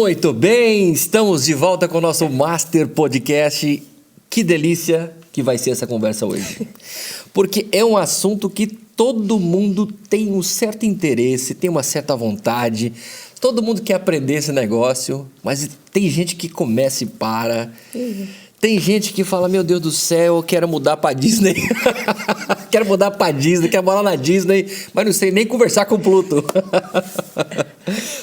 Muito bem, estamos de volta com o nosso Master Podcast. Que delícia que vai ser essa conversa hoje. Porque é um assunto que todo mundo tem um certo interesse, tem uma certa vontade. Todo mundo quer aprender esse negócio, mas tem gente que começa e para. Tem gente que fala, meu Deus do céu, eu quero mudar pra Disney. Quero mudar pra Disney, quero morar na Disney, mas não sei nem conversar com o Pluto.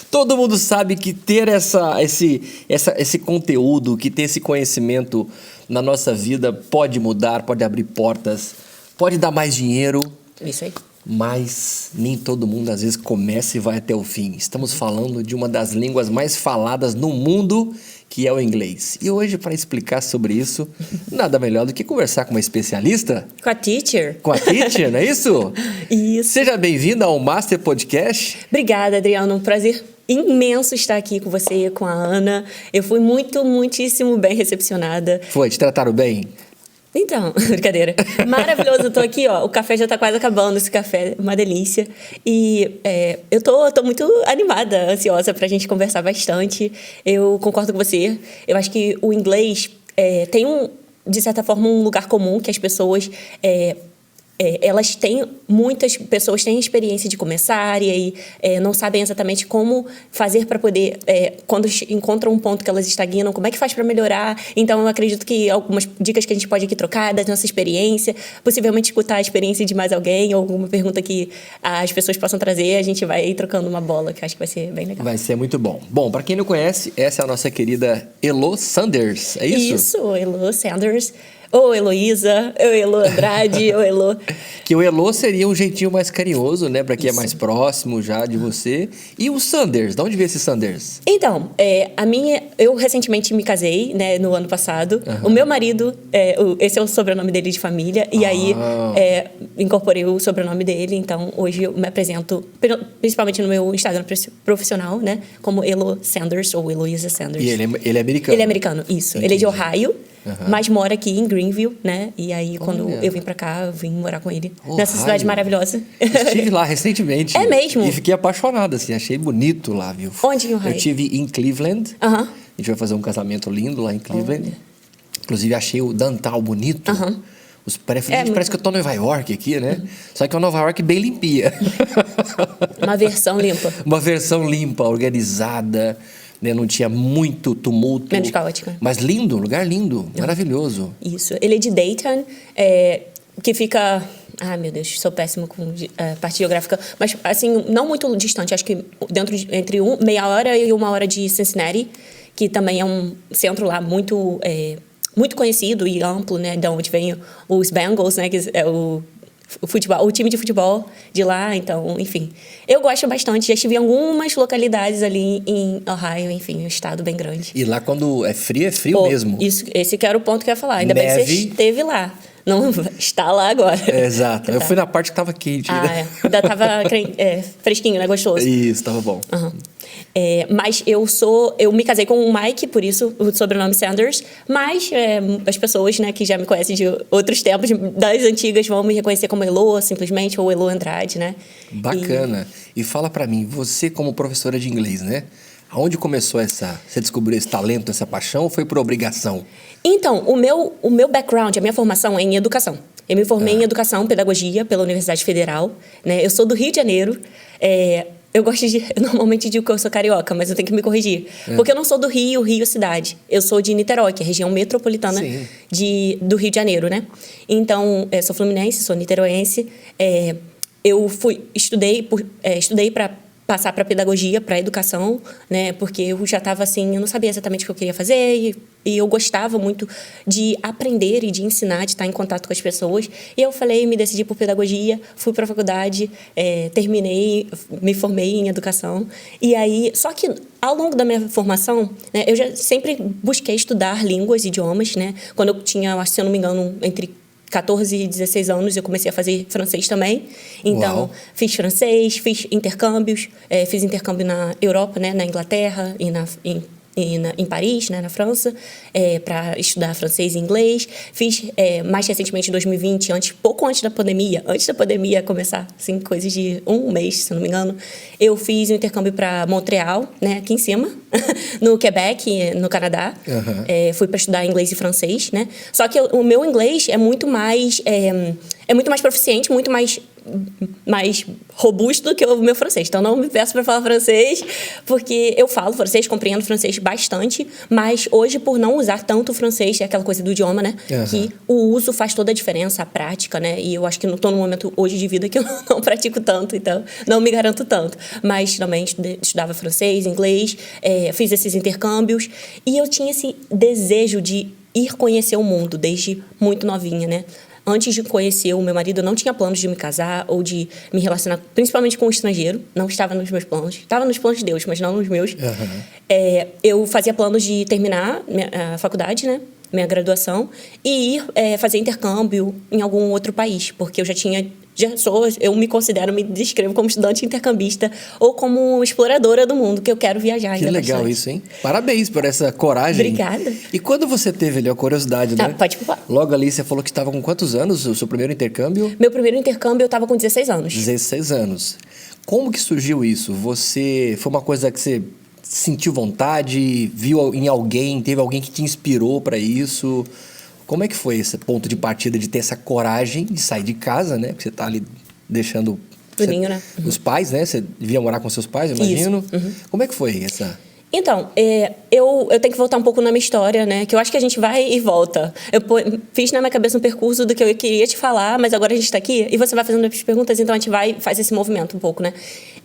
Todo mundo sabe que ter esse conteúdo, que ter esse conhecimento na nossa vida pode mudar, pode abrir portas, pode dar mais dinheiro. Isso aí. Mas nem todo mundo às vezes começa e vai até o fim. Estamos falando de uma das línguas mais faladas no mundo, que é o inglês. E hoje, para explicar sobre isso, nada melhor do que conversar com uma especialista. Com a teacher. Com a teacher, não é isso? Isso. Seja bem-vinda ao Master Podcast. Obrigada, Adriano. Um prazer imenso estar aqui com você, com a Ana. Eu fui muitíssimo bem recepcionada. Foi? Te trataram bem? Então, brincadeira. Maravilhoso, eu tô aqui, ó. O café já tá quase acabando, esse café, uma delícia. E eu tô muito animada, ansiosa pra gente conversar bastante. Eu concordo com você. Eu acho que o inglês tem de certa forma, um lugar comum que as pessoas... muitas pessoas têm experiência de começar e aí não sabem exatamente como fazer para poder, quando encontram um ponto que elas estagnam, como é que faz para melhorar. Então, eu acredito que algumas dicas que a gente pode aqui trocar da nossa experiência, possivelmente escutar a experiência de mais alguém ou alguma pergunta que as pessoas possam trazer, a gente vai trocando uma bola, que eu acho que vai ser bem legal. Vai ser muito bom. Bom, para quem não conhece, essa é a nossa querida Elo Sanders, é isso? Isso, Elo Sanders. Ou Heloísa, ou Elo Andrade, ou Elo... Que o Elo seria um jeitinho mais carinhoso, né? Pra quem é mais próximo já de você. E o Sanders, de onde veio esse Sanders? Então, eu recentemente me casei, né, no ano passado. O meu marido, esse é o sobrenome dele de família. E aí, incorporei o sobrenome dele. Então, hoje eu me apresento, principalmente no meu Instagram profissional, né? Como Elo Sanders, ou Heloísa Sanders. E ele é americano? Ele é americano, isso. Entendi. Ele é de Ohio. Mas mora aqui em Greenville, né? E aí, quando eu vim pra cá, eu vim morar com ele. Nessa cidade maravilhosa. Estive lá recentemente. É mesmo? E fiquei apaixonada, assim. Achei bonito lá, viu? Onde em Ohio? Eu estive em Cleveland. A gente vai fazer um casamento lindo lá em Cleveland. Inclusive, achei o Downtown bonito. Os prédios, parece que eu tô em Nova York aqui, né? Só que é uma Nova York bem limpinha. Uma versão limpa. Uma versão limpa, organizada. Né? Não tinha muito tumulto. Menos caótica. Mas lindo, lugar lindo, maravilhoso. Isso. Ele é de Dayton, que fica... Ai, meu Deus, sou péssimo com parte geográfica. Mas, assim, não muito distante. Acho que entre meia hora e 1 hora de Cincinnati, que também é um centro lá muito conhecido e amplo, né? De onde vem os Bengals, né? Que é o time de futebol de lá, então, enfim. Eu gosto bastante, já estive em algumas localidades ali em Ohio, enfim, um estado bem grande. E lá quando é frio mesmo. Isso, esse que era o ponto que eu ia falar. Ainda Neve. bem que você esteve lá. Não está lá agora. Exato. Eu fui na parte que estava quente. Ainda estava fresquinho, né? Gostoso. Isso, estava bom. Mas eu me casei com o Mike, por isso o sobrenome Sanders, mas as pessoas, né, que já me conhecem de outros tempos, das antigas, vão me reconhecer como Elo, simplesmente, ou Elo Andrade, né? Bacana. E fala pra mim, você como professora de inglês, né? Aonde começou você descobriu esse talento, essa paixão, ou foi por obrigação? Então, o meu background, a minha formação é em educação. Eu me formei em educação, pedagogia, pela Universidade Federal, né? Eu sou do Rio de Janeiro. Eu normalmente digo que eu sou carioca, mas eu tenho que me corrigir. Porque eu não sou do Rio cidade. Eu sou de Niterói, que é a região metropolitana do Rio de Janeiro, né? Então, sou fluminense, sou niteroense. Eu estudei para passar para pedagogia, para educação, né? Porque eu já estava assim, eu não sabia exatamente o que eu queria fazer e eu gostava muito de aprender e de ensinar, de estar em contato com as pessoas. E eu me decidi por pedagogia, fui para a faculdade, terminei, me formei em educação. E aí, só que ao longo da minha formação, né, eu já sempre busquei estudar línguas, idiomas, né? Quando eu tinha, se eu não me engano, entre 14 e 16 anos, eu comecei a fazer francês também. Então, fiz francês, fiz intercâmbios. Fiz intercâmbio na Europa, né, na Inglaterra e em Paris, né, na França, para estudar francês e inglês. Fiz, mais recentemente, em 2020, pouco antes da pandemia começar, assim, coisas de um mês, se não me engano, eu fiz um intercâmbio para Montreal, né, aqui em cima, no Quebec, no Canadá. Fui para estudar inglês e francês, né? Só que o meu inglês é muito mais proficiente, muito mais robusto do que o meu francês. Então, não me peço para falar francês, porque eu falo francês, compreendo francês bastante, mas hoje, por não usar tanto o francês, é aquela coisa do idioma, né? Que o uso faz toda a diferença, a prática, né? E eu acho que não estou num momento hoje de vida que eu não pratico tanto, então não me garanto tanto. Mas também estudava francês, inglês, fiz esses intercâmbios, e eu tinha esse desejo de ir conhecer o mundo desde muito novinha, né? Antes de conhecer o meu marido, eu não tinha planos de me casar ou de me relacionar, principalmente com um estrangeiro. Não estava nos meus planos. Estava nos planos de Deus, mas não nos meus. Eu fazia planos de terminar a faculdade, né? Minha graduação, e ir fazer intercâmbio em algum outro país, porque eu me descrevo como estudante intercambista ou como exploradora do mundo, que eu quero viajar ainda bastante. Que legal isso, hein? Parabéns por essa coragem. Obrigada. E quando você teve ali a curiosidade, né? Pode falar. Logo ali, você falou que estava com quantos anos o seu primeiro intercâmbio? Meu primeiro intercâmbio, eu estava com 16 anos. 16 anos. Como que surgiu isso? Foi uma coisa que você sentiu vontade, viu em alguém, teve alguém que te inspirou para isso? Como é que foi esse ponto de partida de ter essa coragem de sair de casa, né? Porque você tá ali deixando né? Os pais, né? Você devia morar com seus pais, eu imagino. Como é que foi essa? Então, eu tenho que voltar um pouco na minha história, né? Que eu acho que a gente vai e volta. Eu fiz na minha cabeça um percurso do que eu queria te falar, mas agora a gente está aqui e você vai fazendo as perguntas, então a gente faz esse movimento um pouco, né?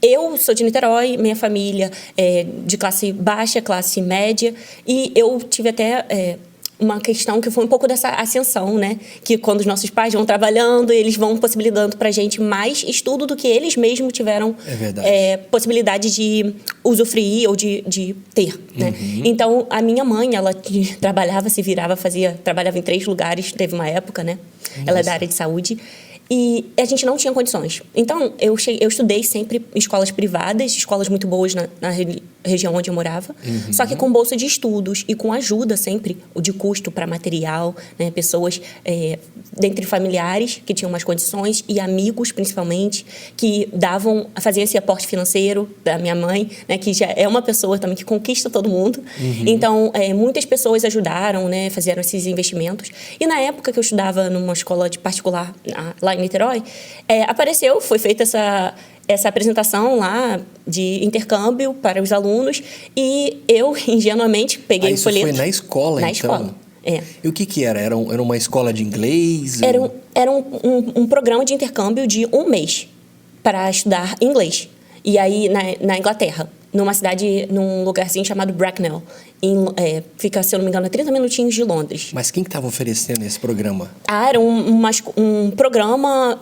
Eu sou de Niterói, minha família é de classe baixa, classe média, e eu tive até uma questão que foi um pouco dessa ascensão, né? Que quando os nossos pais vão trabalhando, eles vão possibilitando pra gente mais estudo do que eles mesmos tiveram possibilidade de usufruir ou de ter, né? Então, a minha mãe, ela trabalhava, se virava, trabalhava em 3 lugares, teve uma época, né? Nossa. Ela é da área de saúde. E a gente não tinha condições. Então, eu estudei sempre em escolas privadas, escolas muito boas na região onde eu morava, só que com bolsa de estudos e com ajuda sempre de custo para material, né? Pessoas dentre familiares que tinham mais condições e amigos, principalmente, que faziam esse aporte financeiro da minha mãe, né? Que já é uma pessoa também que conquista todo mundo. Então, muitas pessoas ajudaram, né? Fizeram esses investimentos. E na época que eu estudava numa escola de particular lá em Niterói, foi feita essa apresentação lá de intercâmbio para os alunos e eu, ingenuamente, peguei o folheto. Isso foi na escola, então? Na escola, E o que era? Era uma escola de inglês? Era um programa de intercâmbio de 1 mês para estudar inglês. E aí, na Inglaterra, num lugarzinho chamado Bracknell. Fica, se eu não me engano, a 30 minutinhos de Londres. Mas quem que estava oferecendo esse programa? Era um programa...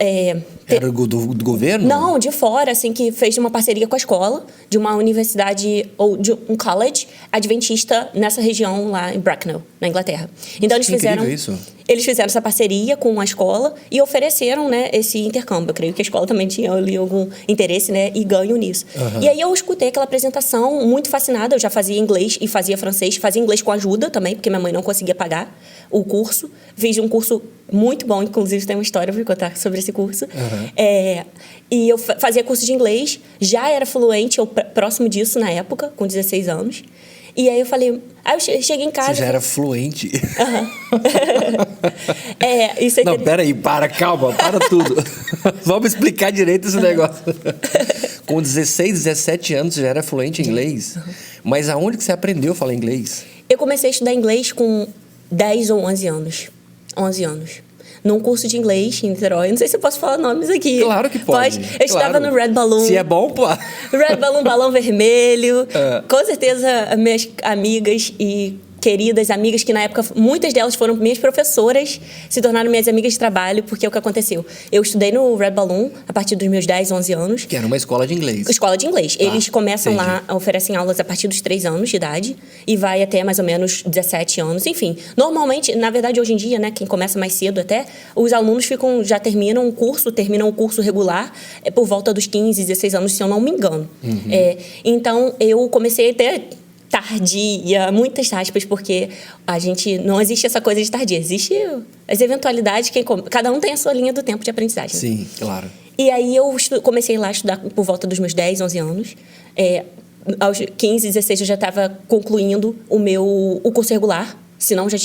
Era do governo? Não, de fora, assim, que fez uma parceria com a escola, de uma universidade, ou de um college adventista nessa região lá em Bracknell, na Inglaterra. Então, eles fizeram essa parceria com a escola e ofereceram, né, esse intercâmbio. Eu creio que a escola também tinha ali algum interesse, né, e ganho nisso. E aí eu escutei aquela apresentação muito fascinada. Eu já fazia inglês e fazia francês. Fazia inglês com ajuda também, porque minha mãe não conseguia pagar o curso. Fiz um curso muito bom, inclusive tem uma história para contar sobre esse curso. E eu fazia curso de inglês, já era fluente, ou próximo disso na época, com 16 anos. E aí eu falei... Aí eu cheguei em casa... Você já era fluente? Isso Não, peraí, calma, para tudo. Vamos explicar direito esse negócio. Com 16, 17 anos, você já era fluente em inglês? Mas aonde que você aprendeu a falar inglês? Eu comecei a estudar inglês com 10 ou 11 anos. 11 anos. Num curso de inglês em Niterói. Não sei se eu posso falar nomes aqui. Claro que pode. Eu estava no Red Balloon. Se é bom, pô. Red Balloon, balão vermelho. Com certeza, minhas amigas e queridas amigas que na época, muitas delas foram minhas professoras, se tornaram minhas amigas de trabalho, porque é o que aconteceu. Eu estudei no Red Balloon a partir dos meus 10, 11 anos. Que era uma escola de inglês. Escola de inglês. Eles começam lá, oferecem aulas a partir dos 3 anos de idade e vai até mais ou menos 17 anos. Enfim, normalmente, na verdade, hoje em dia, né, quem começa mais cedo até, os alunos já terminam o curso regular por volta dos 15, 16 anos, se eu não me engano. Então, eu comecei a ter tardia, muitas aspas, porque a gente não existe essa coisa de tardia, existe as eventualidades que cada um tem a sua linha do tempo de aprendizagem. Sim, claro. E aí eu comecei lá a estudar por volta dos meus 10, 11 anos. Aos 15, 16 eu já estava concluindo o curso regular. Se não, já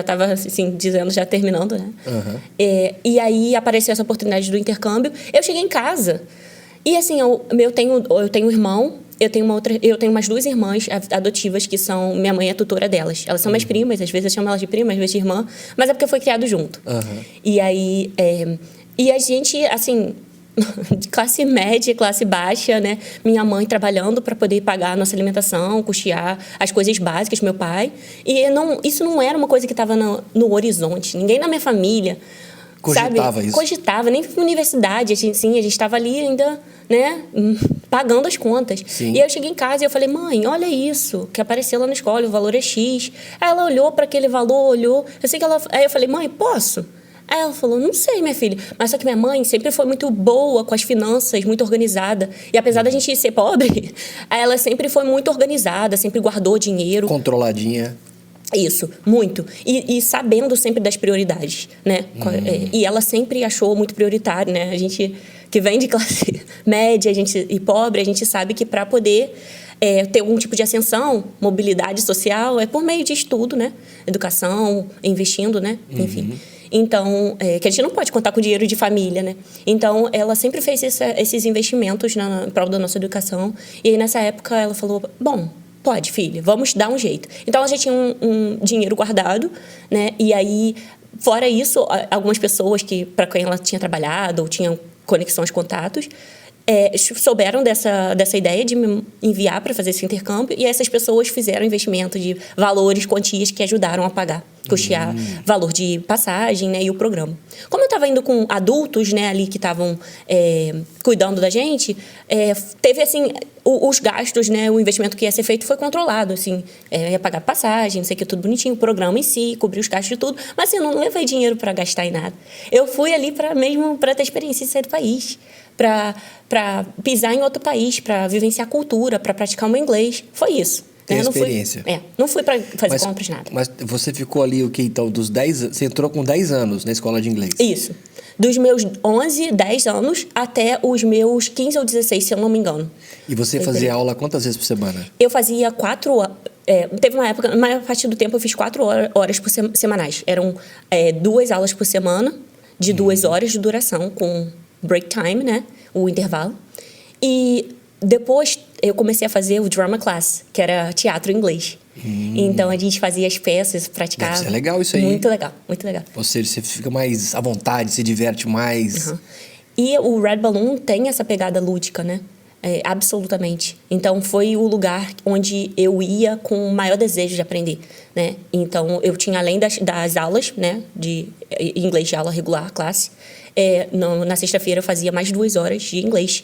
estava, assim, dizendo, já terminando, né? Uhum. E aí apareceu essa oportunidade do intercâmbio. Eu cheguei em casa e, assim, eu tenho um irmão, eu tenho umas 2 irmãs adotivas que são... Minha mãe é tutora delas. Elas são minhas primas, às vezes eu chamo elas de prima, às vezes de irmã. Mas é porque foi criado junto. Uhum. E aí... E a gente, assim... de classe média, classe baixa, né? Minha mãe trabalhando para poder pagar a nossa alimentação, custear as coisas básicas, meu pai. E isso não era uma coisa que estava no horizonte. Ninguém na minha família... Cogitava isso. Cogitava, nem na universidade. A gente estava ali ainda, né, pagando as contas. Sim. E aí eu cheguei em casa e eu falei, mãe, olha isso, que apareceu lá na escola, o valor é X. Aí ela olhou para aquele valor, olhou. Aí eu falei, mãe, posso? Aí ela falou, não sei, minha filha. Mas só que minha mãe sempre foi muito boa com as finanças, muito organizada. E apesar da gente ser pobre, ela sempre foi muito organizada, sempre guardou dinheiro. Controladinha. Isso, muito. E sabendo sempre das prioridades, né? E ela sempre achou muito prioritário, né? A gente que vem de classe média e pobre, a gente sabe que para poder ter algum tipo de ascensão, mobilidade social, é por meio de estudo, né? Educação, investindo, né? Enfim. Então, que a gente não pode contar com dinheiro de família, né? Então, ela sempre fez esses investimentos em prol da nossa educação. E aí, nessa época, ela falou, bom... Pode, filha, vamos dar um jeito. Então, ela já tinha um dinheiro guardado, né? E aí, fora isso, algumas pessoas para quem ela tinha trabalhado ou tinham conexões, contatos, souberam dessa ideia de me enviar para fazer esse intercâmbio, e essas pessoas fizeram investimento de valores, quantias que ajudaram a pagar, custear valor de passagem, né, e o programa. Como eu estava indo com adultos, né, ali que estavam cuidando da gente, teve assim os gastos, né, o investimento que ia ser feito foi controlado, assim, ia pagar passagem, não sei o que, tudo bonitinho, o programa em si, cobrir os gastos de tudo, mas assim, eu não levei dinheiro para gastar em nada. Eu fui ali para ter experiência de sair do país, para pisar em outro país, para vivenciar a cultura, para praticar o meu inglês. Foi isso. Tem experiência. Não fui para fazer compras, nada. Mas você ficou ali, o que então, dos 10... Você entrou com 10 anos na escola de inglês? Isso. Dos meus 11, 10 anos até os meus 15 ou 16, se eu não me engano. E você fazia aula quantas vezes por semana? Eu fazia 4 horas. Teve uma época, na maior parte do tempo eu fiz 4 horas por semanais. Eram 2 aulas por semana, de 2 horas de duração, com break time, né? O intervalo. E depois eu comecei a fazer o drama class, que era teatro em inglês. Então a gente fazia as peças, praticava. Deve ser legal isso aí. Muito legal, muito legal. Ou seja, você fica mais à vontade, se diverte mais. Uhum. E o Red Balloon tem essa pegada lúdica, né? Absolutamente. Então foi o lugar onde eu ia com o maior desejo de aprender, né? Então eu tinha, além das aulas, né, de inglês de aula regular, classe, na sexta-feira eu fazia mais 2 horas de inglês,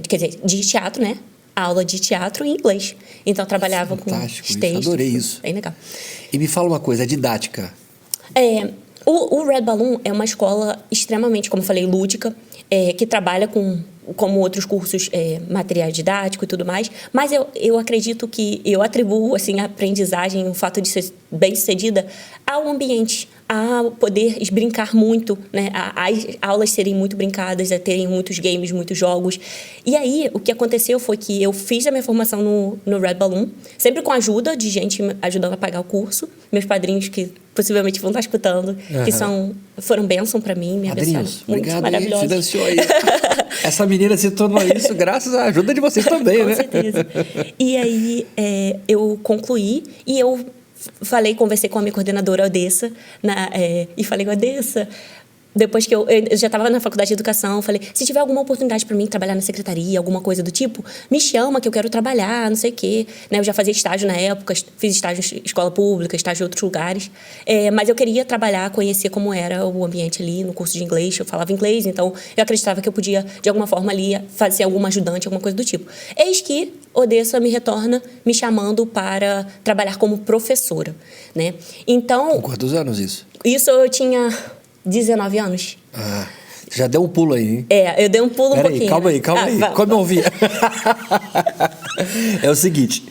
quer dizer, de teatro, né? Aula de teatro em inglês. Então eu trabalhava com textos. Adorei isso. Bem legal. E me fala uma coisa, a didática. O Red Balloon é uma escola extremamente, como eu falei, lúdica, que trabalha como outros cursos, material didático e tudo mais, mas eu acredito que eu atribuo assim, a aprendizagem, o fato de ser bem-sucedida ao ambiente, a poder brincar muito, né? As aulas serem muito brincadas, a terem muitos games, muitos jogos. E aí, o que aconteceu foi que eu fiz a minha formação no Red Balloon, sempre com a ajuda de gente me ajudando a pagar o curso, meus padrinhos que possivelmente vão estar escutando, que foram bênção para mim, me abençoaram. Obrigado, maravilhosos. Financiou aí. Essa menina se tornou isso graças à ajuda de vocês também, né? Com certeza. E aí, eu concluí e eu conversei com a minha coordenadora, Odessa, e falei, Odessa, depois que eu já estava na faculdade de educação, falei, se tiver alguma oportunidade para mim trabalhar na secretaria, alguma coisa do tipo, me chama que eu quero trabalhar, não sei o quê. Né? Eu já fazia estágio na época, fiz estágio em escola pública, estágio em outros lugares, mas eu queria trabalhar, conhecer como era o ambiente ali no curso de inglês, eu falava inglês, então eu acreditava que eu podia, de alguma forma ali, fazer alguma ajudante, alguma coisa do tipo. Eis que Odessa me retorna me chamando para trabalhar como professora, né? Então... Com quantos anos isso? Isso eu tinha 19 anos. Ah, já deu um pulo aí, hein? Eu dei um pulo um pouquinho. Calma aí. Como eu ouvi? É o seguinte,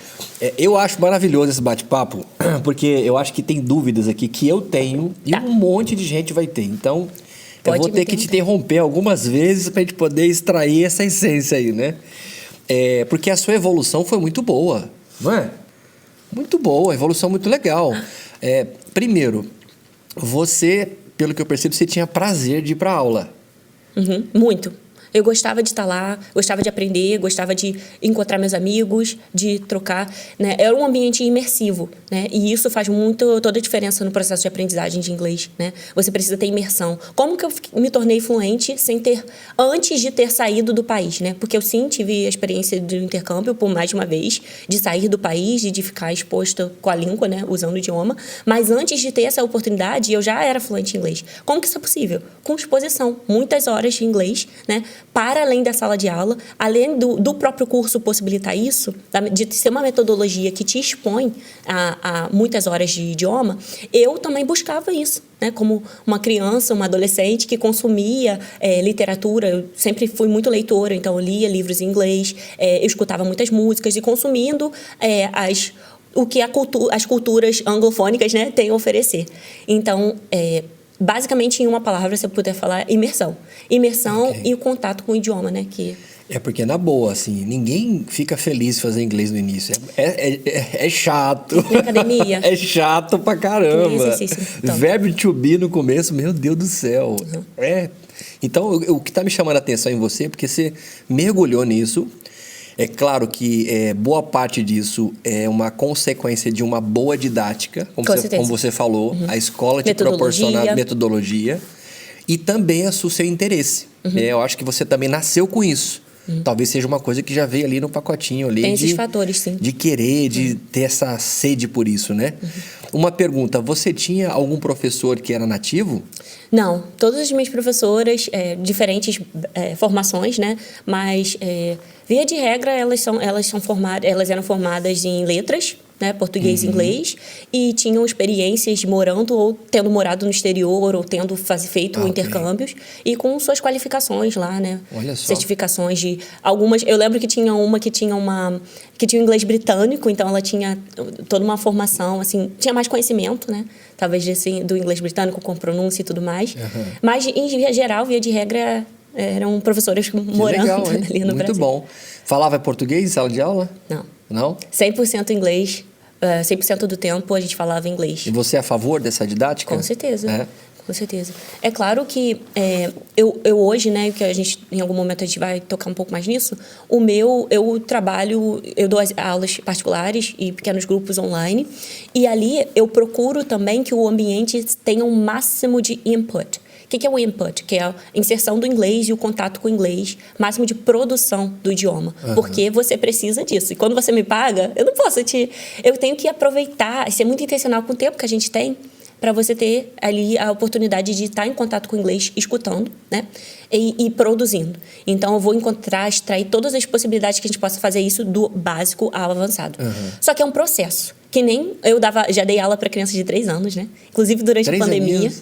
Eu acho maravilhoso esse bate-papo, porque eu acho que tem dúvidas aqui que eu tenho e um monte de gente vai ter. Então, eu vou ter que te interromper algumas vezes para a gente poder extrair essa essência aí, né? Porque a sua evolução foi muito boa, não é? Muito boa, evolução muito legal. Primeiro, você, pelo que eu percebo, você tinha prazer de ir para aula. Muito. Eu gostava de estar lá, gostava de aprender, gostava de encontrar meus amigos, de trocar, né? Era um ambiente imersivo, né? E isso faz toda a diferença no processo de aprendizagem de inglês, né? Você precisa ter imersão. Como que eu me tornei fluente antes de ter saído do país, né? Porque eu sim tive a experiência do intercâmbio por mais de uma vez, de sair do país e de ficar exposta com a língua, né? Usando o idioma. Mas antes de ter essa oportunidade, eu já era fluente em inglês. Como que isso é possível? Com exposição. Muitas horas de inglês, né? Para além da sala de aula, além do próprio curso possibilitar isso, de ser uma metodologia que te expõe a muitas horas de idioma, eu também buscava isso, né? Como uma criança, uma adolescente que consumia literatura. Eu sempre fui muito leitora, então eu lia livros em inglês, eu escutava muitas músicas e consumindo o que as culturas anglofônicas, né, têm a oferecer. Então, basicamente, em uma palavra, se eu puder falar, imersão. Imersão e o contato com o idioma, né? Porque, na boa, assim, ninguém fica feliz de fazer inglês no início. É chato. Na academia. É chato pra caramba. Então. Verbo to be no começo, meu Deus do céu. Então, o que está me chamando a atenção em você, porque você mergulhou nisso. É claro que boa parte disso é uma consequência de uma boa didática, como você falou, a escola te proporciona metodologia e também o seu interesse. Eu acho que você também nasceu com isso. Talvez seja uma coisa que já veio ali no pacotinho ali. Tem esses fatores, sim. De querer, de ter essa sede por isso, né? Uma pergunta, você tinha algum professor que era nativo? Não, todas as minhas professoras, diferentes formações, né? Mas, via de regra, elas eram formadas em letras, né? Português e inglês, e tinham experiências morando ou tendo morado no exterior ou tendo feito intercâmbios e com suas qualificações lá, né? Olha só. Certificações de algumas. Eu lembro que tinha uma que tinha um inglês britânico, então ela tinha toda uma formação, assim, tinha mais conhecimento, né? Talvez assim, do inglês britânico com pronúncia e tudo mais. Mas, em geral, via de regra, eram professoras morando legal, ali no Brasil. Muito bom. Falava português em sala de aula? Não? 100% inglês. 100% do tempo a gente falava inglês. E você é a favor dessa didática? Com certeza. Com certeza. É claro que eu hoje, né, que a gente, em algum momento a gente vai tocar um pouco mais nisso, eu dou aulas particulares e pequenos grupos online, e ali eu procuro também que o ambiente tenha um máximo de input. O que é o input? Que é a inserção do inglês e o contato com o inglês, máximo de produção do idioma. Porque você precisa disso. E quando você me paga, eu não posso eu tenho que aproveitar, ser muito intencional com o tempo que a gente tem, para você ter ali a oportunidade de estar em contato com o inglês, escutando, né? E produzindo. Então, eu vou extrair todas as possibilidades que a gente possa fazer isso do básico ao avançado. Só que é um processo. Que nem já dei aula para crianças de 3 anos, né? Inclusive, durante a pandemia,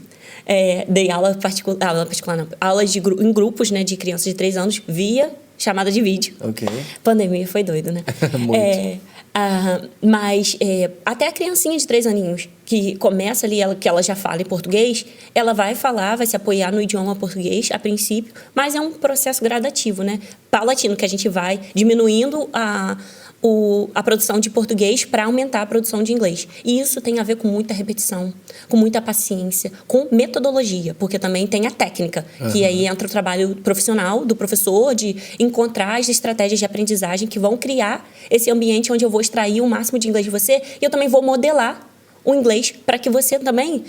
dei aula particular, não, aulas em grupos, né, de crianças de 3 anos via chamada de vídeo. Pandemia foi doido, né? Muito. Mas até a criancinha de 3 aninhos, que começa ali, que ela já fala em português, ela vai se apoiar no idioma português a princípio, mas é um processo gradativo, né? Paulatino, que a gente vai diminuindo a produção de português para aumentar a produção de inglês. E isso tem a ver com muita repetição, com muita paciência, com metodologia, porque também tem a técnica, que aí entra o trabalho profissional do professor, de encontrar as estratégias de aprendizagem que vão criar esse ambiente onde eu vou extrair o máximo de inglês de você e eu também vou modelar o inglês para que você também...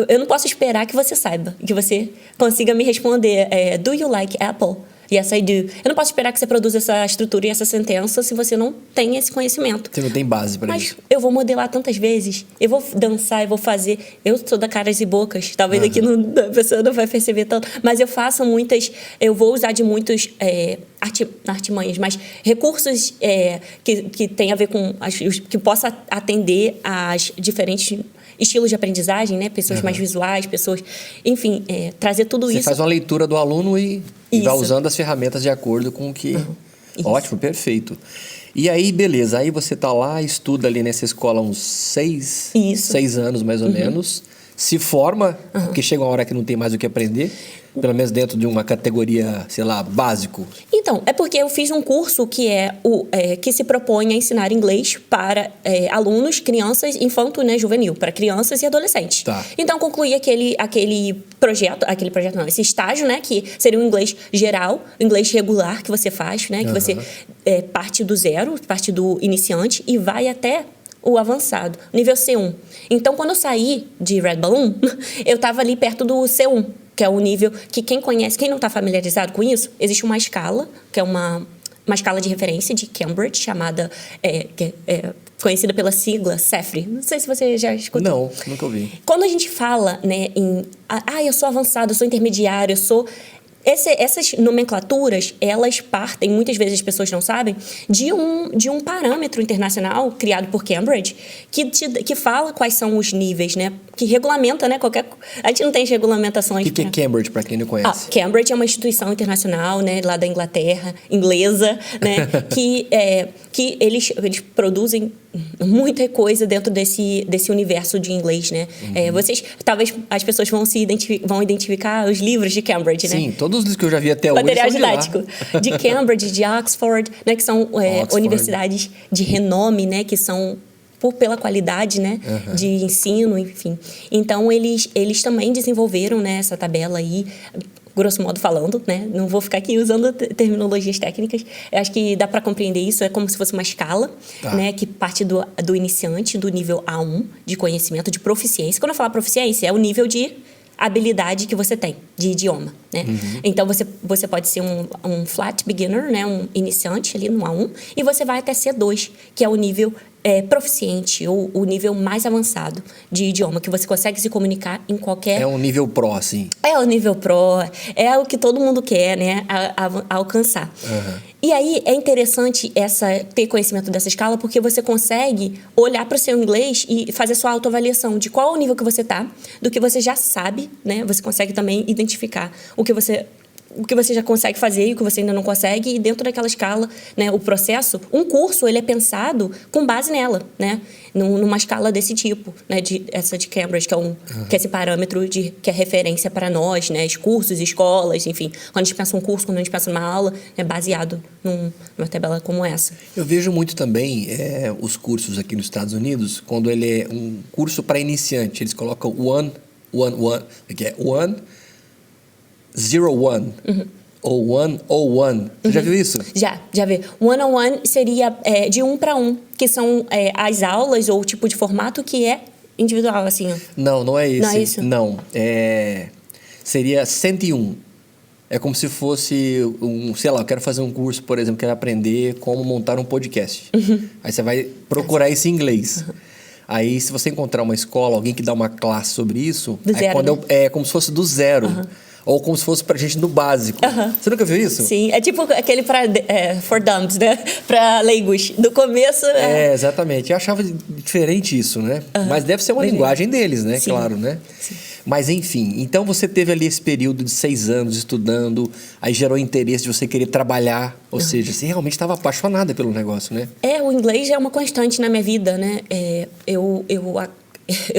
Eu não posso esperar que você saiba, que você consiga me responder do you like apple? Yes, I do. Eu não posso esperar que você produza essa estrutura e essa sentença se você não tem esse conhecimento. Você não tem base para isso. Mas eu vou modelar tantas vezes. Eu vou dançar, eu vou fazer... Eu sou da caras e bocas. Talvez aqui a pessoa não vai perceber tanto. Mas eu faço muitas... Eu vou usar de muitos artimanhas, mas recursos que tem a ver com... que possa atender às diferentes... estilos de aprendizagem, né? Pessoas mais visuais, pessoas... Enfim, trazer tudo isso... Você faz uma leitura do aluno e vai usando as ferramentas de acordo com o que... Ótimo, perfeito. E aí, beleza. Aí você tá lá, estuda ali nessa escola uns 6 anos, mais ou menos. Se forma, porque chega uma hora que não tem mais o que aprender. Pelo menos dentro de uma categoria, sei lá, básico. Então, é porque eu fiz um curso que que se propõe a ensinar inglês para alunos, crianças, infanto, né, juvenil, para crianças e adolescentes. Tá. Então, concluí aquele projeto não, esse estágio, né, que seria o inglês geral, o inglês regular que você faz, né, que você parte do zero, parte do iniciante e vai até o avançado, nível C1. Então, quando eu saí de Red Balloon, eu estava ali perto do C1, que é o nível que quem conhece, quem não está familiarizado com isso, existe uma escala, que é uma escala de referência de Cambridge, chamada, conhecida pela sigla CEFR. Não sei se você já escutou. Não, nunca ouvi. Quando a gente fala, né, eu sou avançado, eu sou intermediário, eu sou... Essas nomenclaturas, elas partem, muitas vezes as pessoas não sabem, de um parâmetro internacional criado por Cambridge que fala quais são os níveis, né? Que regulamenta, né? A gente não tem regulamentações. O que é Cambridge, para quem não conhece? Cambridge é uma instituição internacional, né? Lá da Inglaterra, inglesa, né? que eles produzem muita coisa dentro desse universo de inglês, né? Talvez as pessoas vão identificar os livros de Cambridge, né? Sim, todos os que eu já vi até hoje material são didático de Cambridge, de Oxford, né? Que são universidades de renome, né? Que são pela qualidade, né, de ensino, enfim. Então, eles também desenvolveram, né, essa tabela aí, grosso modo falando, né? Não vou ficar aqui usando terminologias técnicas. Eu acho que dá para compreender isso. É como se fosse uma escala, né? Que parte do iniciante, do nível A1, de conhecimento, de proficiência. Quando eu falar proficiência, é o nível de habilidade que você tem de idioma, né? Então, você pode ser um flat beginner, né? Um iniciante ali no A1, e você vai até C2, que é o nível proficiente, ou o nível mais avançado de idioma, que você consegue se comunicar em qualquer... É um nível pro, assim. É o nível pro, é o que todo mundo quer, né? Alcançar. E aí, é interessante ter conhecimento dessa escala, porque você consegue olhar para o seu inglês e fazer sua autoavaliação de qual é o nível que você está, do que você já sabe, né? Você consegue também identificar o que você já consegue fazer e o que você ainda não consegue, e dentro daquela escala, né, o processo, um curso, ele é pensado com base nela, né, numa escala desse tipo, né, essa de Cambridge, que é esse parâmetro que é referência para nós, né, os cursos, escolas, enfim, quando a gente pensa um curso, quando a gente pensa numa aula, é baseado numa tabela como essa. Eu vejo muito também os cursos aqui nos Estados Unidos, quando ele é um curso para iniciante, eles colocam one, zero one, ou one ou one. Você já viu isso? Já vi. One-on-one seria de 1 para 1, que são as aulas ou o tipo de formato que é individual, assim. Não é esse. Não é isso? Não. Seria 101. É como se fosse sei lá, eu quero fazer um curso, por exemplo, quero aprender como montar um podcast. Aí você vai procurar isso em inglês. Aí, se você encontrar uma escola, alguém que dá uma classe sobre isso, do zero, né? É como se fosse do zero. Ou como se fosse pra gente no básico. Você nunca viu isso? Sim, é tipo aquele for dummies, né? Pra leigos. Do começo... Exatamente. Eu achava diferente isso, né? Mas deve ser uma linguagem deles, né? Sim. Claro, né? Sim. Mas, enfim. Então, você teve ali esse período de 6 anos estudando, aí gerou interesse de você querer trabalhar. Ou seja, você realmente estava apaixonada pelo negócio, né? O inglês é uma constante na minha vida, né? Eu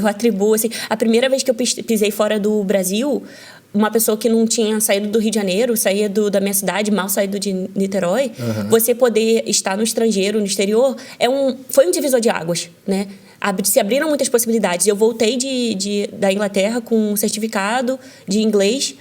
atribuo, assim... A primeira vez que eu pisei fora do Brasil... Uma pessoa que não tinha saído do Rio de Janeiro, saía da minha cidade, mal saído de Niterói, você poder estar no estrangeiro, no exterior, foi um divisor de águas, né? Se abriram muitas possibilidades. Eu voltei da Inglaterra com um certificado de inglês,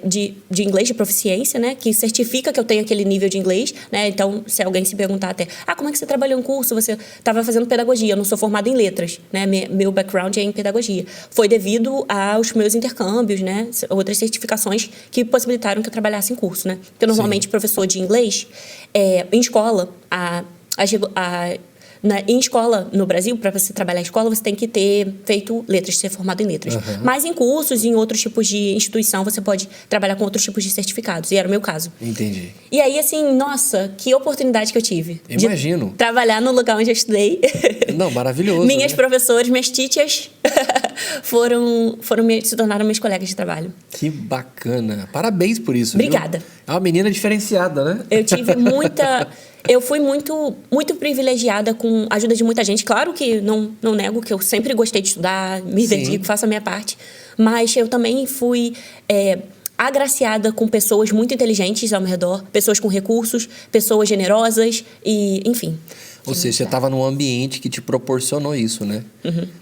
de inglês de proficiência, né? Que certifica que eu tenho aquele nível de inglês, né? Então, se alguém se perguntar até, como é que você trabalhou em curso? Você estava fazendo pedagogia, eu não sou formada em letras, né? Meu background é em pedagogia. Foi devido aos meus intercâmbios, né? Outras certificações que possibilitaram que eu trabalhasse em curso, né? Porque normalmente professor de inglês, em escola, em escola, no Brasil, para você trabalhar em escola, você tem que ter feito letras, ser formado em letras. Mas em cursos, em outros tipos de instituição, você pode trabalhar com outros tipos de certificados. E era o meu caso. Entendi. E aí, assim, nossa, que oportunidade que eu tive. Imagino. De trabalhar no lugar onde eu estudei. Não, maravilhoso. Minhas né? professoras, minhas teachers, se tornaram meus colegas de trabalho. Que bacana. Parabéns por isso. Obrigada. Viu? É uma menina diferenciada, né? Eu fui muito, muito privilegiada com a ajuda de muita gente. Claro que não nego que eu sempre gostei de estudar, me dedico, faço a minha parte. Mas eu também fui agraciada com pessoas muito inteligentes ao meu redor, pessoas com recursos, pessoas generosas e, enfim. Ou seja, você estava num ambiente que te proporcionou isso, né?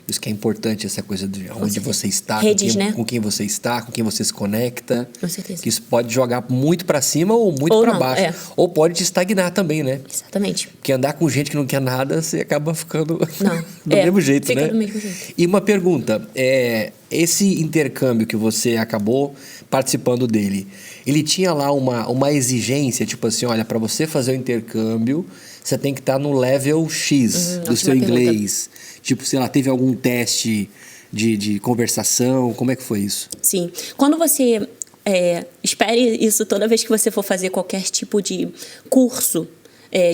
Isso que é importante, essa coisa de onde você está, redes, com quem você está, com quem você se conecta. Com certeza. Que isso pode jogar muito para cima ou muito para baixo. Ou pode te estagnar também, né? Exatamente. Porque andar com gente que não quer nada, você acaba ficando do mesmo jeito, fica né? do mesmo jeito. E uma pergunta, esse intercâmbio que você acabou participando dele, ele tinha lá uma exigência, tipo assim, olha, para você fazer o intercâmbio, você tem que estar no level X do seu inglês. Tipo, sei lá, teve algum teste de conversação? Como é que foi isso? Sim. Quando você... espere isso toda vez que você for fazer qualquer tipo de curso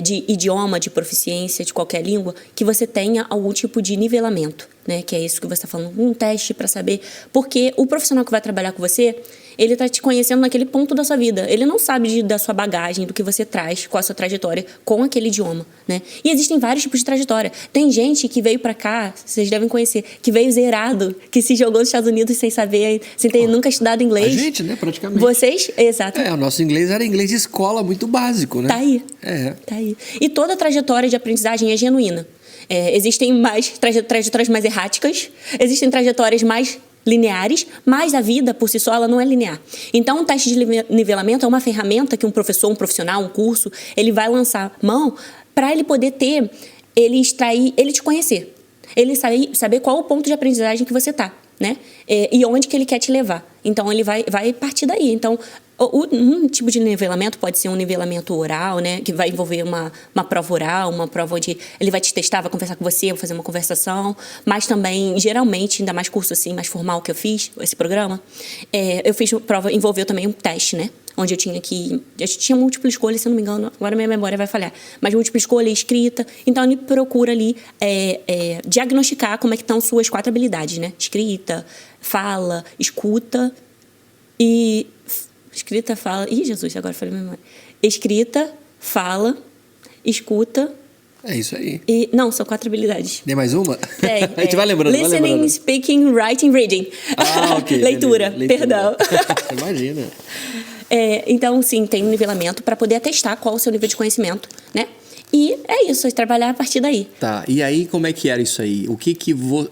de idioma, de proficiência, de qualquer língua, que você tenha algum tipo de nivelamento, né? Que é isso que você está falando, um teste para saber. Porque o profissional que vai trabalhar com você, ele está te conhecendo naquele ponto da sua vida. Ele não sabe da sua bagagem, do que você traz, qual a sua trajetória com aquele idioma, né? E existem vários tipos de trajetória. Tem gente que veio para cá, vocês devem conhecer, que veio zerado, que se jogou nos Estados Unidos sem saber, sem ter nunca estudado inglês. A gente, né? Praticamente. Vocês? Exato. O nosso inglês era inglês de escola, muito básico, né? Tá aí. Tá aí. E toda a trajetória de aprendizagem é genuína. Existem mais trajetórias mais erráticas, existem trajetórias mais lineares, mas a vida, por si só, ela não é linear. Então, um teste de nivelamento é uma ferramenta que um professor, um profissional, um curso, ele vai lançar mão para ele poder ele te conhecer. Ele saber qual o ponto de aprendizagem que você tá, né? E onde que ele quer te levar. Então, ele vai partir daí. Então, um tipo de nivelamento pode ser um nivelamento oral, né? Que vai envolver uma prova oral, uma prova onde ele vai te testar, vai conversar com você, vai fazer uma conversação. Mas também, geralmente, ainda mais curso assim, mais formal que eu fiz, esse programa, eu fiz prova, envolveu também um teste, né? Onde eu tinha múltipla escolha, se eu não me engano, agora minha memória vai falhar, mas múltipla escolha, escrita. Então, ele procura ali diagnosticar como é que estão suas 4 habilidades, né? Escrita, fala, escuta e... Escrita, fala... Ih, Jesus, agora falei minha memória. Escrita, fala, escuta... É isso aí. Não, são 4 habilidades. Tem mais uma? Tem. A gente vai lembrando. Listening, speaking, writing, reading. Ok. Leitura, perdão. Imagina. Então, sim, tem um nivelamento para poder atestar qual o seu nível de conhecimento, né? E é isso, é trabalhar a partir daí. Tá, e aí como é que era isso aí?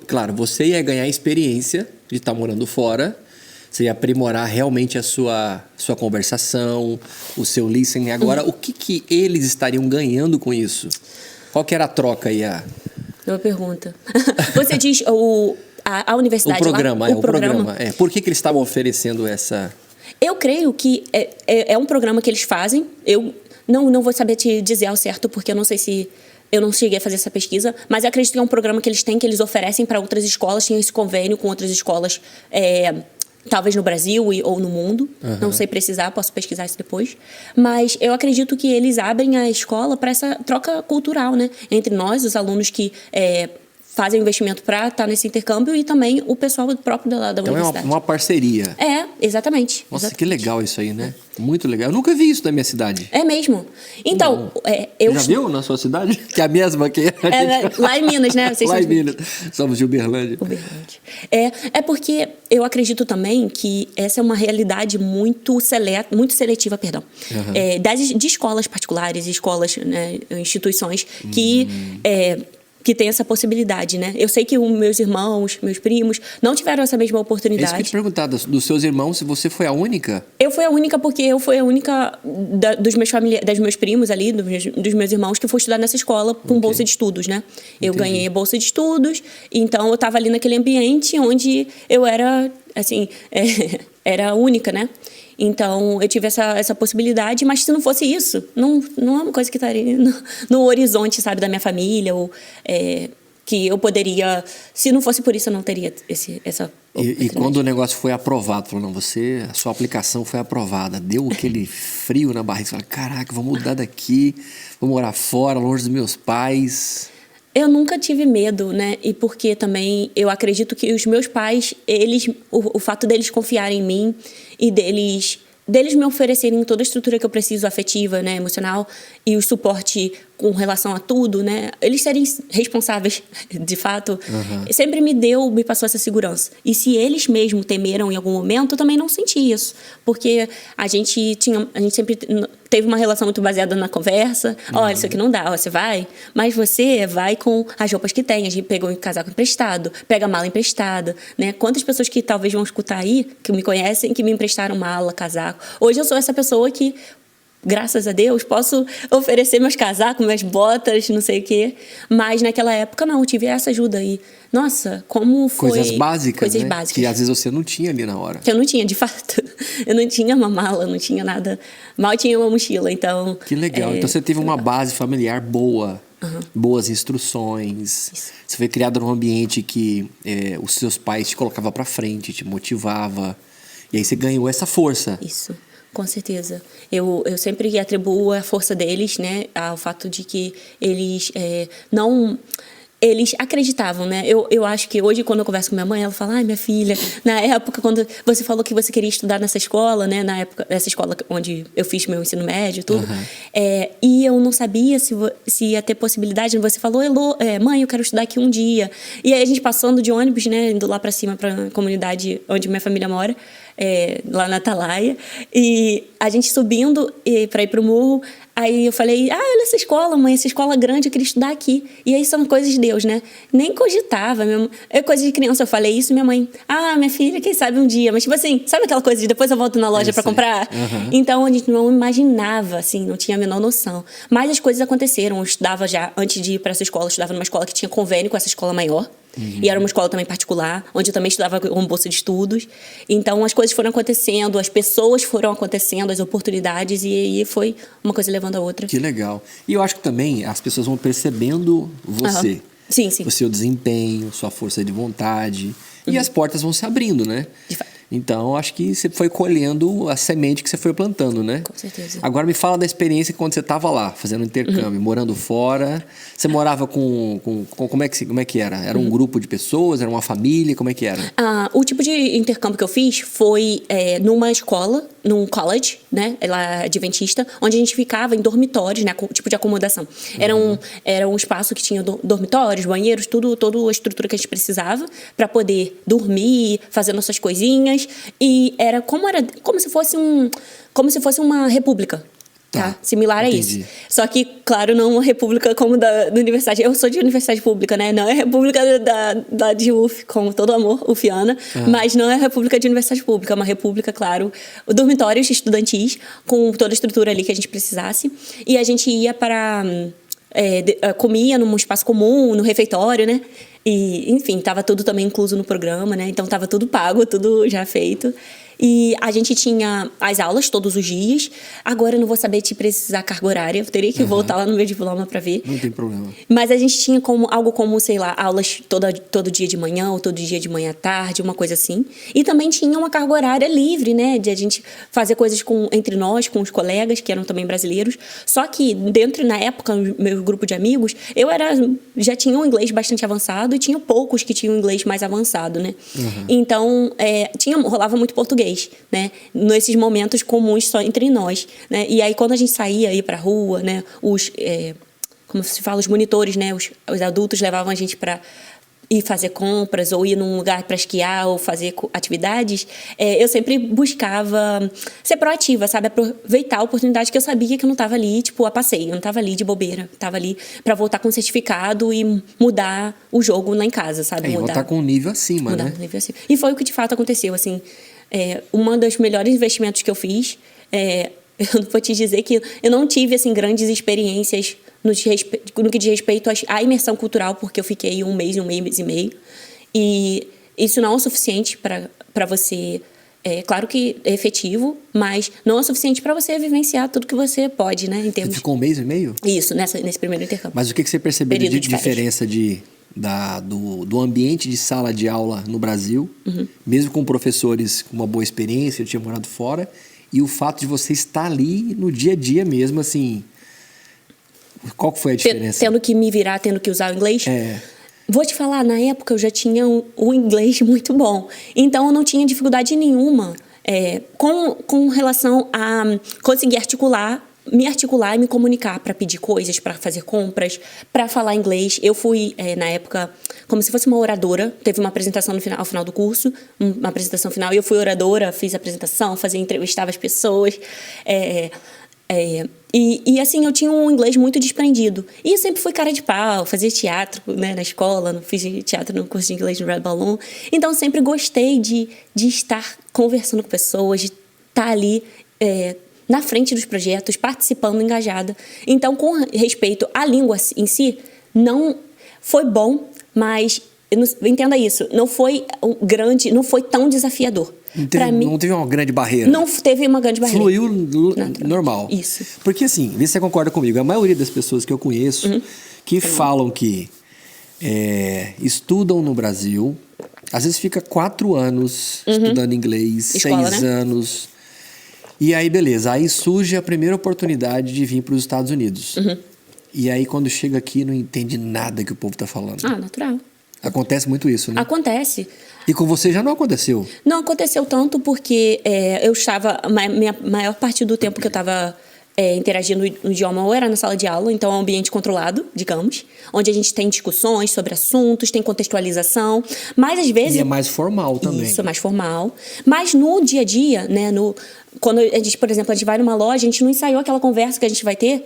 Claro, você ia ganhar experiência de estar morando fora, você ia aprimorar realmente a sua conversação, o seu listening. Agora, o que eles estariam ganhando com isso? Qual que era a troca aí? Boa pergunta. Você diz a universidade o programa, lá? O programa. Por que eles estavam oferecendo essa... Eu creio que é um programa que eles fazem. Eu não vou saber te dizer ao certo, porque eu não sei se... Eu não cheguei a fazer essa pesquisa, mas eu acredito que é um programa que eles têm, que eles oferecem para outras escolas. Tem esse convênio com outras escolas... talvez no Brasil ou no mundo, não sei precisar, posso pesquisar isso depois. Mas eu acredito que eles abrem a escola para essa troca cultural, né? Entre nós, os alunos que fazem investimento para estar nesse intercâmbio e também o pessoal próprio da universidade. Então é uma parceria. Exatamente. Nossa, exatamente. que legal isso aí, né? Muito legal. Eu nunca vi isso na minha cidade. É mesmo. Então, Já viu na sua cidade? Que é a mesma que lá em Minas, né? Vocês lá em Minas. Somos de Uberlândia. É porque eu acredito também que essa é uma realidade muito seletiva, perdão. De escolas particulares, escolas, né, instituições que tem essa possibilidade, né? Eu sei que os meus irmãos, meus primos, não tiveram essa mesma oportunidade. É isso que eu te perguntar, dos seus irmãos, se você foi a única? Eu fui a única porque eu fui a única dos meus primos ali, dos meus irmãos, que foi estudar nessa escola com bolsa de estudos, né? Eu ganhei bolsa de estudos, então eu estava ali naquele ambiente onde eu era, assim, era única, né? Então, eu tive essa possibilidade, mas se não fosse isso, não é uma coisa que estaria no horizonte, sabe, da minha família, ou que eu poderia... Se não fosse por isso, eu não teria essa oportunidade. E quando o negócio foi aprovado, falou, não, a sua aplicação foi aprovada, deu aquele frio na barriga, você falou, caraca, vou mudar daqui, vou morar fora, longe dos meus pais... Eu nunca tive medo, né? E porque também eu acredito que os meus pais, o fato deles confiarem em mim e deles me oferecerem toda a estrutura que eu preciso, afetiva, né, emocional, e o suporte com relação a tudo, né, eles serem responsáveis, de fato, sempre me passou essa segurança. E se eles mesmo temeram em algum momento, eu também não senti isso, porque a gente sempre teve uma relação muito baseada na conversa. Olha, isso aqui não dá, ó, você vai, mas você vai com as roupas que tem. A gente pegou um casaco emprestado, pega a mala emprestada, né? Quantas pessoas que talvez vão escutar aí, que me conhecem, que me emprestaram mala, casaco. Hoje eu sou essa pessoa que, graças a Deus, posso oferecer meus casacos, minhas botas, não sei o quê. Mas naquela época, não, eu tive essa ajuda aí. Nossa, como foi... Coisas básicas, Coisas né? básicas. Que às vezes você não tinha ali na hora. Que eu não tinha, de fato. Eu não tinha uma mala, não tinha nada. Mal tinha uma mochila, então... Que legal. Então você teve uma base familiar boa. Boas instruções. Isso. Você foi criado num ambiente que os seus pais te colocavam pra frente, te motivava. E aí você ganhou essa força. Isso, com certeza. Eu sempre atribuo a força deles, né, ao fato de que eles não... Eles acreditavam, né? Eu acho que hoje, quando eu converso com minha mãe, ela fala: ai, minha filha, na época, quando você falou que você queria estudar nessa escola, né? Na época, essa escola onde eu fiz meu ensino médio e tudo. E eu não sabia se ia ter possibilidade. Você falou: Elô, mãe, eu quero estudar aqui um dia. E aí a gente passando de ônibus, né? Indo lá pra cima, pra comunidade onde minha família mora. Lá na Atalaia. E a gente subindo pra ir pro morro. Aí eu falei: ah, olha essa escola, mãe, essa escola grande, eu queria estudar aqui. E aí são coisas de Deus, né? Nem cogitava. É coisa de criança, eu falei isso, minha mãe: ah, minha filha, quem sabe um dia. Mas tipo assim, sabe aquela coisa de depois eu volto na loja pra comprar? Então a gente não imaginava, assim, não tinha a menor noção. Mas as coisas aconteceram. Eu estudava já, antes de ir pra essa escola, eu estudava numa escola que tinha convênio com essa escola maior. E era uma escola também particular, onde eu também estudava com bolsa de estudos. Então, as coisas foram acontecendo, as pessoas foram acontecendo, as oportunidades, e aí foi uma coisa levando a outra. Que legal. E eu acho que também as pessoas vão percebendo você. Sim, sim. O seu desempenho, sua força de vontade. E as portas vão se abrindo, né? De fato. Então, acho que você foi colhendo a semente que você foi plantando, né? Com certeza. Agora me fala da experiência quando você estava lá, fazendo intercâmbio, morando fora. Você morava com como é que era? Era um grupo de pessoas? Era uma família? Como é que era? O tipo de intercâmbio que eu fiz foi numa escola, num college, né? Ela adventista, onde a gente ficava em dormitórios, né? Tipo de acomodação. Era um espaço que tinha dormitórios, banheiros, toda a estrutura que a gente precisava para poder dormir, fazer nossas coisinhas. E era como se fosse uma república. Tá? Similar a isso. Só que, claro, não uma república como da universidade. Eu sou de universidade pública, né? Não é república da de UF, com todo amor, UFiana, mas não é república de universidade pública. É uma república, claro, dormitórios estudantis, com toda a estrutura ali que a gente precisasse. E a gente ia para... comia num espaço comum, no refeitório, né? E, enfim, estava tudo também incluso no programa, né? Então, estava tudo pago, tudo já feito. E a gente tinha as aulas todos os dias. Agora eu não vou saber te precisar carga horária. Eu teria que voltar lá no meu diploma para ver. Não tem problema. Mas a gente tinha algo como, sei lá, aulas todo dia de manhã ou todo dia de manhã à tarde, uma coisa assim. E também tinha uma carga horária livre, né? De a gente fazer coisas entre nós, com os colegas, que eram também brasileiros. Só que na época, no meu grupo de amigos, já tinha um inglês bastante avançado e tinha poucos que tinham um inglês mais avançado, né? Então, rolava muito português, né? Nesses momentos comuns só entre nós, né? E aí, quando a gente saía, ia pra rua, né? Como se fala, os monitores, né? Os adultos levavam a gente para ir fazer compras ou ir num lugar para esquiar ou fazer atividades. Eu sempre buscava ser proativa, sabe? Aproveitar a oportunidade que eu sabia que eu não estava ali, tipo, a passeio. Eu não estava ali de bobeira. Estava ali para voltar com certificado e mudar o jogo lá em casa, sabe? E voltar com um nível acima, né? Um nível acima. E foi o que de fato aconteceu, assim. Um dos melhores investimentos que eu fiz. Eu não vou te dizer que eu não tive, assim, grandes experiências no que diz respeito à imersão cultural, porque eu fiquei um mês e meio. E isso não é o suficiente para você... claro que é efetivo, mas não é o suficiente para você vivenciar tudo que você pode, né? Você ficou um mês e meio? Isso, nesse primeiro intercâmbio. Mas o que você percebeu de diferença do ambiente de sala de aula no Brasil, mesmo com professores com uma boa experiência, eu tinha morado fora, e o fato de você estar ali no dia a dia mesmo, assim... Qual que foi a diferença? Tendo que me virar, tendo que usar o inglês? É. Vou te falar, na época eu já tinha o inglês muito bom. Então eu não tinha dificuldade nenhuma com relação a conseguir me articular e me comunicar para pedir coisas, para fazer compras, para falar inglês. Eu fui, na época, como se fosse uma oradora. Teve uma apresentação ao final do curso, uma apresentação final, e eu fui oradora, fiz a apresentação, entrevistava as pessoas. E assim, eu tinha um inglês muito desprendido. E eu sempre fui cara de pau, fazia teatro, né, na escola, fiz teatro no curso de inglês no Red Balloon. Então, eu sempre gostei de estar conversando com pessoas, de estar ali na frente dos projetos, participando, engajada. Então, com respeito à língua em si, não foi bom, mas entenda isso, não foi não foi tão desafiador. Não teve uma grande barreira. Não teve uma grande barreira. Fluiu normal. Isso. Porque assim, vê se você concorda comigo, a maioria das pessoas que eu conheço que falam que estudam no Brasil, às vezes fica 4 anos estudando inglês, Escola, 6 né? anos. E aí, beleza. Aí surge a primeira oportunidade de vir para os Estados Unidos. E aí, quando chega aqui, não entende nada que o povo tá falando. Ah, natural. Acontece muito isso, né? Acontece. E com você já não aconteceu? Não aconteceu tanto porque eu estava... Minha maior parte do tempo que eu estava interagindo no idioma ou era na sala de aula, então é um ambiente controlado, digamos, onde a gente tem discussões sobre assuntos, tem contextualização, mas às vezes... E é mais formal também. Isso, é mais formal. Mas no dia a dia, né, quando a gente, por exemplo, a gente vai numa loja, a gente não ensaiou aquela conversa que a gente vai ter,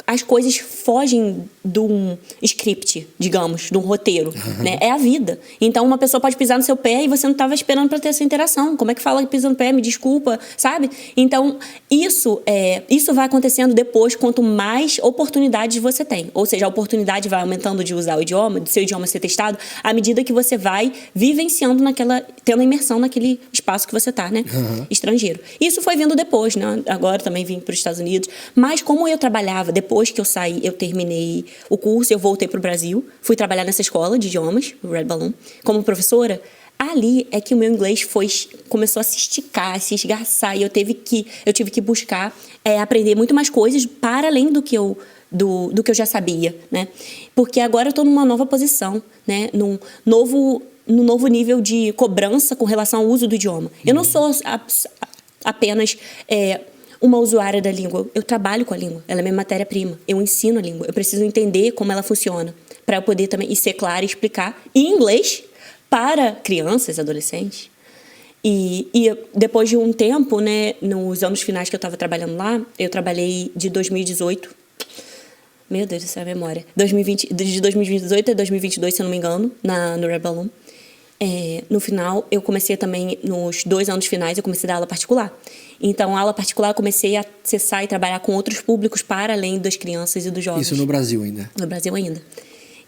as coisas fogem de um script, digamos, de um roteiro, né? É a vida. Então, uma pessoa pode pisar no seu pé e você não estava esperando para ter essa interação. Como é que fala que pisa no pé? Me desculpa, sabe? Então, isso vai acontecendo depois, quanto mais oportunidades você tem. Ou seja, a oportunidade vai aumentando de usar o idioma, de seu idioma ser testado, à medida que você vai vivenciando tendo imersão naquele espaço que você está, né? Estrangeiro. Isso foi vindo depois, né? Agora também vim para os Estados Unidos. Mas como eu trabalhava, depois que eu saí, eu terminei o curso, eu voltei para o Brasil, fui trabalhar nessa escola de idiomas, o Red Balloon, como professora. Ali é que o meu inglês começou a se esticar, a se esgarçar, e eu tive que buscar aprender muito mais coisas para além do que eu já sabia, né? Porque agora eu estou numa nova posição, né? Num novo nível de cobrança com relação ao uso do idioma. Eu não sou apenas uma usuária da língua. Eu trabalho com a língua. Ela é minha matéria-prima. Eu ensino a língua. Eu preciso entender como ela funciona para eu poder também ser clara e explicar em inglês para crianças, adolescentes. E depois de um tempo, né, nos anos finais que eu estava trabalhando lá, eu trabalhei de 2018. Meu Deus do céu, a memória. De 2018 a 2022, se eu não me engano, no Red Balloon. No final, eu comecei também, nos 2 anos finais, eu comecei a dar aula particular. Então, a aula particular, eu comecei a acessar e trabalhar com outros públicos para além das crianças e dos jovens. Isso no Brasil ainda? No Brasil ainda.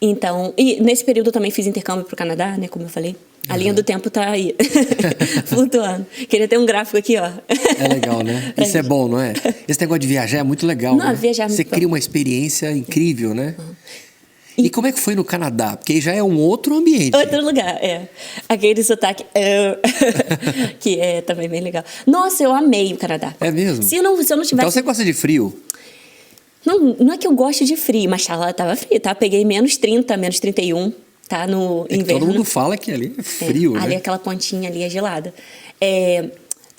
Então, e nesse período eu também fiz intercâmbio para o Canadá, né, como eu falei. A linha do tempo tá aí, flutuando. Queria ter um gráfico aqui, ó. É legal, né? Isso é bom, não é? Esse negócio de viajar é muito legal, Não, né? viajar é muito Você bom. cria uma experiência incrível, né? E como é que foi no Canadá? Porque já é um outro ambiente. Outro lugar, aquele sotaque que é também bem legal. Nossa, eu amei o Canadá. É mesmo? Se eu não tivesse... Então você gosta de frio? Não é que eu goste de frio, mas lá tava frio, tá? Peguei menos 30, menos 31, tá? No inverno. Todo mundo fala que ali é frio, né? Ali aquela pontinha ali é gelada.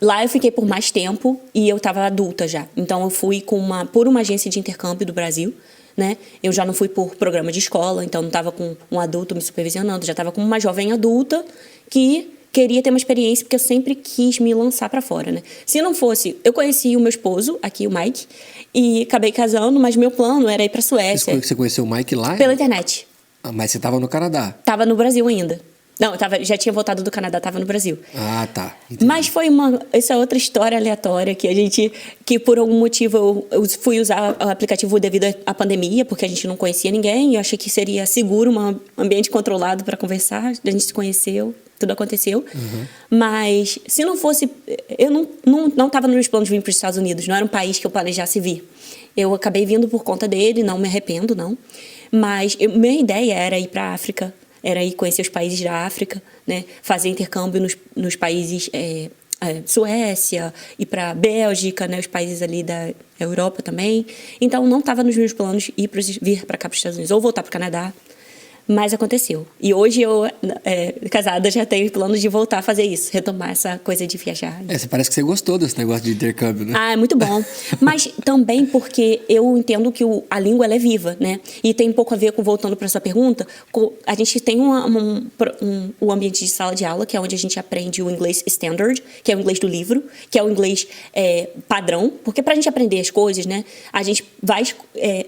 Lá eu fiquei por mais tempo e eu tava adulta já. Então eu fui por uma agência de intercâmbio do Brasil, né? Eu já não fui por programa de escola, então não estava com um adulto me supervisionando, já estava com uma jovem adulta que queria ter uma experiência, porque eu sempre quis me lançar para fora, né? Se não fosse... Eu conheci o meu esposo, aqui o Mike, e acabei casando, mas meu plano era ir para Suécia. Você conheceu o Mike lá? Pela internet. Mas você estava no Canadá? Tava no Brasil ainda. Não, já tinha voltado do Canadá, tava no Brasil. Ah, tá. Entendi. Mas essa é outra história aleatória que por algum motivo eu fui usar o aplicativo devido à pandemia, porque a gente não conhecia ninguém, e eu achei que seria seguro, um ambiente controlado para conversar, a gente se conheceu, tudo aconteceu. Mas se não fosse... Eu não estava nos meus planos de vir para os Estados Unidos, não era um país que eu planejasse vir. Eu acabei vindo por conta dele, não me arrependo, não. Mas minha ideia era ir para a África, era ir conhecer os países da África, né? Fazer intercâmbio nos países Suécia, ir para Bélgica, né, os países ali da Europa também. Então, não estava nos meus planos vir para cá para os Estados Unidos ou voltar para o Canadá. Mas aconteceu. E hoje eu, casada, já tenho planos de voltar a fazer isso, retomar essa coisa de viajar. Você parece que você gostou desse negócio de intercâmbio, né? É muito bom. Mas também porque eu entendo que a língua ela é viva, né? E tem um pouco a ver com, voltando para sua pergunta, a gente tem um ambiente de sala de aula, que é onde a gente aprende o inglês standard, que é o inglês do livro, que é o inglês padrão, porque para a gente aprender as coisas, né, a gente vai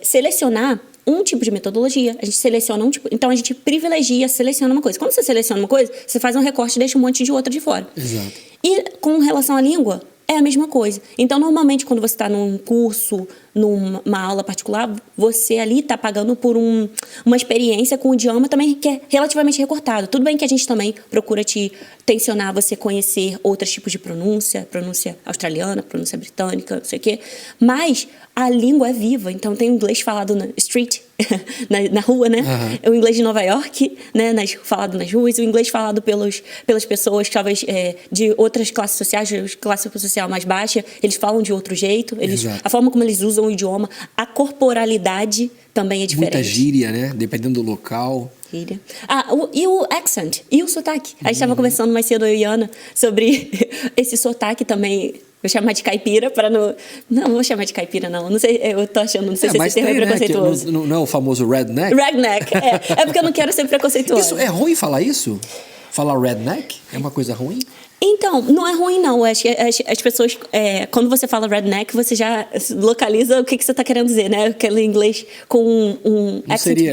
selecionar um tipo de metodologia, a gente seleciona um tipo. Então a gente privilegia, seleciona uma coisa. Quando você seleciona uma coisa, você faz um recorte e deixa um monte de outra de fora. Exato. E com relação à língua, é a mesma coisa. Então, normalmente, quando você está num curso, numa aula particular, você ali está pagando por uma experiência com o idioma também que é relativamente recortado. Tudo bem que a gente também procura te tensionar você conhecer outros tipos de pronúncia australiana, pronúncia britânica, não sei o quê. Mas a língua é viva, então tem o inglês falado na street, na rua, né? O inglês de Nova York, né? Falado nas ruas, o inglês falado pelas pessoas, talvez de outras classes sociais, classe social mais baixa, eles falam de outro jeito, a forma como eles usam o idioma, a corporalidade também é diferente. Muita gíria, né? Dependendo do local. Gíria. E o accent, e o sotaque. A gente estava conversando mais cedo, eu e Ana, sobre esse sotaque também. Vou chamar de caipira para não... Não vou chamar de caipira, não. Não sei, eu tô achando, não sei se esse termo é preconceituoso. Não é o famoso redneck? Redneck, é porque eu não quero ser preconceituosa. Isso é ruim falar isso? Falar redneck? É uma coisa ruim? Então, não é ruim, não. As pessoas, quando você fala redneck, você já localiza o que você está querendo dizer, né? Aquele inglês com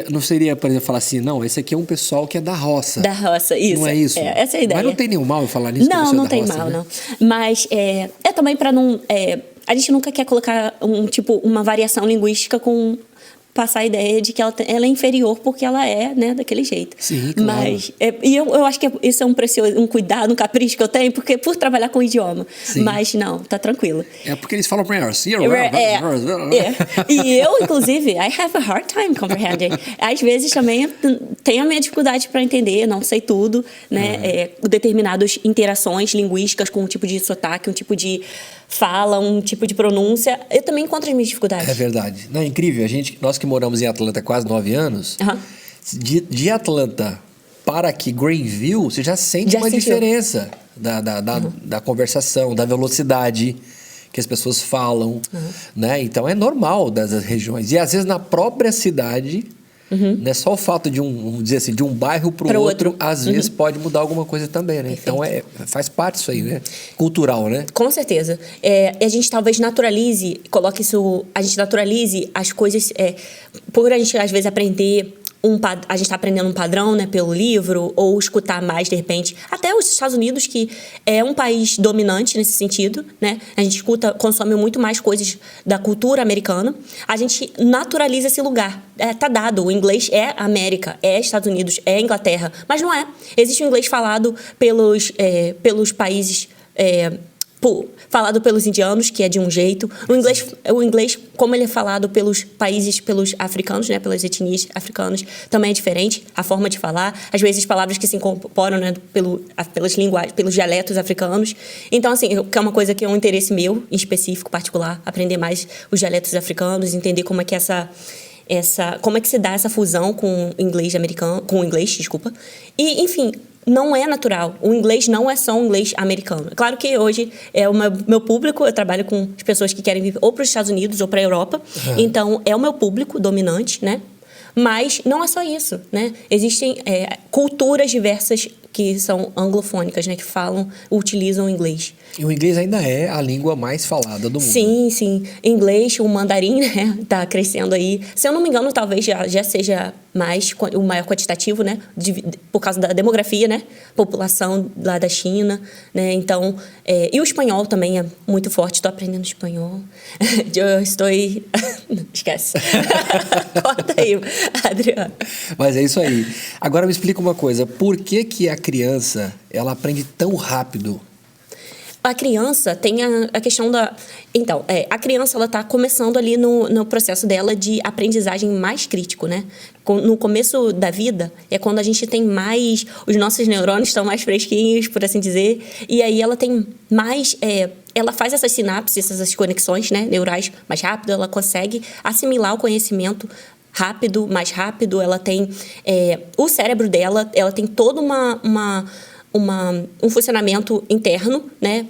não seria, por exemplo, falar assim, não, esse aqui é um pessoal que é da roça. Da roça, isso. Não é isso? Essa é a ideia. Mas não tem nenhum mal em falar nisso? Não, não tem mal, não. Mas é também para não... a gente nunca quer colocar uma variação linguística com... passar a ideia de que ela é inferior porque ela é, né, daquele jeito. Sim, claro. Mas, e eu acho que isso é um cuidado, um capricho que eu tenho, porque por trabalhar com o idioma. Sim. Mas não, tá tranquilo. É porque eles falam pra mim, E eu, inclusive, I have a hard time comprehending. Às vezes também tenho a minha dificuldade para entender, não sei tudo, né, determinadas interações linguísticas com um tipo de sotaque, um tipo de fala, um tipo de pronúncia, eu também encontro as minhas dificuldades. É verdade. Não, é incrível. Nós que moramos em Atlanta há quase 9 anos, de Atlanta para aqui, Greenville, você já sente uma diferença da conversação, da velocidade que as pessoas falam, né? Então é normal das regiões. E às vezes na própria cidade... Né? Só o fato de vamos dizer assim, de um bairro para o outro, às vezes pode mudar alguma coisa também, né? Então faz parte disso aí, né? Cultural, né? Com certeza. A gente talvez naturalize, a gente naturalize as coisas, por a gente às vezes aprender a gente está aprendendo um padrão, né, pelo livro, ou escutar mais, de repente, até os Estados Unidos, que é um país dominante nesse sentido, né? A gente consome muito mais coisas da cultura americana. A gente naturaliza esse lugar. Tá dado, o inglês é América, é Estados Unidos, é Inglaterra, mas não é. Existe o inglês falado pelos países... falado pelos indianos, que é de um jeito. O inglês, como ele é falado pelos países, pelos africanos, né, pelas etnias africanas, também é diferente. A forma de falar, às vezes palavras que se incorporam, né, pelas linguagens, pelos dialetos africanos. Então, assim, que é uma coisa que é um interesse meu, em específico, particular, aprender mais os dialetos africanos, entender como é que como é que se dá essa fusão com o inglês americano, com o inglês, desculpa. E, enfim, não é natural. O inglês não é só um inglês americano. Claro que hoje é o meu público, eu trabalho com as pessoas que querem vir ou para os Estados Unidos ou para a Europa. Então, é o meu público dominante, né? Mas não é só isso, né? Existem culturas diversas que são anglofônicas, né? Que utilizam o inglês. E o inglês ainda é a língua mais falada do mundo. Sim, sim. Inglês, o mandarim, né? Tá crescendo aí. Se eu não me engano, talvez já seja o maior quantitativo, né? Por causa da demografia, né? População lá da China, né? Então, e o espanhol também é muito forte. Estou aprendendo espanhol. Eu estou... Esquece. Corta aí, Adriano. Mas é isso aí. Agora me explica uma coisa. Por que a criança, ela aprende tão rápido A criança tem a questão da... Então, a criança, ela está começando ali no processo dela de aprendizagem mais crítico, né? No começo da vida, é quando a gente tem mais... Os nossos neurônios estão mais fresquinhos, por assim dizer. E aí ela tem mais... ela faz essas sinapses, essas conexões, né, neurais mais rápido. Ela consegue assimilar o conhecimento mais rápido. Ela tem... o cérebro dela, ela tem toda um funcionamento interno, né,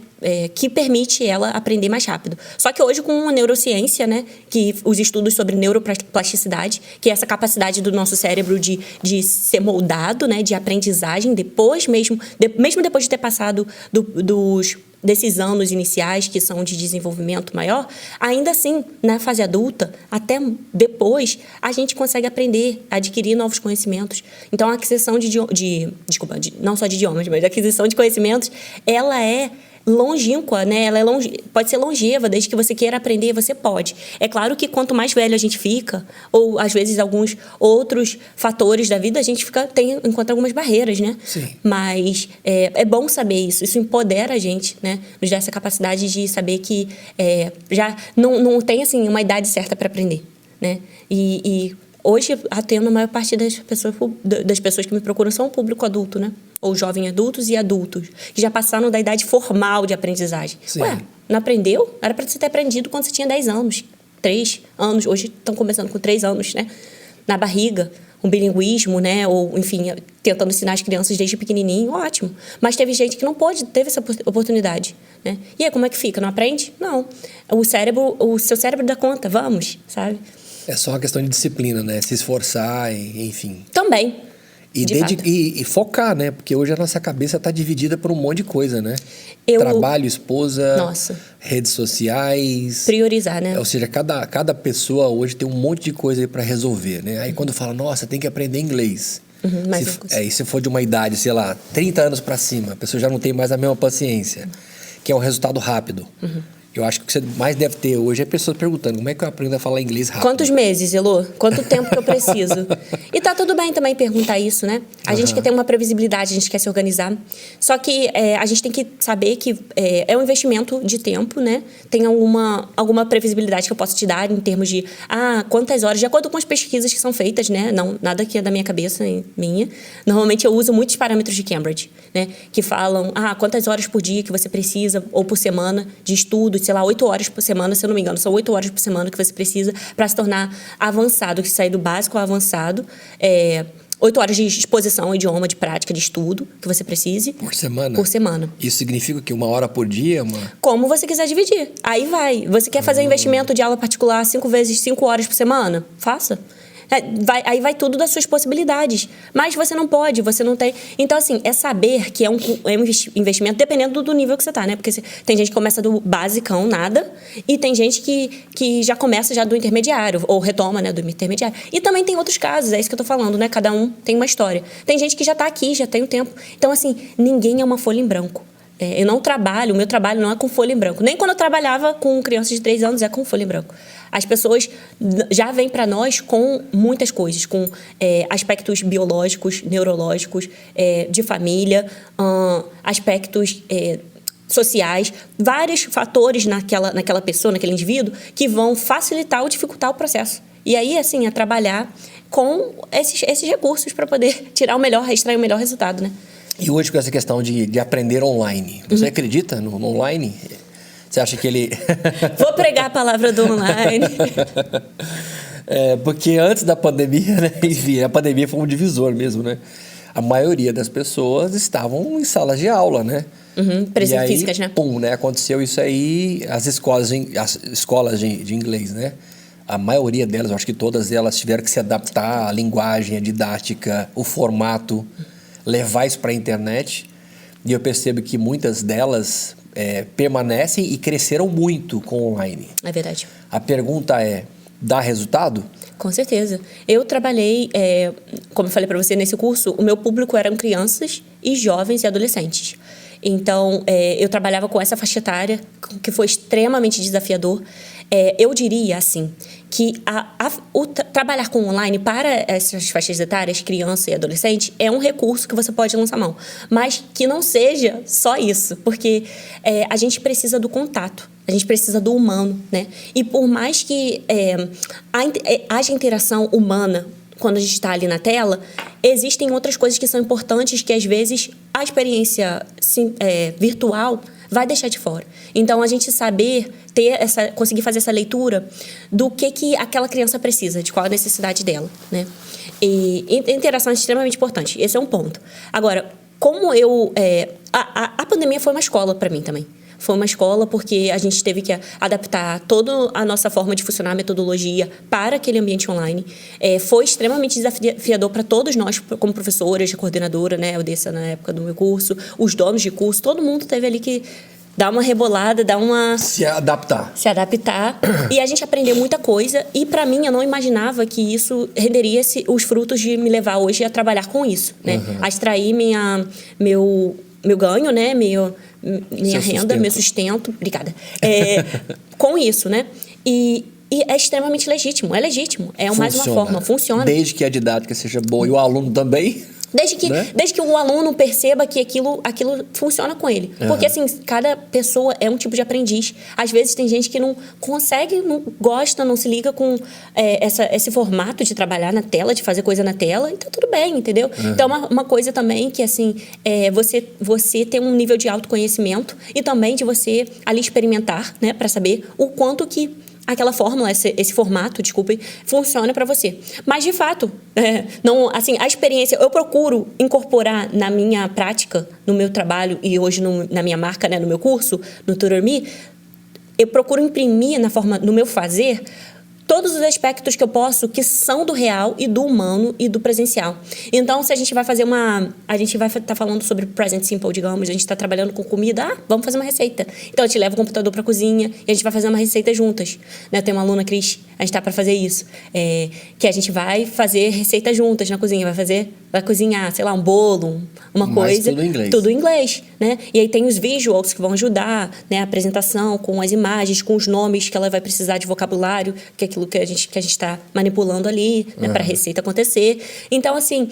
que permite ela aprender mais rápido. Só que hoje, com a neurociência, né, que os estudos sobre neuroplasticidade, que é essa capacidade do nosso cérebro de ser moldado, né, de aprendizagem, mesmo depois de ter passado desses anos iniciais, que são de desenvolvimento maior, ainda assim, na fase adulta, até depois, a gente consegue aprender, adquirir novos conhecimentos. Então, a aquisição não só de idiomas, mas a aquisição de conhecimentos, ela é longínqua, né? Ela pode ser longeva, desde que você queira aprender, você pode. É claro que quanto mais velho a gente fica, ou às vezes alguns outros fatores da vida, a gente encontra algumas barreiras, né? Sim. Mas é bom saber isso. Isso empodera a gente, né? Nos dá essa capacidade de saber que já não tem, assim, uma idade certa para aprender, né? E hoje, atendo a maior parte das pessoas que me procuram são o público adulto, né? Ou jovens adultos e adultos, que já passaram da idade formal de aprendizagem. Sim. Ué, não aprendeu? Era para você ter aprendido quando você tinha 10 anos, 3 anos. Hoje estão começando com 3 anos, né? Na barriga, um bilinguismo, né? Ou, enfim, tentando ensinar as crianças desde pequenininho, ótimo. Mas teve gente que não teve essa oportunidade, né? E aí, como é que fica? Não aprende? Não. O seu cérebro dá conta, vamos, sabe? É só uma questão de disciplina, né? Se esforçar, enfim. Também. E focar, né? Porque hoje a nossa cabeça está dividida por um monte de coisa, né? Trabalho, esposa, redes sociais. Priorizar, né? Ou seja, cada pessoa hoje tem um monte de coisa aí para resolver, né? Aí quando fala, nossa, tem que aprender inglês. Se for de uma idade, sei lá, 30 anos para cima, a pessoa já não tem mais a mesma paciência, que é um resultado rápido. Eu acho que o que você mais deve ter hoje é pessoas perguntando como é que eu aprendo a falar inglês rápido. Quantos meses, Elô? Quanto tempo que eu preciso? E tá tudo bem também perguntar isso, né? A gente quer ter uma previsibilidade, a gente quer se organizar. Só que a gente tem que saber que é um investimento de tempo, né? Tem alguma previsibilidade que eu posso te dar em termos de quantas horas, de acordo com as pesquisas que são feitas, né? Não, nada que é da minha cabeça, minha. Normalmente eu uso muitos parâmetros de Cambridge, né? Que falam, quantas horas por dia que você precisa, ou por semana, de estudo, sei lá, 8 horas por semana, se eu não me engano, são 8 horas por semana que você precisa para se tornar avançado, que sair do básico ao avançado. 8 horas de exposição, idioma, de prática, de estudo, que você precise. Por semana? Por semana. Isso significa que 1 hora por dia? Como você quiser dividir. Aí vai. Você quer fazer investimento de aula particular 5 vezes 5 horas por semana? Faça. Aí vai tudo das suas possibilidades. Mas você não pode, você não tem... Então, assim, é saber que é um investimento dependendo do nível que você tá, né? Porque tem gente que começa do basicão, nada, e tem gente que já começa já do intermediário, ou retoma, né, do intermediário. E também tem outros casos, é isso que eu tô falando, né? Cada um tem uma história. Tem gente que já tá aqui, já tem um tempo. Então, assim, ninguém é uma folha em branco. Eu não trabalho, o meu trabalho não é com folha em branco. Nem quando eu trabalhava com crianças de 3 anos é com folha em branco. As pessoas já vêm para nós com muitas coisas, com aspectos biológicos, neurológicos, de família, aspectos sociais, vários fatores naquela pessoa, naquele indivíduo, que vão facilitar ou dificultar o processo. E aí, assim, é trabalhar com esses recursos para poder extrair o melhor resultado, né? E hoje com essa questão de aprender online, você acredita no online? Você acha que ele... Vou pregar a palavra do online. Porque antes da pandemia, né? Enfim, a pandemia foi um divisor mesmo, né? A maioria das pessoas estavam em salas de aula, né? Físicas, né? Pum, né? Aconteceu isso aí, as escolas de inglês, né? A maioria delas, eu acho que todas elas tiveram que se adaptar à linguagem, à didática, o formato, levar isso para a internet. E eu percebo que muitas delas permanecem e cresceram muito com o online. É verdade. A pergunta é, dá resultado? Com certeza. Eu trabalhei, como eu falei para você nesse curso, o meu público eram crianças e jovens e adolescentes. Então, eu trabalhava com essa faixa etária, que foi extremamente desafiador. Eu diria, assim, que trabalhar com online para essas faixas etárias, criança e adolescente, é um recurso que você pode lançar mão. Mas que não seja só isso, porque a gente precisa do contato, a gente precisa do humano, né? E por mais que haja interação humana quando a gente está ali na tela, existem outras coisas que são importantes que, às vezes, a experiência virtual vai deixar de fora. Então, a gente saber conseguir fazer essa leitura do que aquela criança precisa, de qual a necessidade dela, né? E interação é extremamente importante. Esse é um ponto. Agora, como a pandemia foi uma escola para mim também. Foi uma escola porque a gente teve que adaptar toda a nossa forma de funcionar, a metodologia, para aquele ambiente online. Foi extremamente desafiador para todos nós, como professoras, coordenadora, né? Eu dessa na época do meu curso, os donos de curso, todo mundo teve ali que dar uma rebolada, se adaptar. E a gente aprendeu muita coisa. E, para mim, eu não imaginava que isso renderia os frutos de me levar hoje a trabalhar com isso, né? Uhum. A extrair meu ganho, né? Minha renda, meu sustento. Obrigada. Com isso, né? E é extremamente legítimo. É legítimo. Mais uma forma. Funciona. Desde que a didática seja boa e o aluno também. Desde que o aluno perceba que aquilo funciona com ele. Uhum. Porque, assim, cada pessoa é um tipo de aprendiz. Às vezes tem gente que não consegue, não gosta, não se liga com esse formato de trabalhar na tela, de fazer coisa na tela. Então, tudo bem, entendeu? Uhum. Então, uma coisa também que, assim, você ter um nível de autoconhecimento e também de você ali experimentar, né? Para saber o quanto que aquela fórmula, esse formato, desculpe, funciona para você. Mas, de fato, não, assim, a experiência, eu procuro incorporar na minha prática, no meu trabalho e hoje na minha marca, né, no meu curso, no TutorMe, eu procuro imprimir no meu fazer todos os aspectos que eu posso, que são do real e do humano e do presencial. Então, se a gente vai fazer a gente vai estar falando sobre present simple, digamos, a gente está trabalhando com comida, vamos fazer uma receita. Então, eu te levo o computador para a cozinha e a gente vai fazer uma receita juntas. Né? Eu tenho uma aluna, Cris, a gente está para fazer isso. Que a gente vai fazer receita juntas na cozinha, vai cozinhar, sei lá, um bolo, uma coisa. Tudo em inglês. Tudo em inglês, né? E aí tem os visuals que vão ajudar, né? A apresentação com as imagens, com os nomes que ela vai precisar de vocabulário, que é aquilo que a gente está manipulando ali, né? Para a receita acontecer. Então, assim,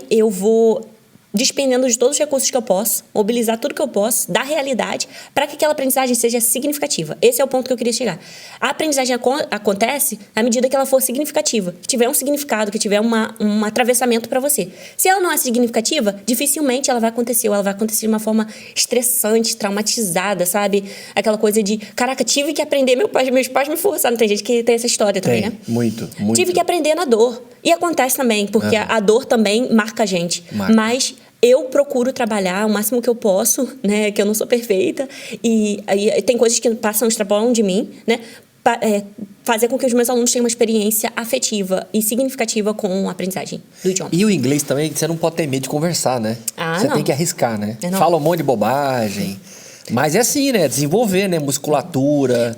eu vou despendendo de todos os recursos que eu posso, mobilizar tudo que eu posso, da realidade, para que aquela aprendizagem seja significativa. Esse é o ponto que eu queria chegar. A aprendizagem acontece à medida que ela for significativa, que tiver um significado, que tiver um atravessamento para você. Se ela não é significativa, dificilmente ela vai acontecer, ou ela vai acontecer de uma forma estressante, traumatizada, sabe? Aquela coisa de, caraca, tive que aprender, meus pais me forçaram. Tem gente que tem essa história também, né? Muito. Tive que aprender na dor. E acontece também, porque a dor também marca a gente. Mas eu procuro trabalhar o máximo que eu posso, né? Que eu não sou perfeita. E tem coisas que extrapolam de mim, né? Fazer com que os meus alunos tenham uma experiência afetiva e significativa com a aprendizagem do idioma. E o inglês também, você não pode ter medo de conversar, né? Você tem que arriscar, né? Fala um monte de bobagem. Mas é assim, né? Desenvolver, né? Musculatura.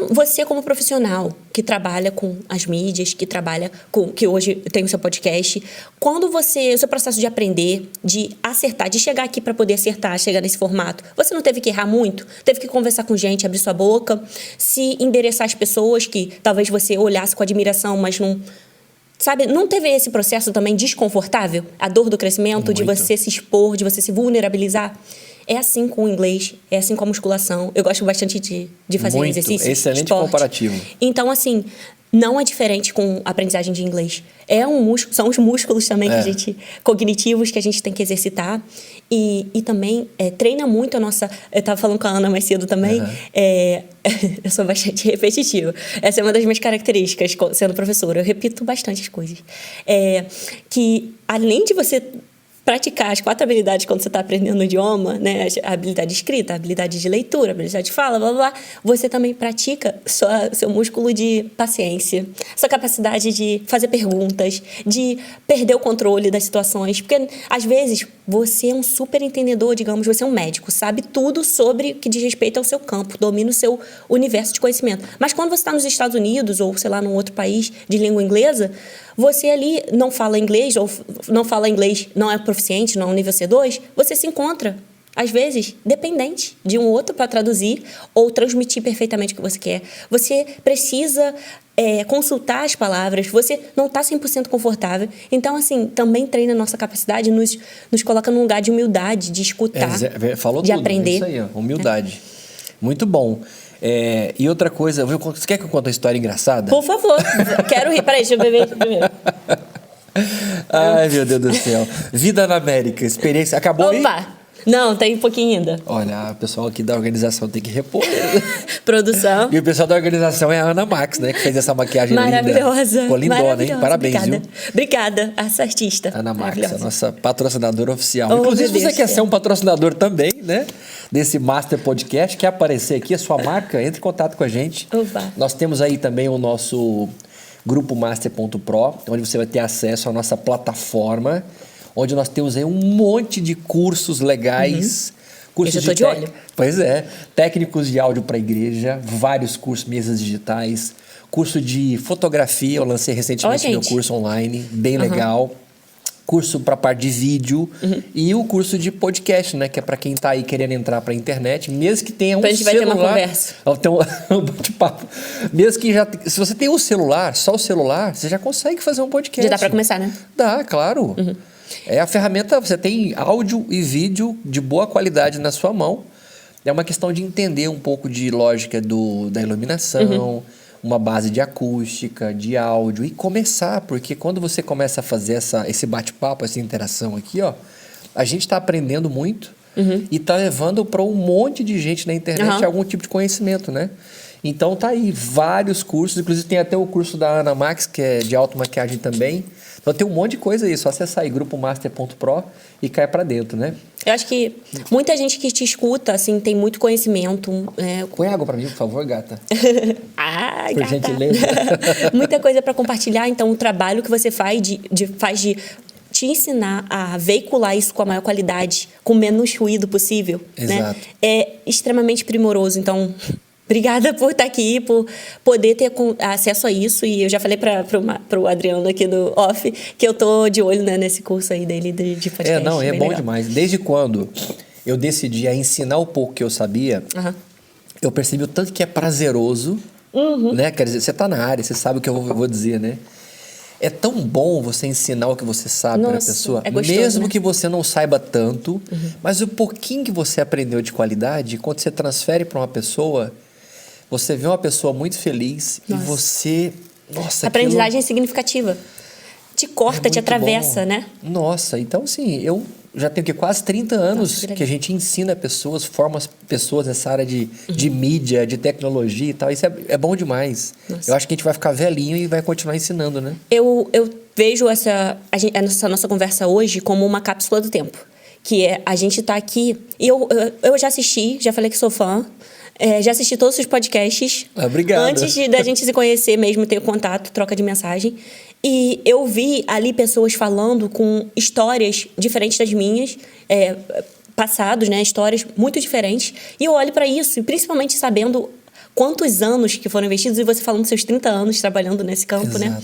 Você como profissional que trabalha com as mídias, que hoje tem o seu podcast, o seu processo de aprender, de acertar, de chegar aqui para poder acertar, chegar nesse formato, você não teve que errar muito? Teve que conversar com gente, abrir sua boca, se endereçar às pessoas que talvez você olhasse com admiração, mas não... Sabe, não teve esse processo também desconfortável? A dor do crescimento, muito. De você se expor, de você se vulnerabilizar? É assim com o inglês, é assim com a musculação. Eu gosto bastante de fazer muito. Exercício. Excelente esporte. Comparativo. Então, assim, não é diferente com a aprendizagem de inglês. São os músculos também cognitivos que a gente tem que exercitar. E também treina muito a nossa... Eu estava falando com a Ana mais cedo também. Eu sou bastante repetitiva. Essa é uma das minhas características sendo professora. Eu repito bastante as coisas. Que além de você praticar as 4 habilidades quando você está aprendendo o idioma, né? A habilidade de escrita, a habilidade de leitura, a habilidade de fala, blá, blá, blá. Você também pratica seu músculo de paciência, sua capacidade de fazer perguntas, de perder o controle das situações. Porque, às vezes, você é um super entendedor, digamos, você é um médico, sabe tudo sobre o que diz respeito ao seu campo, domina o seu universo de conhecimento. Mas quando você está nos Estados Unidos ou, sei lá, num outro país de língua inglesa, você ali não fala inglês, ou não fala inglês, não é proficiente, não é um nível C2, você se encontra às vezes, dependente de um outro para traduzir ou transmitir perfeitamente o que você quer. Você precisa consultar as palavras, você não está 100% confortável. Então, assim, também treina a nossa capacidade, nos coloca num lugar de humildade, de escutar, falou de tudo, aprender. É isso aí, ó, humildade. Muito bom. E outra coisa, você quer que eu conte uma história engraçada? Por favor, quero rir. Peraí, deixa eu beber aqui primeiro. Ai, meu Deus do céu. Vida na América, experiência. Acabou aí? Opa! Não, tem um pouquinho ainda. Olha, o pessoal aqui da organização tem que repor. Produção. E o pessoal da organização é a Ana Max, né? Que fez essa maquiagem maravilhosa, linda. Ficou lindona, maravilhosa. hein? Parabéns, obrigada. viu? Obrigada, essa artista. Ana Max, a nossa patrocinadora oficial. Oh, Inclusive, se meu você Deus quer do ser céu. um patrocinador também, né? Desse Master Podcast, quer aparecer aqui, a sua marca, entre em contato com a gente. Opa. Nós temos aí também o nosso grupo Master.pro, onde você vai ter acesso à nossa plataforma, onde nós temos aí um monte de cursos legais. Cursos Eu já tô de olho. Pois é. Técnicos de áudio para a igreja, vários cursos, mesas digitais, curso de fotografia, eu lancei recentemente meu curso online, bem legal. Curso para parte de vídeo e o curso de podcast, né? Que é para quem tá aí querendo entrar para a internet, mesmo que tenha um celular. A gente vai ter uma conversa. Então, um bate-papo. Mesmo que se você tem um celular, só o celular, você já consegue fazer um podcast. Já dá para começar, né? Dá, claro. É a ferramenta, você tem áudio e vídeo de boa qualidade na sua mão. É uma questão de entender um pouco de lógica da iluminação, uma base de acústica, de áudio e começar, porque quando você começa a fazer esse bate-papo, essa interação aqui, ó, a gente está aprendendo muito e está levando para um monte de gente na internet algum tipo de conhecimento, né? Então tá aí vários cursos, inclusive tem até o curso da Ana Max, que é de automaquiagem também. Então tem um monte de coisa aí, só acessar aí grupomaster.pro e cai para dentro, né? Eu acho que muita gente que te escuta, assim, tem muito conhecimento. Põe água para mim, por favor, gata. Ai, Por gata. gentileza. Muita coisa para compartilhar. Então, o trabalho que você faz de te ensinar a veicular isso com a maior qualidade, com o menos ruído possível, Exato. né? É extremamente primoroso. Então, obrigada por estar aqui, por poder ter acesso a isso. E eu já falei para o Adriano aqui do Off que eu tô de olho, né, nesse curso aí dele de podcast. É bom legal. demais. Desde quando eu decidi a ensinar o pouco que eu sabia, eu percebi o tanto que é prazeroso, né? Quer dizer, você tá na área, você sabe o que eu vou dizer, né? É tão bom você ensinar o que você sabe para a pessoa, gostoso, mesmo né? que você não saiba tanto, mas o pouquinho que você aprendeu de qualidade, quando você transfere para uma pessoa, você vê uma pessoa muito feliz e você... Nossa, a aprendizagem é significativa. Te corta, te atravessa, bom, né? Nossa, então assim, eu já tenho quase 30 anos que a gente ensina pessoas, forma as pessoas nessa área de mídia, de tecnologia e tal. Isso é bom demais. Nossa. Eu acho que a gente vai ficar velhinho e vai continuar ensinando, né? Eu vejo essa nossa conversa hoje como uma cápsula do tempo. Que é, a gente tá aqui... E eu já assisti, já falei que sou fã. Já assisti todos os podcasts. Obrigado. Antes da gente se conhecer mesmo, ter contato, troca de mensagem. E eu vi ali pessoas falando com histórias diferentes das minhas, passados, né? Histórias muito diferentes. E eu olho para isso, e principalmente sabendo quantos anos que foram investidos, e você falando dos seus 30 anos trabalhando nesse campo, né?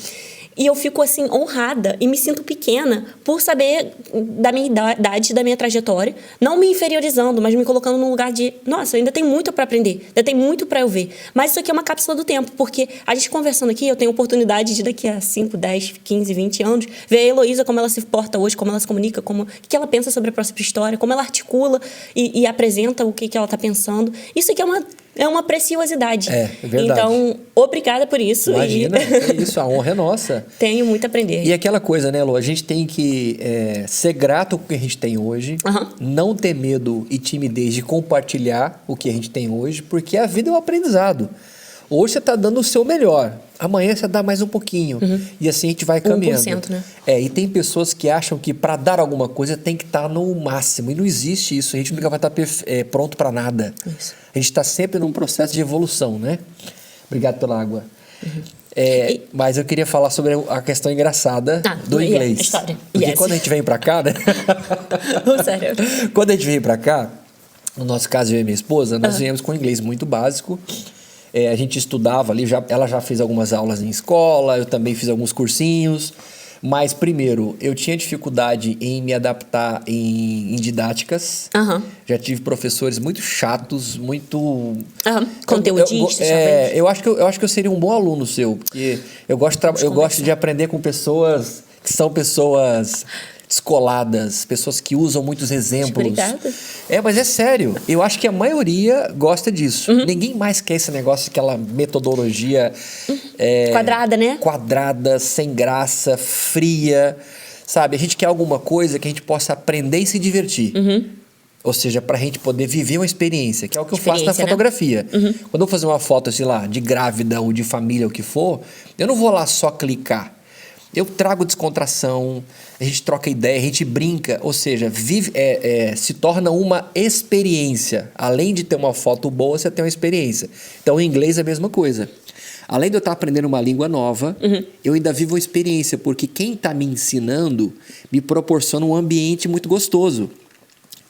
E eu fico, assim, honrada e me sinto pequena por saber da minha idade, da minha trajetória. Não me inferiorizando, mas me colocando num lugar de... Nossa, ainda tem muito para aprender, ainda tem muito para eu ver. Mas isso aqui é uma cápsula do tempo, porque a gente conversando aqui, eu tenho a oportunidade de daqui a 5, 10, 15, 20 anos, ver a Heloísa, como ela se porta hoje, como ela se comunica, o que ela pensa sobre a própria história, como ela articula e apresenta o que ela está pensando. Isso aqui é uma preciosidade. É verdade. Então, obrigada por isso. Imagina, é isso, a honra é nossa. Tenho muito a aprender. E aquela coisa, né, Lu? A gente tem que ser grato com o que a gente tem hoje, não ter medo e timidez de compartilhar o que a gente tem hoje, porque a vida é um aprendizado. Hoje você está dando o seu melhor, amanhã você dá mais um pouquinho. E assim a gente vai caminhando. 1%, né? E tem pessoas que acham que para dar alguma coisa tem que estar no máximo. E não existe isso. A gente nunca vai estar pronto para nada. Isso. A gente está sempre num processo de evolução, né? Obrigado pela água. Mas eu queria falar sobre a questão engraçada do inglês. História. Porque quando a gente vem para cá, né? Sério. Quando a gente veio para cá, no nosso caso, eu e minha esposa, nós viemos com inglês muito básico. A gente estudava ali, ela já fez algumas aulas em escola, eu também fiz alguns cursinhos, Mas, primeiro, eu tinha dificuldade em me adaptar em didáticas. Aham. Já tive professores muito chatos, muito... Aham. Conteudistas, talvez. eu acho que eu seria um bom aluno seu, porque eu gosto de aprender com pessoas que são pessoas descoladas, pessoas que usam muitos exemplos. Obrigada. Mas é sério. Eu acho que a maioria gosta disso. Ninguém mais quer esse negócio, aquela metodologia... Quadrada, né? Quadrada, sem graça, fria. Sabe? A gente quer alguma coisa que a gente possa aprender e se divertir. Ou seja, para a gente poder viver uma experiência, que é o que eu faço na fotografia. Quando eu vou fazer uma foto, sei lá, de grávida ou de família, o que for, eu não vou lá só clicar. Eu trago descontração, a gente troca ideia, a gente brinca, ou seja, se torna uma experiência. Além de ter uma foto boa, você tem uma experiência. Então, em inglês é a mesma coisa. Além de eu estar aprendendo uma língua nova, eu ainda vivo uma experiência, porque quem está me ensinando me proporciona um ambiente muito gostoso.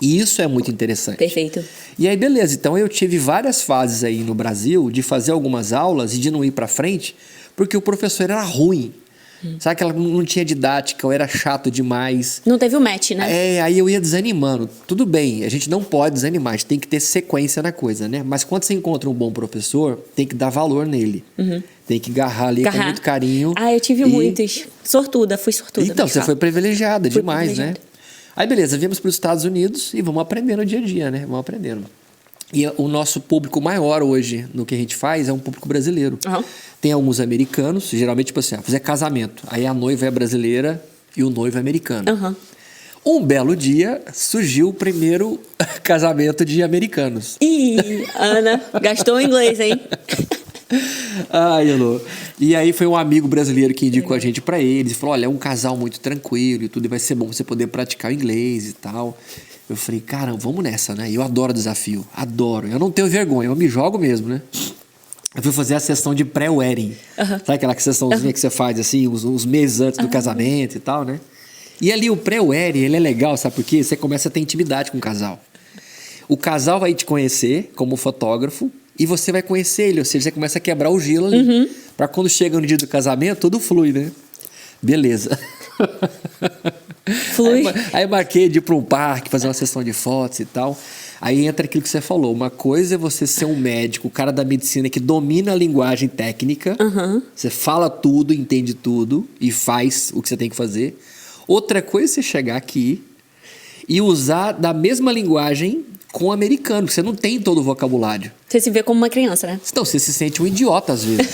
E isso é muito interessante. Perfeito. E aí, beleza. Então, eu tive várias fases aí no Brasil de fazer algumas aulas e de não ir para frente, porque o professor era ruim. Sabe que ela não tinha didática, ou era chato demais. Não teve o match, né? Aí eu ia desanimando. Tudo bem, a gente não pode desanimar, a gente tem que ter sequência na coisa, né? Mas quando você encontra um bom professor, tem que dar valor nele. Tem que agarrar ali com muito carinho. Eu tive muitos. Fui sortuda. Então, você foi privilegiada demais, né? Aí, beleza, viemos para os Estados Unidos e vamos aprendendo no dia a dia, né? Vamos aprendendo. E o nosso público maior hoje no que a gente faz é um público brasileiro. Tem alguns americanos, geralmente, tipo assim, fazer casamento. Aí a noiva é brasileira e o noivo é americano. Um belo dia, surgiu o primeiro casamento de americanos. Ih, Ana, gastou o inglês, hein? Ai, Elô. E aí foi um amigo brasileiro que indicou a gente pra eles. E falou, olha, é um casal muito tranquilo e tudo. E vai ser bom você poder praticar o inglês e tal. Eu falei, caramba, vamos nessa, né? Eu adoro desafio, adoro. Eu não tenho vergonha, eu me jogo mesmo, né? Eu fui fazer a sessão de pré-wedding. Sabe aquela sessãozinha que você faz, assim, uns meses antes do casamento e tal, né? E ali o pré-wedding, ele é legal, sabe por quê? Você começa a ter intimidade com o casal. O casal vai te conhecer como fotógrafo e você vai conhecer ele. Ou seja, você começa a quebrar o gelo ali. Pra quando chega no dia do casamento, tudo flui, né? Beleza. Flui. Aí marquei de ir para um parque, fazer uma sessão de fotos e tal. Aí entra aquilo que você falou. Uma coisa é você ser um médico, o cara da medicina que domina a linguagem técnica. Você fala tudo, entende tudo e faz o que você tem que fazer. Outra coisa é você chegar aqui e usar da mesma linguagem com o americano, que você não tem todo o vocabulário. Você se vê como uma criança, né? Então, você se sente um idiota às vezes.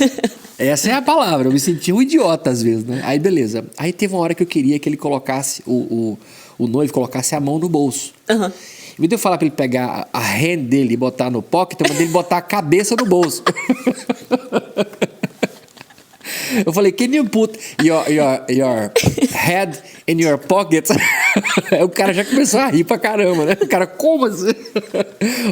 Essa é a palavra, eu me senti um idiota às vezes, né? Aí, beleza. Aí teve uma hora que eu queria que ele colocasse, o noivo colocasse a mão no bolso. Em vez de eu falar pra ele pegar a hand dele e botar no pocket, eu mandei ele botar a cabeça no bolso. Eu falei, can you put your head in your pocket? Aí o cara já começou a rir pra caramba, né? O cara, como assim?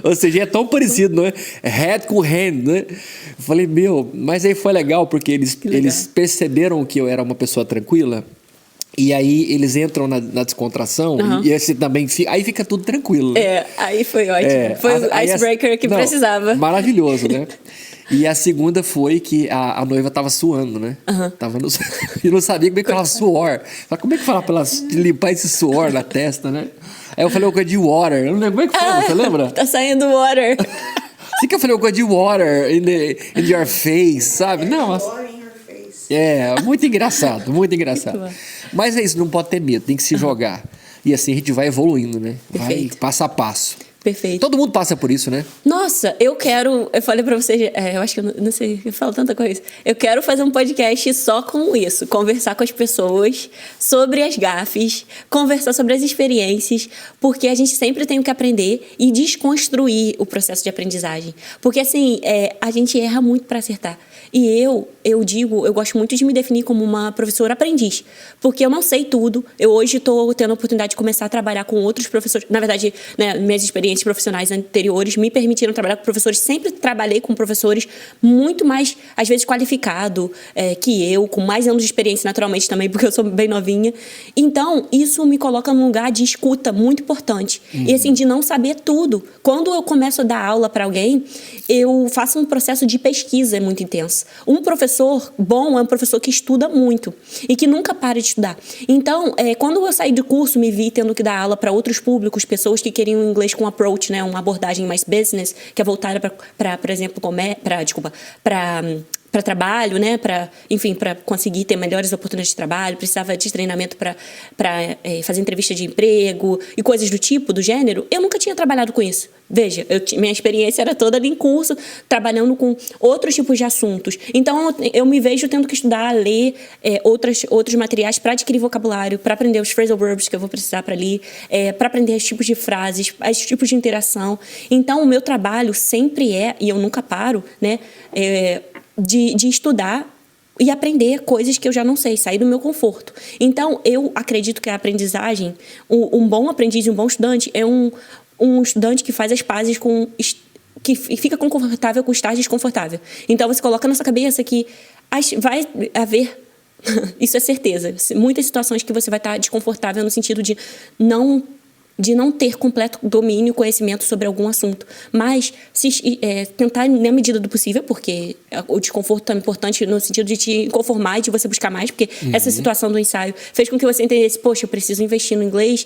Ou seja, é tão parecido, não é? Head com hand, né? Eu falei, mas aí foi legal, porque eles perceberam que eu era uma pessoa tranquila. E aí eles entram na descontração e esse também aí fica tudo tranquilo. Né? Aí foi ótimo. Foi o icebreaker que precisava. Maravilhoso, né? E a segunda foi que a noiva tava suando, né? Tava e não sabia como é que falava suor. Falei, como é que fala pra ela limpar esse suor na testa, né? Aí eu falei uma coisa de water. Eu não lembro como é que fala, você lembra? Tá saindo water. Assim que eu falei uma coisa de water in your face, sabe? Não, mas... muito engraçado, muito engraçado. Mas é isso, não pode ter medo, tem que se jogar. E assim a gente vai evoluindo, né? Vai passo a passo. Perfeito. Todo mundo passa por isso, né? Nossa, eu falei pra vocês, eu acho que eu não sei, eu falo tanta coisa. Eu quero fazer um podcast só com isso, conversar com as pessoas sobre as gafes, conversar sobre as experiências, porque a gente sempre tem que aprender e desconstruir o processo de aprendizagem. Porque assim, a gente erra muito pra acertar. E eu gosto muito de me definir como uma professora aprendiz, porque eu não sei tudo. Eu hoje estou tendo a oportunidade de começar a trabalhar com outros professores. Na verdade, né, minhas experiências experiências profissionais anteriores me permitiram trabalhar com professores. Sempre trabalhei com professores muito mais, às vezes, qualificados que eu, com mais anos de experiência, naturalmente, também, porque eu sou bem novinha. Então, isso me coloca num lugar de escuta muito importante. E, assim, de não saber tudo. Quando eu começo a dar aula para alguém, eu faço um processo de pesquisa muito intenso. Um professor bom é um professor que estuda muito e que nunca para de estudar. Então, quando eu saí do curso, me vi tendo que dar aula para outros públicos, pessoas que queriam inglês com approach, né, uma abordagem mais business, que é voltada para, por exemplo, para trabalho, né, para conseguir ter melhores oportunidades de trabalho, precisava de treinamento para fazer entrevista de emprego e coisas do tipo, do gênero. Eu nunca tinha trabalhado com isso. Veja, minha experiência era toda ali em curso, trabalhando com outros tipos de assuntos. Então, eu me vejo tendo que estudar, ler outros materiais para adquirir vocabulário, para aprender os phrasal verbs que eu vou precisar para ali, para aprender os tipos de frases, os tipos de interação. Então, o meu trabalho sempre e eu nunca paro, né, de estudar e aprender coisas que eu já não sei, sair do meu conforto. Então, eu acredito que a aprendizagem, um bom aprendiz e um bom estudante é um estudante que faz as pazes que fica confortável com estar desconfortável. Então, você coloca na sua cabeça que vai haver, isso é certeza, muitas situações que você vai estar desconfortável no sentido de não ter completo domínio, conhecimento sobre algum assunto. Mas tentar, na medida do possível, porque o desconforto é importante no sentido de te conformar e de você buscar mais, porque essa situação do ensaio fez com que você entendesse, poxa, eu preciso investir no inglês,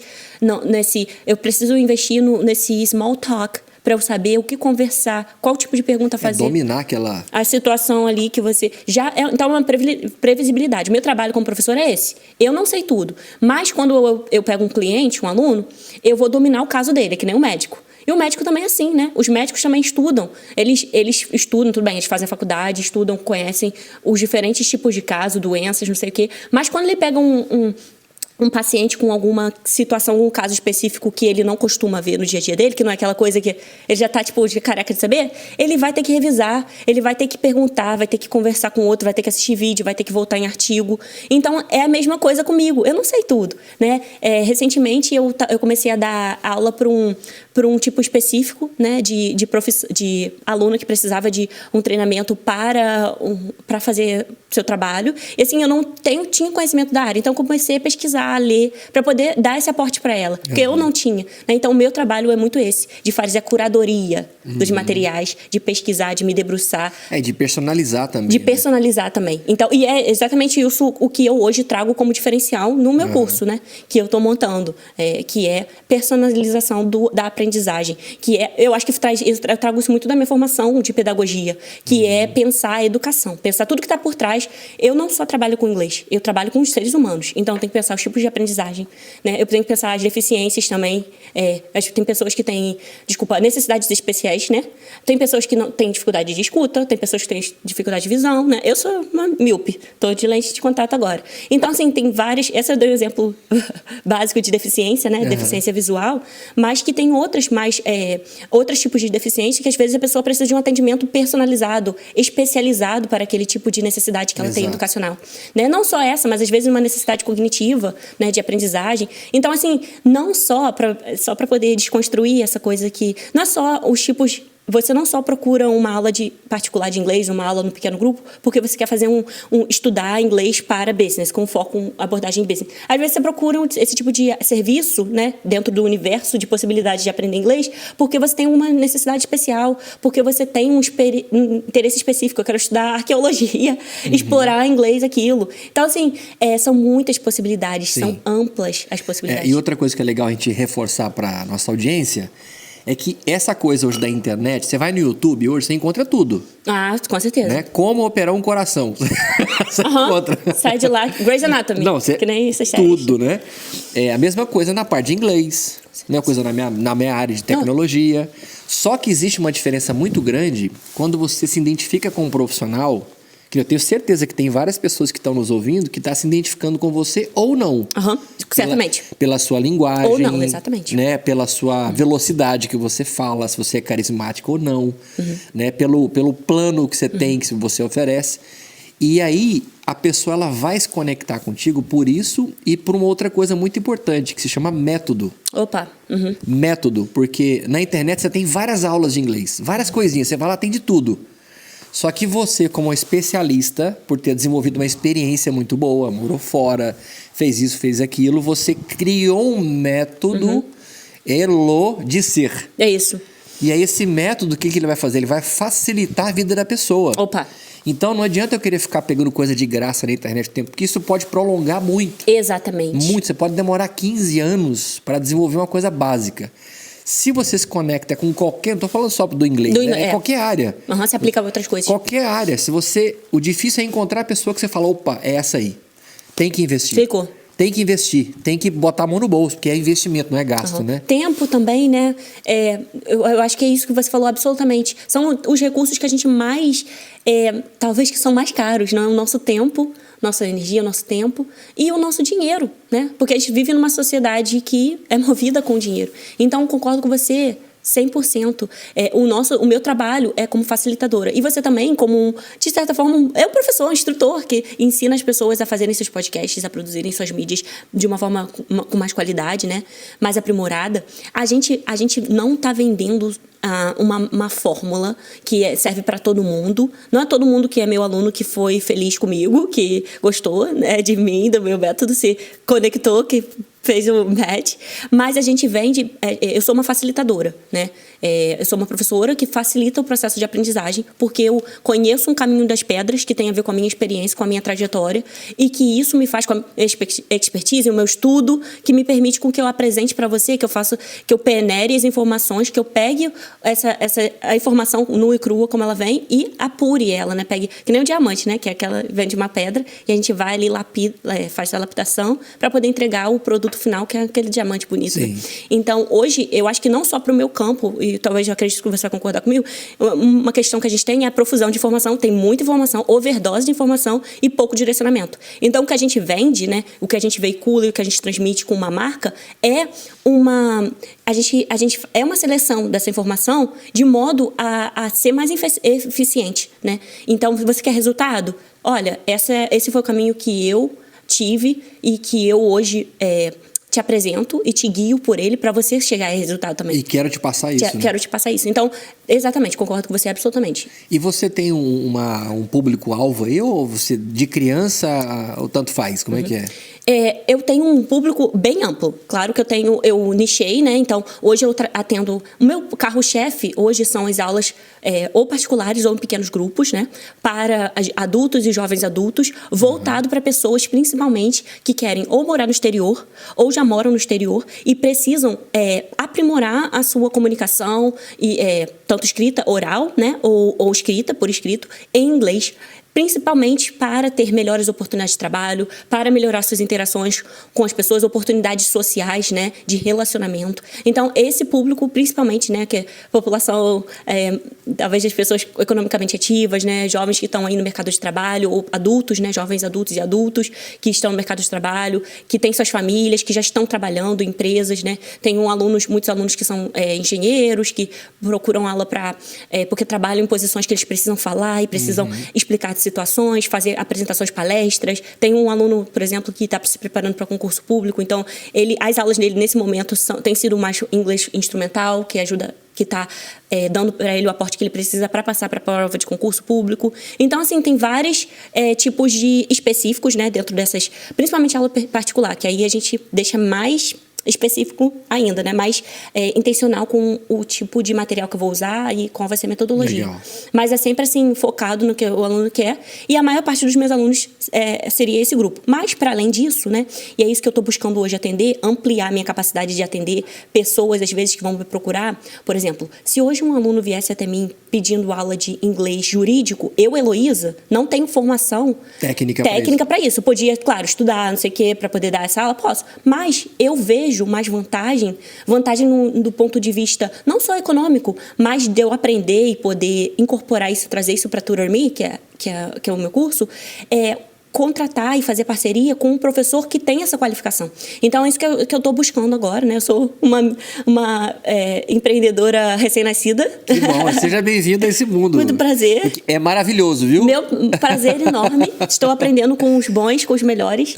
eu preciso investir nesse small talk, para eu saber o que conversar, qual tipo de pergunta fazer. Dominar aquela... A situação ali que você... Então, é uma previsibilidade. Meu trabalho como professor é esse. Eu não sei tudo. Mas, quando eu pego um cliente, um aluno, eu vou dominar o caso dele, é que nem um médico. E o médico também é assim, né? Os médicos também estudam. Eles estudam, tudo bem, eles fazem a faculdade, estudam, conhecem os diferentes tipos de casos, doenças, não sei o quê. Mas, quando ele pega um paciente com alguma situação, algum caso específico que ele não costuma ver no dia a dia dele, que não é aquela coisa que ele já está de careca de saber, ele vai ter que revisar, ele vai ter que perguntar, vai ter que conversar com o outro, vai ter que assistir vídeo, vai ter que voltar em artigo. Então, é a mesma coisa comigo. Eu não sei tudo, né? Recentemente, eu comecei a dar aula para um tipo específico, né, de aluno que precisava de um treinamento para fazer seu trabalho. E assim, eu não tinha conhecimento da área, então eu comecei a pesquisar, a ler, para poder dar esse aporte para ela, porque eu não tinha, né? Então, o meu trabalho é muito esse, de fazer a curadoria dos materiais, de pesquisar, de me debruçar. De personalizar também. De personalizar também. Então, e é exatamente isso o que eu hoje trago como diferencial no meu curso, né? Que eu estou montando, que é personalização da aprendizagem, que eu acho que eu trago isso muito da minha formação de pedagogia, que é pensar a educação, pensar tudo que está por trás. Eu não só trabalho com inglês, eu trabalho com os seres humanos, então eu tenho que pensar os tipos de aprendizagem, né? Eu tenho que pensar as deficiências também. Tem pessoas que têm, necessidades especiais, né? Tem pessoas que não têm dificuldade de escuta, tem pessoas que têm dificuldade de visão, né? Eu sou uma míope, estou de lente de contato agora. Então, assim, tem várias... Esse é o exemplo básico de deficiência, né? Deficiência visual, mas que tem outros tipos de deficiência que, às vezes, a pessoa precisa de um atendimento personalizado, especializado para aquele tipo de necessidade que ela tem educacional, né? Não só essa, mas, às vezes, uma necessidade cognitiva, né, de aprendizagem. Então, assim, não só para poder desconstruir essa coisa que... Não é só os tipos... Você não só procura uma aula particular de inglês, uma aula no pequeno grupo, porque você quer fazer estudar inglês para business, com foco em abordagem em business. Às vezes você procura esse tipo de serviço, né, dentro do universo de possibilidades de aprender inglês, porque você tem uma necessidade especial, porque você tem um interesse específico. Eu quero estudar arqueologia, explorar em inglês aquilo. Então, assim, são muitas possibilidades, são amplas as possibilidades. E outra coisa que é legal a gente reforçar para a nossa audiência é que essa coisa hoje da internet, você vai no YouTube hoje, você encontra tudo. Ah, com certeza. Né? Como operar um coração. Você encontra. Sai de lá, Grey's Anatomy. Não, que nem essas séries. Tudo, né? É a mesma coisa na parte de inglês, mesma coisa na minha área de tecnologia. Só que existe uma diferença muito grande quando você se identifica com um profissional, que eu tenho certeza que tem várias pessoas que estão nos ouvindo que estão se identificando com você ou não. Certamente. Pela sua linguagem. Ou não, exatamente. Né? Pela sua velocidade que você fala, se você é carismático ou não. Né? Pelo plano que você tem, que você oferece. E aí, a pessoa ela vai se conectar contigo por isso e por uma outra coisa muito importante, que se chama método. Opa. Uhum. Método, porque na internet você tem várias aulas de inglês, várias coisinhas, você vai lá, tem de tudo. Só que você, como especialista, por ter desenvolvido uma experiência muito boa, morou fora, fez isso, fez aquilo, você criou um método Elo de ser. É isso. E aí esse método, o que ele vai fazer? Ele vai facilitar a vida da pessoa. Opa. Então não adianta eu querer ficar pegando coisa de graça na internet o tempo, porque isso pode prolongar muito. Exatamente. Muito. Você pode demorar 15 anos para desenvolver uma coisa básica. Se você se conecta com qualquer... Não estou falando só do inglês, né? É qualquer área. Se aplica a outras coisas. Qualquer área. O difícil é encontrar a pessoa que você fala, opa, é essa aí. Tem que investir. Ficou. Tem que investir, tem que botar a mão no bolso, porque é investimento, não é gasto, né? Tempo também, né? Eu acho que é isso que você falou absolutamente. São os recursos que a gente mais... talvez que são mais caros, né? O nosso tempo, nossa energia, nosso tempo e o nosso dinheiro, né? Porque a gente vive numa sociedade que é movida com dinheiro. Então, concordo com você 100%. O meu trabalho é como facilitadora. E você também, de certa forma, é um professor, um instrutor que ensina as pessoas a fazerem seus podcasts, a produzirem suas mídias de uma forma com mais qualidade, né? Mais aprimorada. A gente não está vendendo uma fórmula que serve para todo mundo. Não é todo mundo que é meu aluno que foi feliz comigo, que gostou, né, de mim, do meu método, se conectou, que fez o match, mas a gente vende... eu sou uma facilitadora, né? Eu sou uma professora que facilita o processo de aprendizagem, porque eu conheço um caminho das pedras que tem a ver com a minha experiência, com a minha trajetória, e que isso me faz com a expertise, o meu estudo, que me permite com que eu apresente para você, que eu penere as informações, que eu pegue a informação nua e crua, como ela vem, e apure ela, né? Pegue, que nem o diamante, né? Que é aquela, vem de uma pedra, e a gente vai ali, faz a lapidação, para poder entregar o produto final, que é aquele diamante bonito. Né? Então, hoje, eu acho que não só para o meu campo, e talvez eu acredito que você vai concordar comigo, uma questão que a gente tem é a profusão de informação, tem muita informação, overdose de informação e pouco direcionamento. Então, o que a gente vende, né, o que a gente veicula e o que a gente transmite com uma marca é uma seleção dessa informação de modo a ser mais eficiente, né? Então, se você quer resultado, olha, esse foi o caminho que eu tive e que eu hoje te apresento e te guio por ele para você chegar a resultado também. E quero te passar isso. Quero te passar isso. Então, exatamente, concordo com você absolutamente. E você tem um público-alvo aí, ou você de criança, ou tanto faz? Como é que é? Eu tenho um público bem amplo. Claro que eu nichei, né? Então, hoje eu atendo... O meu carro-chefe hoje são as aulas ou particulares ou em pequenos grupos, né? Para adultos e jovens adultos, voltado para pessoas, principalmente, que querem ou morar no exterior, ou já moram no exterior e precisam aprimorar a sua comunicação, tanto escrita oral, né? Ou escrita, por escrito, em inglês. Principalmente para ter melhores oportunidades de trabalho, para melhorar suas interações com as pessoas, oportunidades sociais, né, de relacionamento. Então, esse público, principalmente, né, que é a população, talvez das pessoas economicamente ativas, né, jovens que estão aí no mercado de trabalho, ou adultos, né, jovens adultos e adultos que estão no mercado de trabalho, que têm suas famílias, que já estão trabalhando em empresas, né. Tem muitos alunos que são engenheiros, que procuram aula porque trabalham em posições que eles precisam falar e precisam explicar situações, fazer apresentações, palestras. Tem um aluno, por exemplo, que está se preparando para concurso público, então as aulas dele nesse momento têm sido mais inglês instrumental, que está dando para ele o aporte que ele precisa para passar para a prova de concurso público. Então, assim, tem vários tipos de específicos, né, dentro dessas, principalmente aula particular, que aí a gente deixa mais específico ainda, né? Mais intencional com o tipo de material que eu vou usar e qual vai ser a metodologia. Legal. Mas é sempre assim, focado no que o aluno quer. E a maior parte dos meus alunos seria esse grupo. Mas, para além disso, né? E é isso que eu estou buscando hoje atender, ampliar minha capacidade de atender pessoas, às vezes, que vão me procurar. Por exemplo, se hoje um aluno viesse até mim pedindo aula de inglês jurídico, eu, Heloísa, não tenho formação técnica para isso. Eu podia, claro, estudar, não sei o quê, para poder dar essa aula, posso. Mas eu vejo mais vantagem do ponto de vista não só econômico, mas de eu aprender e poder incorporar isso, trazer isso para Tutor Me, que é o meu curso, contratar e fazer parceria com um professor que tem essa qualificação. Então, é isso que eu estou buscando agora, né? Eu sou uma empreendedora recém-nascida. Que bom, seja bem-vinda a esse mundo. Muito prazer. É maravilhoso, viu? Meu prazer enorme. Estou aprendendo com os bons, com os melhores.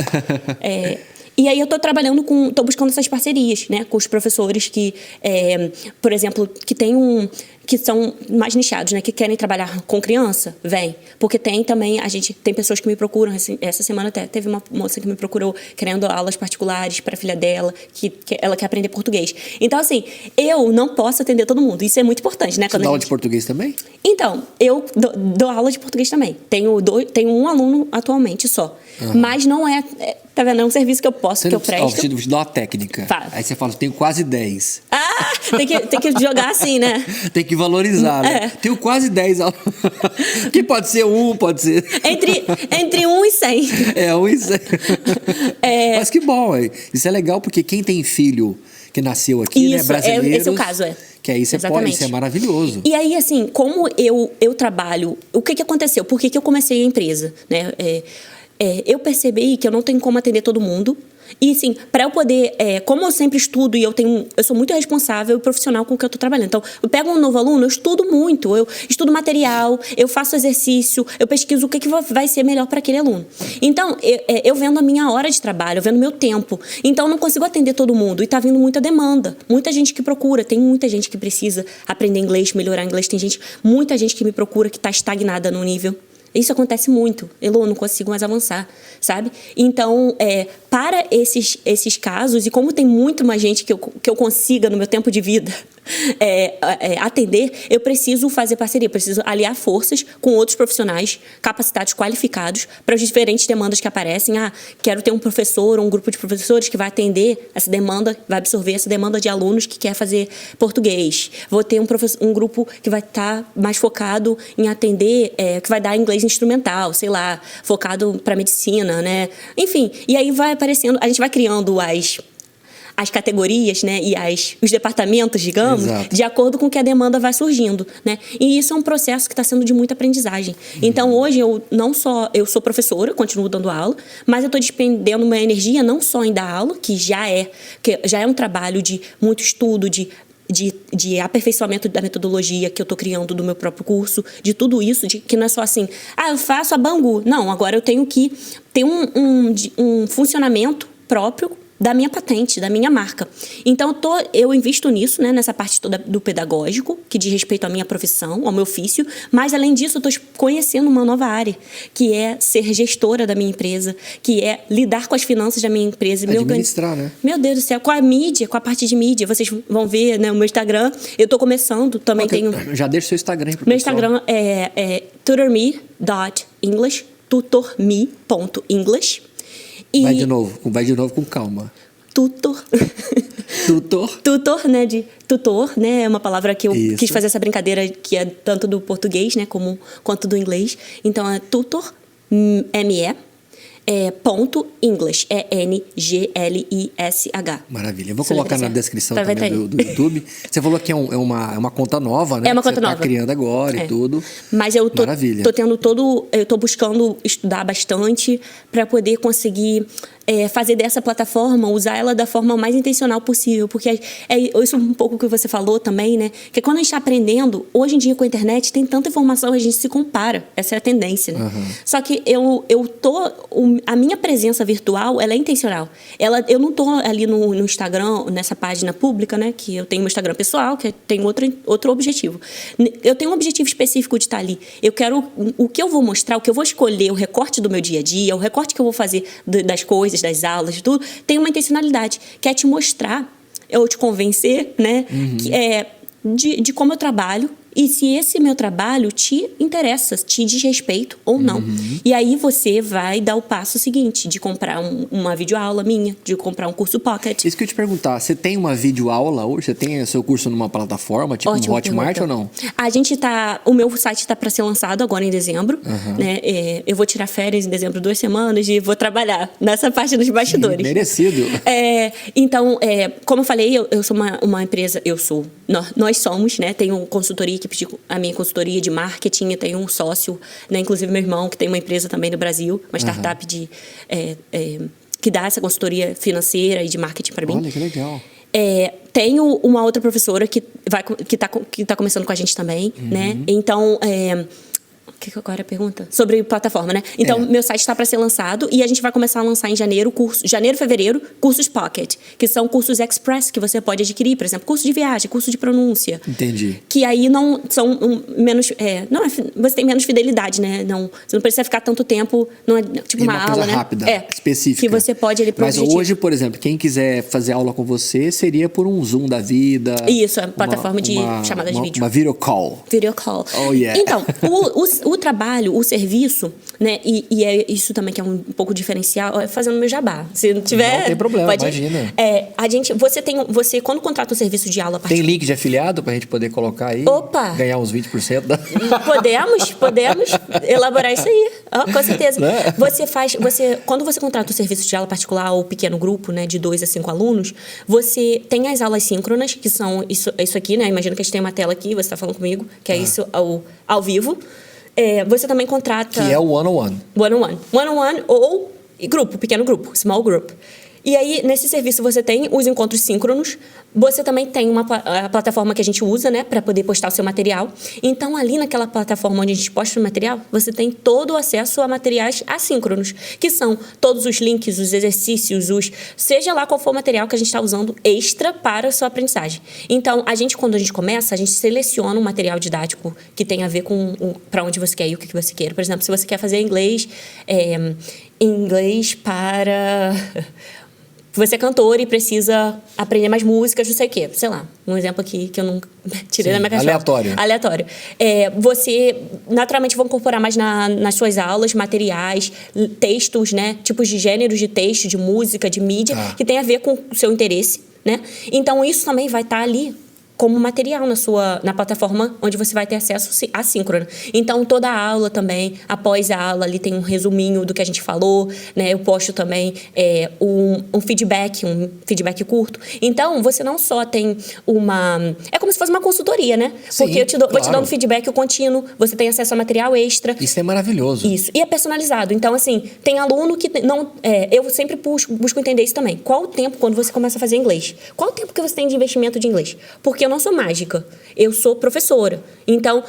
E aí eu estou buscando essas parcerias, né, com os professores que, por exemplo, que são mais nichados, né, que querem trabalhar com criança, vem. Porque tem também, tem pessoas que me procuram, essa semana até teve uma moça que me procurou querendo aulas particulares para a filha dela, que ela quer aprender português. Então, assim, eu não posso atender todo mundo, isso é muito importante, né? Você dá aula de português também? Então, eu dou aula de português também. Tenho um aluno atualmente só. Mas não tá vendo? É um serviço que eu posso, que eu presto. Vou te dar uma técnica. Fala. Aí você fala, tenho quase 10. Tem que jogar assim, né? Tem que valorizar, né? Tenho quase 10 alunos. Que pode ser pode ser... Entre 1 e 100. 1 e 100. Mas que bom, isso é legal, porque quem tem filho que nasceu aqui, né? Brasileiros... Esse é o caso, Que aí você pode, isso é maravilhoso. E aí, assim, como eu trabalho... O que aconteceu? Por que eu comecei a empresa, né? Eu percebi que eu não tenho como atender todo mundo. E, assim, para eu poder... como eu sempre estudo e eu sou muito responsável e profissional com o que eu estou trabalhando. Então, eu pego um novo aluno, eu estudo muito. Eu estudo material, eu faço exercício, eu pesquiso o que vai ser melhor para aquele aluno. Então, eu vendo a minha hora de trabalho, eu vendo o meu tempo. Então, eu não consigo atender todo mundo. E está vindo muita demanda. Muita gente que procura. Tem muita gente que precisa aprender inglês, melhorar inglês. Tem muita gente que me procura que está estagnada no nível. Isso acontece muito. Eu não consigo mais avançar, sabe? Então, para esses casos, e como tem muito mais gente que eu consiga no meu tempo de vida atender, eu preciso fazer parceria, preciso aliar forças com outros profissionais capacitados, qualificados, para as diferentes demandas que aparecem. Quero ter um professor, um grupo de professores que vai atender essa demanda, vai absorver essa demanda de alunos que quer fazer português. Vou ter um grupo que vai estar mais focado em atender, que vai dar inglês instrumental, sei lá, focado para medicina, né? Enfim, e aí vai aparecendo, a gente vai criando as categorias, né, e os departamentos, digamos, Exato. de acordo com que a demanda vai surgindo, né? E isso é um processo que está sendo de muita aprendizagem. Então, hoje, eu sou professora, continuo dando aula, mas eu estou despendendo minha energia não só em dar aula, que já é um trabalho de muito estudo, de aperfeiçoamento da metodologia que eu estou criando do meu próprio curso, de tudo isso, que não é só assim, eu faço a Bangu. Não, agora eu tenho que ter um funcionamento próprio da minha patente, da minha marca. Então, eu invisto nisso, né, nessa parte toda do pedagógico, que diz respeito à minha profissão, ao meu ofício, mas, além disso, eu estou conhecendo uma nova área, que é ser gestora da minha empresa, que é lidar com as finanças da minha empresa. Administrar, né? Meu Deus do céu, com a mídia, com a parte de mídia. Vocês vão ver, né, o meu Instagram. Eu estou começando, também tenho... Já deixa o seu Instagram aí pro Meu pessoal. Instagram é tutorme.english, tutorme.english. Vai de novo com calma. Tutor, né, de tutor, né, é uma palavra que eu quis fazer essa brincadeira que é tanto do português, né, quanto do inglês. Então, é tutor, ponto English, English. Maravilha. Eu vou colocar na descrição também do YouTube. Você falou que é uma conta nova, né? É uma conta nova. Você tá criando agora e tudo. Mas eu tô buscando estudar bastante para poder conseguir fazer dessa plataforma, usar ela da forma mais intencional possível, porque isso um pouco que você falou também, né? Que quando a gente está aprendendo, hoje em dia com a internet tem tanta informação, a gente se compara, essa é a tendência, né? Só que a minha presença virtual, ela é intencional. Eu não tô ali no Instagram, nessa página pública, né? Que eu tenho meu Instagram pessoal, que tem outro objetivo. Eu tenho um objetivo específico de estar ali. Eu quero, o que eu vou mostrar, o que eu vou escolher, o recorte do meu dia a dia, o recorte que eu vou fazer das coisas, das aulas, de tudo, tem uma intencionalidade, que é te mostrar, ou te convencer, né, de como eu trabalho e se esse meu trabalho te interessa, te diz respeito ou não. E aí você vai dar o passo seguinte, de comprar uma videoaula minha, de comprar um curso Pocket. Isso que eu ia te perguntar, você tem uma videoaula hoje? Você tem o seu curso numa plataforma, tipo um Hotmart ou não? O meu site está para ser lançado agora em dezembro, né? Eu vou tirar férias em dezembro 2 semanas e vou trabalhar nessa parte dos bastidores. Merecido. Então, como eu falei, eu sou uma empresa, nós somos, né? Tenho consultoria que equipe a minha consultoria de marketing, eu tenho um sócio, né? Inclusive meu irmão, que tem uma empresa também no Brasil, uma startup que dá essa consultoria financeira e de marketing para mim. Olha, que legal. Tenho uma outra professora que tá começando com a gente também, né? Então, o que agora é a pergunta? Sobre plataforma, né? Então, meu site está para ser lançado e a gente vai começar a lançar em janeiro, fevereiro, cursos Pocket, que são cursos express que você pode adquirir, por exemplo, curso de viagem, curso de pronúncia. Entendi. Que aí não são menos... você tem menos fidelidade, né? Você não precisa ficar tanto tempo, não é tipo uma aula, coisa né? rápida, específica. Que você pode ali Mas hoje, por exemplo, quem quiser fazer aula com você, seria por um Zoom da vida. Isso, a plataforma de chamada de vídeo. Uma video call. Video call. Oh, yeah. Então, o trabalho, o serviço, né? E é isso também que é um pouco diferencial, fazendo meu jabá. Se não tiver... Não tem problema, imagina. Você, quando contrata o serviço de aula particular... Tem link de afiliado pra gente poder colocar aí? Opa! Ganhar uns 20% da... Podemos elaborar isso aí. Com certeza. Né? Quando você contrata o serviço de aula particular ou pequeno grupo, né, de 2 a 5 alunos, você tem as aulas síncronas, que são isso aqui, né? Imagina que a gente tem uma tela aqui, você está falando comigo, que é isso ao vivo. Você também contrata... Que é o one-on-one. One-on-one. One-on-one ou grupo, pequeno grupo, small group. E aí, nesse serviço, você tem os encontros síncronos. Você também tem a plataforma que a gente usa, né, para poder postar o seu material. Então, ali naquela plataforma onde a gente posta o material, você tem todo o acesso a materiais assíncronos, que são todos os links, os exercícios, seja lá qual for o material que a gente está usando extra para a sua aprendizagem. Então, quando a gente começa, a gente seleciona um material didático que tem a ver com para onde você quer ir, o que você quer. Por exemplo, se você quer fazer inglês para... Você é cantor e precisa aprender mais músicas, não sei o quê. Sei lá, um exemplo aqui que eu não tirei da minha cabeça. Aleatório. Você, naturalmente, vai incorporar mais nas suas aulas, materiais, textos, né? Tipos de gêneros de texto, de música, de mídia, que tem a ver com o seu interesse, né? Então, isso também vai estar ali como material na plataforma onde você vai ter acesso assíncrono. Então, toda a aula também, após a aula, ali tem um resuminho do que a gente falou, né? Eu posto também um feedback curto. Então, você não só tem é como se fosse uma consultoria, né? Sim, porque vou te dando feedback contínuo, você tem acesso a material extra. Isso é maravilhoso. Isso. E é personalizado. Então, assim, tem aluno que não... eu sempre busco entender isso também. Qual o tempo quando você começa a fazer inglês? Qual o tempo que você tem de investimento de inglês? Porque eu não sou mágica, eu sou professora. Então,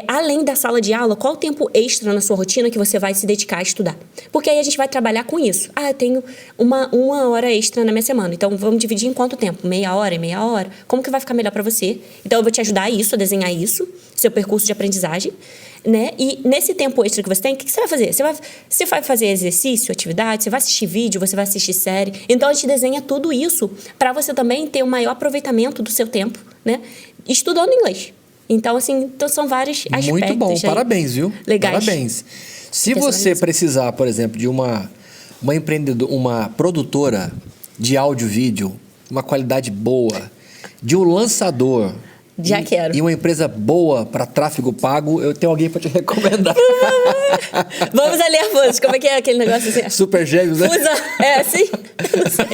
além da sala de aula, qual o tempo extra na sua rotina que você vai se dedicar a estudar? Porque aí a gente vai trabalhar com isso. Eu tenho uma hora extra na minha semana, então vamos dividir em quanto tempo? Meia hora e meia hora? Como que vai ficar melhor para você? Então, eu vou te ajudar a desenhar isso, seu percurso de aprendizagem, né? E nesse tempo extra que você tem, o que você vai fazer? Você vai fazer exercício, atividade, você vai assistir vídeo, você vai assistir série. Então, a gente desenha tudo isso para você também ter um maior aproveitamento do seu tempo, né? Estudando inglês. Então, assim, são vários aspectos. Muito bom, parabéns, viu? Legais. Parabéns. Se você precisar, por exemplo, de uma produtora de áudio e vídeo, uma qualidade boa, de um lançador... Já quero. E uma empresa boa para tráfego pago, eu tenho alguém para te recomendar. Vamos ali, Afonso. Como é que é aquele negócio assim? Super Gêmeos, né? Assim? Não sei.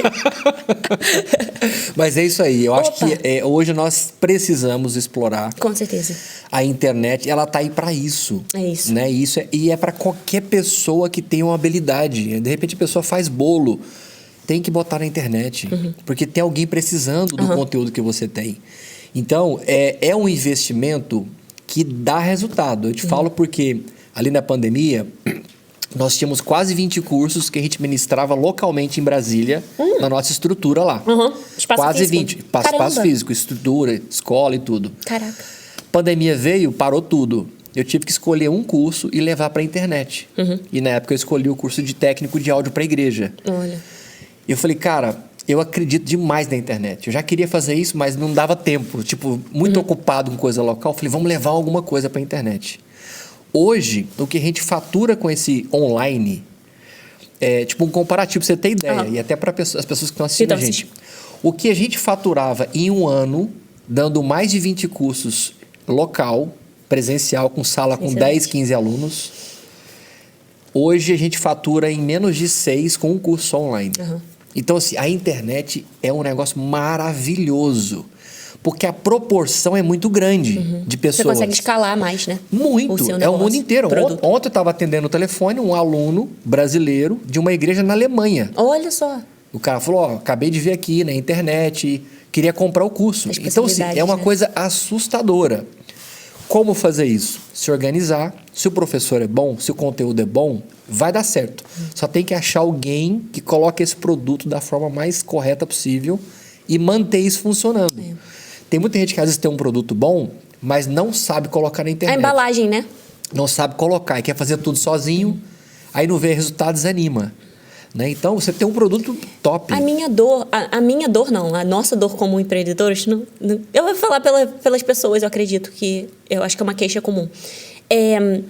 Mas é isso aí. Eu acho que hoje nós precisamos explorar. Com certeza. A internet, ela tá aí para isso. É isso. Né? E é para qualquer pessoa que tenha uma habilidade. De repente a pessoa faz bolo. Tem que botar na internet. Porque tem alguém precisando do conteúdo que você tem. Então, é um investimento que dá resultado. Eu te falo porque, ali na pandemia, nós tínhamos quase 20 cursos que a gente ministrava localmente em Brasília, na nossa estrutura lá. Espaço quase físico. 20. Espaço físico, estrutura, escola e tudo. Caraca. Pandemia veio, parou tudo. Eu tive que escolher um curso e levar para a internet. E na época eu escolhi o curso de técnico de áudio para a igreja. Olha. Eu falei, cara... Eu acredito demais na internet. Eu já queria fazer isso, mas não dava tempo. Tipo, muito ocupado com coisa local. Falei, vamos levar alguma coisa para a internet. Hoje, o que a gente fatura com esse online é tipo um comparativo, pra você ter ideia. E até para as pessoas que estão assistindo a gente. O que a gente faturava em um ano, dando mais de 20 cursos local, presencial, com sala com 10, 15 alunos. Hoje, a gente fatura em menos de 6 com um curso online. Então, assim, a internet é um negócio maravilhoso. Porque a proporção é muito grande de pessoas. Você consegue escalar mais, né? Muito. O seu É o negócio, mundo inteiro. produto. Ontem eu estava atendendo o telefone um aluno brasileiro de uma igreja na Alemanha. Olha só. O cara falou, ó, acabei de ver aqui na internet, queria comprar o curso. As Então, assim, é uma possibilidades, né? coisa assustadora. Como fazer isso? Se organizar. Se o professor é bom, se o conteúdo é bom, vai dar certo. Só tem que achar alguém que coloque esse produto da forma mais correta possível e manter isso funcionando. Tem muita gente que às vezes tem um produto bom, mas não sabe colocar na A internet. embalagem, né? Não sabe colocar e quer fazer tudo sozinho, aí não vê resultado, desanima. Né? Então, você tem um produto top. A minha dor não, a nossa dor como empreendedores, eu vou falar pelas pessoas, eu acredito que, eu acho que é uma queixa comum. É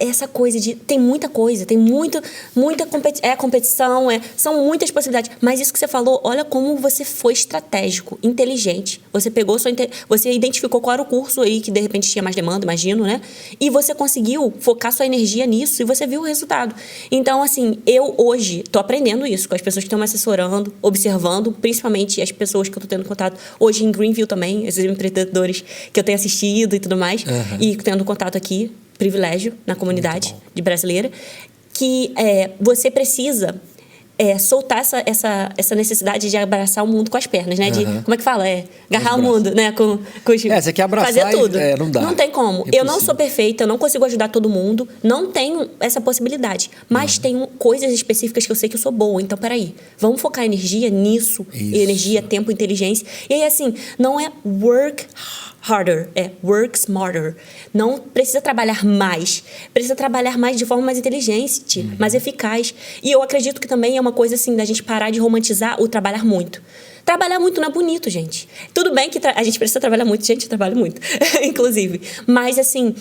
essa coisa de, tem muita coisa, tem muita competição, são muitas possibilidades, mas isso que você falou, olha como você foi estratégico, inteligente, você pegou você identificou qual era o curso aí que de repente tinha mais demanda, imagino, né? E você conseguiu focar sua energia nisso e você viu o resultado. Então, assim, eu hoje tô aprendendo isso com as pessoas que estão me assessorando, observando, principalmente as pessoas que eu tô tendo contato hoje em Greenville também, esses empreendedores que eu tenho assistido e tudo mais, e tendo contato aqui, privilégio na comunidade de brasileira, que você precisa soltar essa necessidade de abraçar o mundo com as pernas, né? De, como é que fala? Agarrar o mundo, né? Com você quer abraçar fazer tudo. Não dá. Não tem como. Impossível. Eu não sou perfeita, eu não consigo ajudar todo mundo, não tenho essa possibilidade. Mas tenho coisas específicas que eu sei que eu sou boa. Então, peraí, vamos focar energia nisso. Energia, tempo, inteligência. E aí, assim, não é work harder, é work smarter. Não precisa trabalhar mais. Precisa trabalhar mais de forma mais inteligente, mais eficaz. E eu acredito que também é uma coisa assim, da gente parar de romantizar o trabalhar muito. Trabalhar muito não é bonito, gente. Tudo bem que a gente precisa trabalhar muito, gente, eu trabalho muito, inclusive. Mas, assim,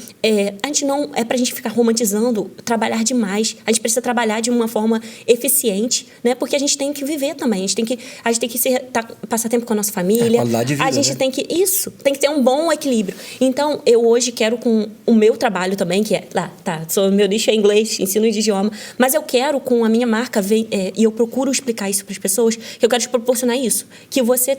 a gente não... É pra gente ficar romantizando trabalhar demais. A gente precisa trabalhar de uma forma eficiente, né? Porque a gente tem que viver também. A gente tem que passar tempo com a nossa família. Qualidade de vida, a gente né? tem que... Isso. Tem que ter um bom equilíbrio. Então, eu hoje quero com o meu trabalho também, que meu nicho é inglês, ensino de idioma, mas eu quero com a minha marca e eu procuro explicar isso para as pessoas, que eu quero te proporcionar isso. Que você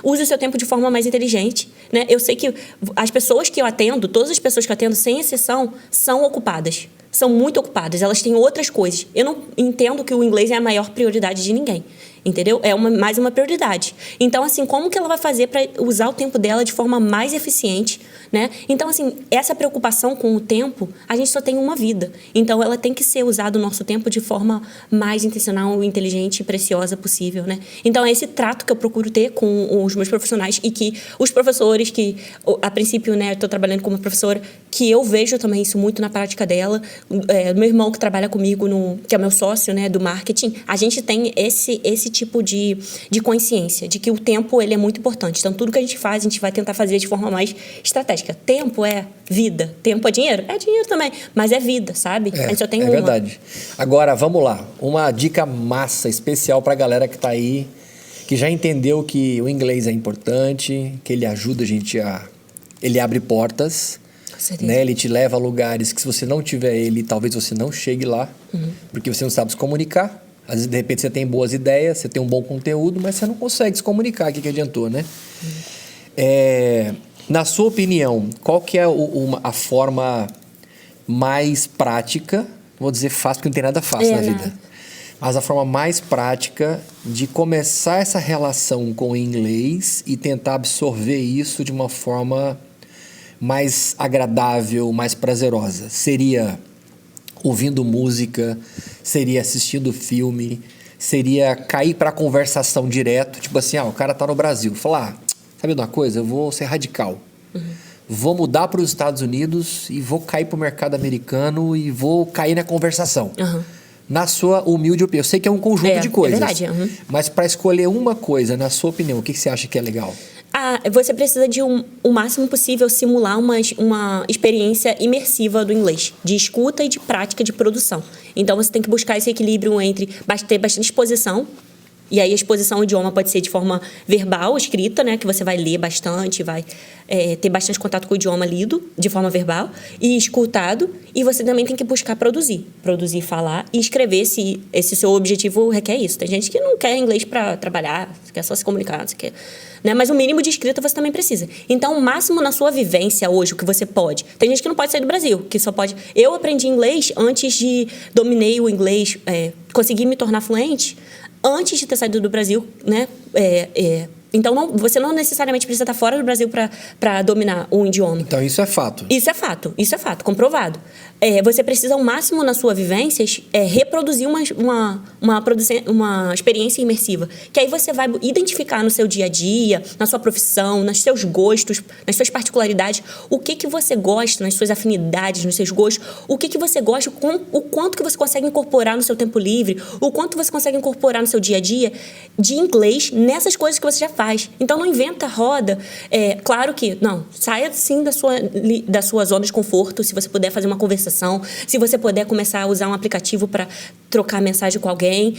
use o seu tempo de forma mais inteligente, né? Eu sei que as pessoas que eu atendo, todas as pessoas que eu atendo, sem exceção, são ocupadas. São muito ocupadas, elas têm outras coisas. Eu não entendo que o inglês é a maior prioridade de ninguém, entendeu? É mais uma prioridade. Então, assim, como que ela vai fazer para usar o tempo dela de forma mais eficiente, né? Então, assim, essa preocupação com o tempo, a gente só tem uma vida. Então, ela tem que ser usado o nosso tempo de forma mais intencional, inteligente e preciosa possível, né? Então, é esse trato que eu procuro ter com os meus profissionais e que os professores que, a princípio, né, eu estou trabalhando como professora, que eu vejo também isso muito na prática dela. Meu irmão que trabalha comigo, que é meu sócio, né, do marketing, a gente tem esse tipo de consciência, de que o tempo ele é muito importante. Então, tudo que a gente faz, a gente vai tentar fazer de forma mais estratégica. Tempo é vida. Tempo é dinheiro? É dinheiro também, mas é vida, sabe? A gente só tem uma. É verdade. Agora, vamos lá. Uma dica massa, especial pra galera que tá aí, que já entendeu que o inglês é importante, que ele ajuda a gente ele abre portas, né? Ele te leva a lugares que se você não tiver ele, talvez você não chegue lá, porque você não sabe se comunicar. Às vezes, de repente, você tem boas ideias, você tem um bom conteúdo, mas você não consegue se comunicar. O que adiantou, né? Na sua opinião, qual que é a forma mais prática, vou dizer fácil, porque não tem nada fácil na vida, mas a forma mais prática de começar essa relação com o inglês e tentar absorver isso de uma forma mais agradável, mais prazerosa? Seria ouvindo música, seria assistindo filme, seria cair para conversação direto, tipo assim, o cara tá no Brasil, falar, sabe de uma coisa, eu vou ser radical, vou mudar para os Estados Unidos e vou cair para o mercado americano e vou cair na conversação. Na sua humilde opinião, eu sei que é um conjunto de coisas, é verdade, mas para escolher uma coisa, na sua opinião, o que você acha que é legal? Você precisa de o máximo possível simular uma experiência imersiva do inglês, de escuta e de prática de produção. Então, você tem que buscar esse equilíbrio entre ter bastante exposição, E aí a exposição ao idioma pode ser de forma verbal, escrita, né? Que você vai ler bastante, vai ter bastante contato com o idioma lido de forma verbal e escutado. E você também tem que buscar produzir. Produzir, falar e escrever se esse seu objetivo requer isso. Tem gente que não quer inglês para trabalhar, quer só se comunicar, quer, né? Mas o mínimo de escrita você também precisa. Então, o máximo na sua vivência hoje, o que você pode. Tem gente que não pode sair do Brasil, que só pode... Eu aprendi inglês antes de... Dominei o inglês, consegui me tornar fluente antes de ter saído do Brasil, né? Então, você não necessariamente precisa estar fora do Brasil para dominar um idioma. Então, isso é fato. Isso é fato, comprovado. Você precisa, ao máximo na sua vivência, reproduzir uma experiência imersiva. Que aí você vai identificar no seu dia a dia, na sua profissão, nos seus gostos, nas suas particularidades, o que você gosta, nas suas afinidades, nos seus gostos, o que você gosta, o quanto que você consegue incorporar no seu tempo livre, o quanto você consegue incorporar no seu dia a dia de inglês nessas coisas que você já faz. Então, não inventa roda. Claro que, não, saia sim da sua zona de conforto, se você puder fazer uma conversação, se você puder começar a usar um aplicativo para trocar mensagem com alguém.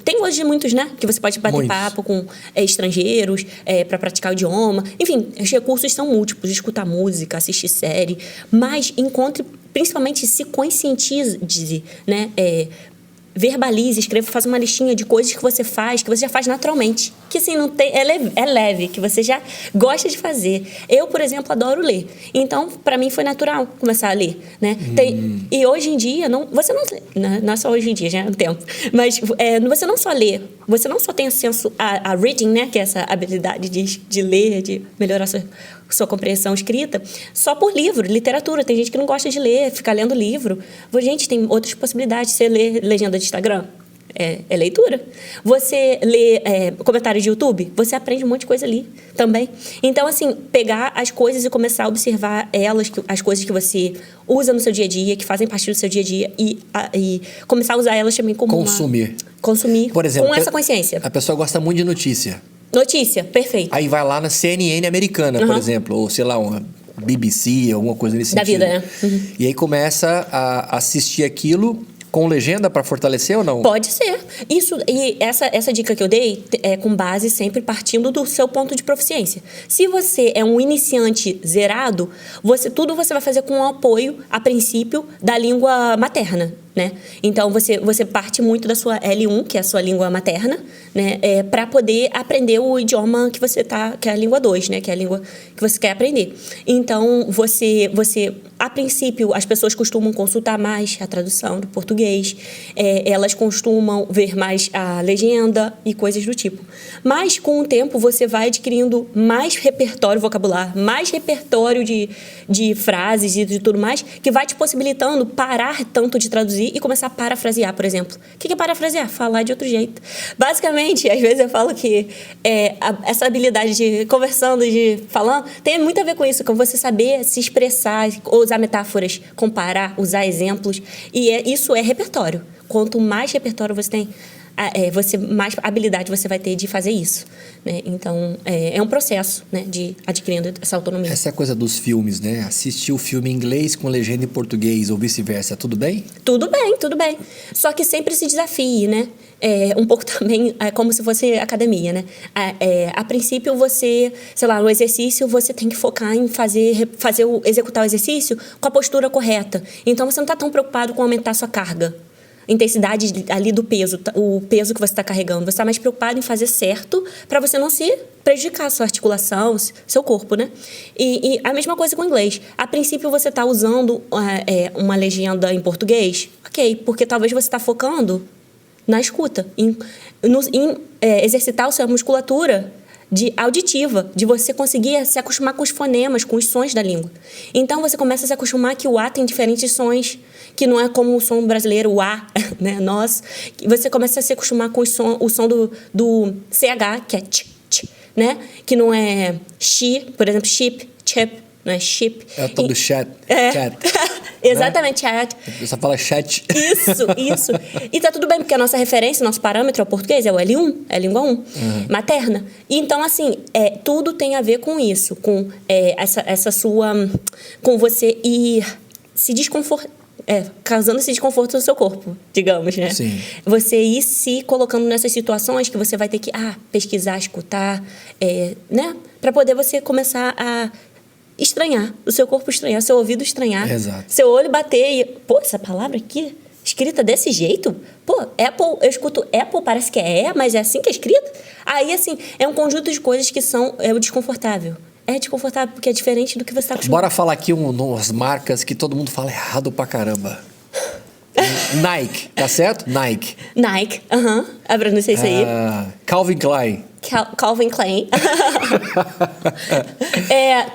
Tem hoje muitos, né? Que você pode bater papo com estrangeiros para praticar o idioma. Enfim, os recursos são múltiplos, escutar música, assistir série, mas encontre, principalmente, se conscientize, né? Verbalize, escreva, faça uma listinha de coisas que você faz, que você já faz naturalmente. Que assim, não tem, é leve, que você já gosta de fazer. Eu, por exemplo, adoro ler. Então, para mim foi natural começar a ler, né? E hoje em dia, você não é só hoje em dia, já é um tempo, mas você não só lê, você não só tem acesso a reading, né? Que é essa habilidade de ler, de melhorar sua compreensão escrita, só por livro, literatura. Tem gente que não gosta de ler, ficar lendo livro. Gente, tem outras possibilidades. Você lê legenda de Instagram, é leitura. Você lê comentários de YouTube, você aprende um monte de coisa ali também. Então, assim, pegar as coisas e começar a observar elas, as coisas que você usa no seu dia a dia, que fazem parte do seu dia a dia, e começar a usar elas também como consumir, por exemplo, com essa consciência. A pessoa gosta muito de notícia. Notícia, perfeito. Aí vai lá na CNN americana, por exemplo, ou sei lá, uma BBC, alguma coisa nesse sentido. Da vida, né? Uhum. E aí começa a assistir aquilo com legenda para fortalecer ou não? Pode ser. E essa dica que eu dei é com base sempre partindo do seu ponto de proficiência. Se você é um iniciante zerado, tudo você vai fazer com o apoio, a princípio, da língua materna, né? Então, você parte muito da sua L1, que é a sua língua materna, né? Para poder aprender o idioma que você que é a língua 2, né? Que é a língua que você quer aprender. Então, você a princípio, as pessoas costumam consultar mais a tradução do português, elas costumam ver mais a legenda e coisas do tipo. Mas, com o tempo, você vai adquirindo mais repertório vocabular, mais repertório de frases e de tudo mais, que vai te possibilitando parar tanto de traduzir e começar a parafrasear, por exemplo. O que é parafrasear? Falar de outro jeito. Basicamente, às vezes eu falo que essa habilidade de conversando, de falando, tem muito a ver com isso, com você saber se expressar, usar metáforas, comparar, usar exemplos. E isso é repertório. Quanto mais repertório você tem, mais habilidade você vai ter de fazer isso, né? Então, é um processo, né, de adquirindo essa autonomia. Essa é a coisa dos filmes, né? Assistir o filme em inglês com legenda em português ou vice-versa, tudo bem? Tudo bem, tudo bem. Só que sempre se desafie, né? Um pouco também como se fosse academia, né? A princípio, você, sei lá, no exercício, você tem que focar em executar o exercício com a postura correta. Então, você não está tão preocupado com aumentar a sua carga, intensidade ali do peso, o peso que você está carregando. Você está mais preocupado em fazer certo para você não se prejudicar a sua articulação, seu corpo, né? E a mesma coisa com o inglês. A princípio, você está usando uma legenda em português, ok, porque talvez você está focando na escuta, em exercitar a sua musculatura auditiva, de você conseguir se acostumar com os fonemas, com os sons da língua. Então, você começa a se acostumar que o A tem diferentes sons, que não é como o som brasileiro, o A, né, nós. Você começa a se acostumar com o som do CH, que é tch, né, que não é chi, por exemplo, chip, chip, não é chip. É o tom do chat. Exatamente, né? Chat. Você fala chat. Isso. E tá tudo bem, porque a nossa referência, nosso parâmetro é o português, é o L1, é a língua 1, materna. E então, assim, tudo tem a ver com isso, com essa sua... com você ir se desconfortando. causando esse desconforto no seu corpo, digamos, né? Sim. Você ir se colocando nessas situações que você vai ter que pesquisar, escutar, né? Para poder você começar a estranhar, o seu corpo estranhar, seu ouvido estranhar, Exato. seu olho bater e... Pô, essa palavra aqui, escrita desse jeito? Pô, Apple, eu escuto Apple, parece que é mas é assim que é escrito? Aí, assim, é um conjunto de coisas que são o desconfortável. É desconfortável porque é diferente do que você está acostumado. Bora falar aqui umas marcas que todo mundo fala errado pra caramba. Nike, tá certo? Nike. Nike, a pronúncia é isso aí. Calvin Klein. Calvin Klein.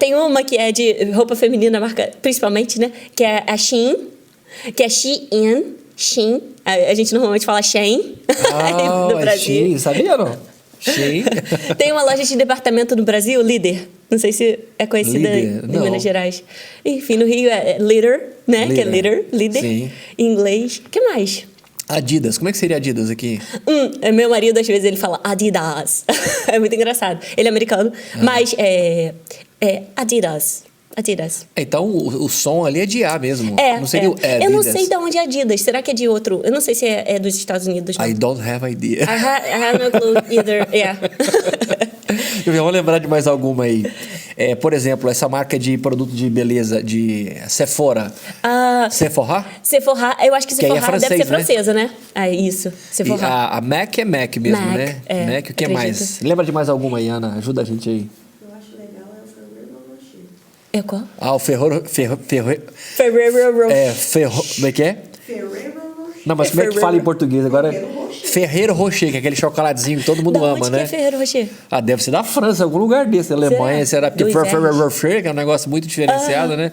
Tem uma que é de roupa feminina, marca, principalmente, né? Que é a Shein, que é Shein. Shein. A gente normalmente fala Shein no Brasil. Shein, sabia não? Shein. Tem uma loja de departamento no Brasil, Líder. Não sei se é conhecida em Minas Gerais. Enfim, no Rio é Líder, né? Que é Líder. Sim. Em inglês. O que mais? Adidas. Como é que seria Adidas aqui? Meu marido, às vezes, ele fala Adidas. É muito engraçado. Ele é americano. Mas é Adidas. Então, o som ali é de A mesmo. Não seria o Adidas. Eu não sei de onde é Adidas. Será que é de outro? Eu não sei se é dos Estados Unidos. Não. I don't have idea. I have no clue either. Yeah. Vamos lembrar de mais alguma aí. Por exemplo, essa marca de produto de beleza de Sephora. Sephora? Sephora, eu acho que Sephora deve ser francesa, né? Isso, Sephora. A MAC é MAC mesmo, MAC, né? MAC, o que acredito. Mais? Lembra de mais alguma aí, Ana? Ajuda a gente aí. Eu acho legal é o Ferrero Rocher. É qual? O Ferrero Ferrero Rocher. como é que é? Ferrero Rocher. Não, mas como é que fala em português agora? Ferrero Rocher, que é aquele chocolatezinho que todo mundo Da ama, onde né? que é Ferrero Rocher? Deve ser da França, algum lugar desse, Alemanha, será? Porque Ferrero Rocher, que é um negócio muito diferenciado, né?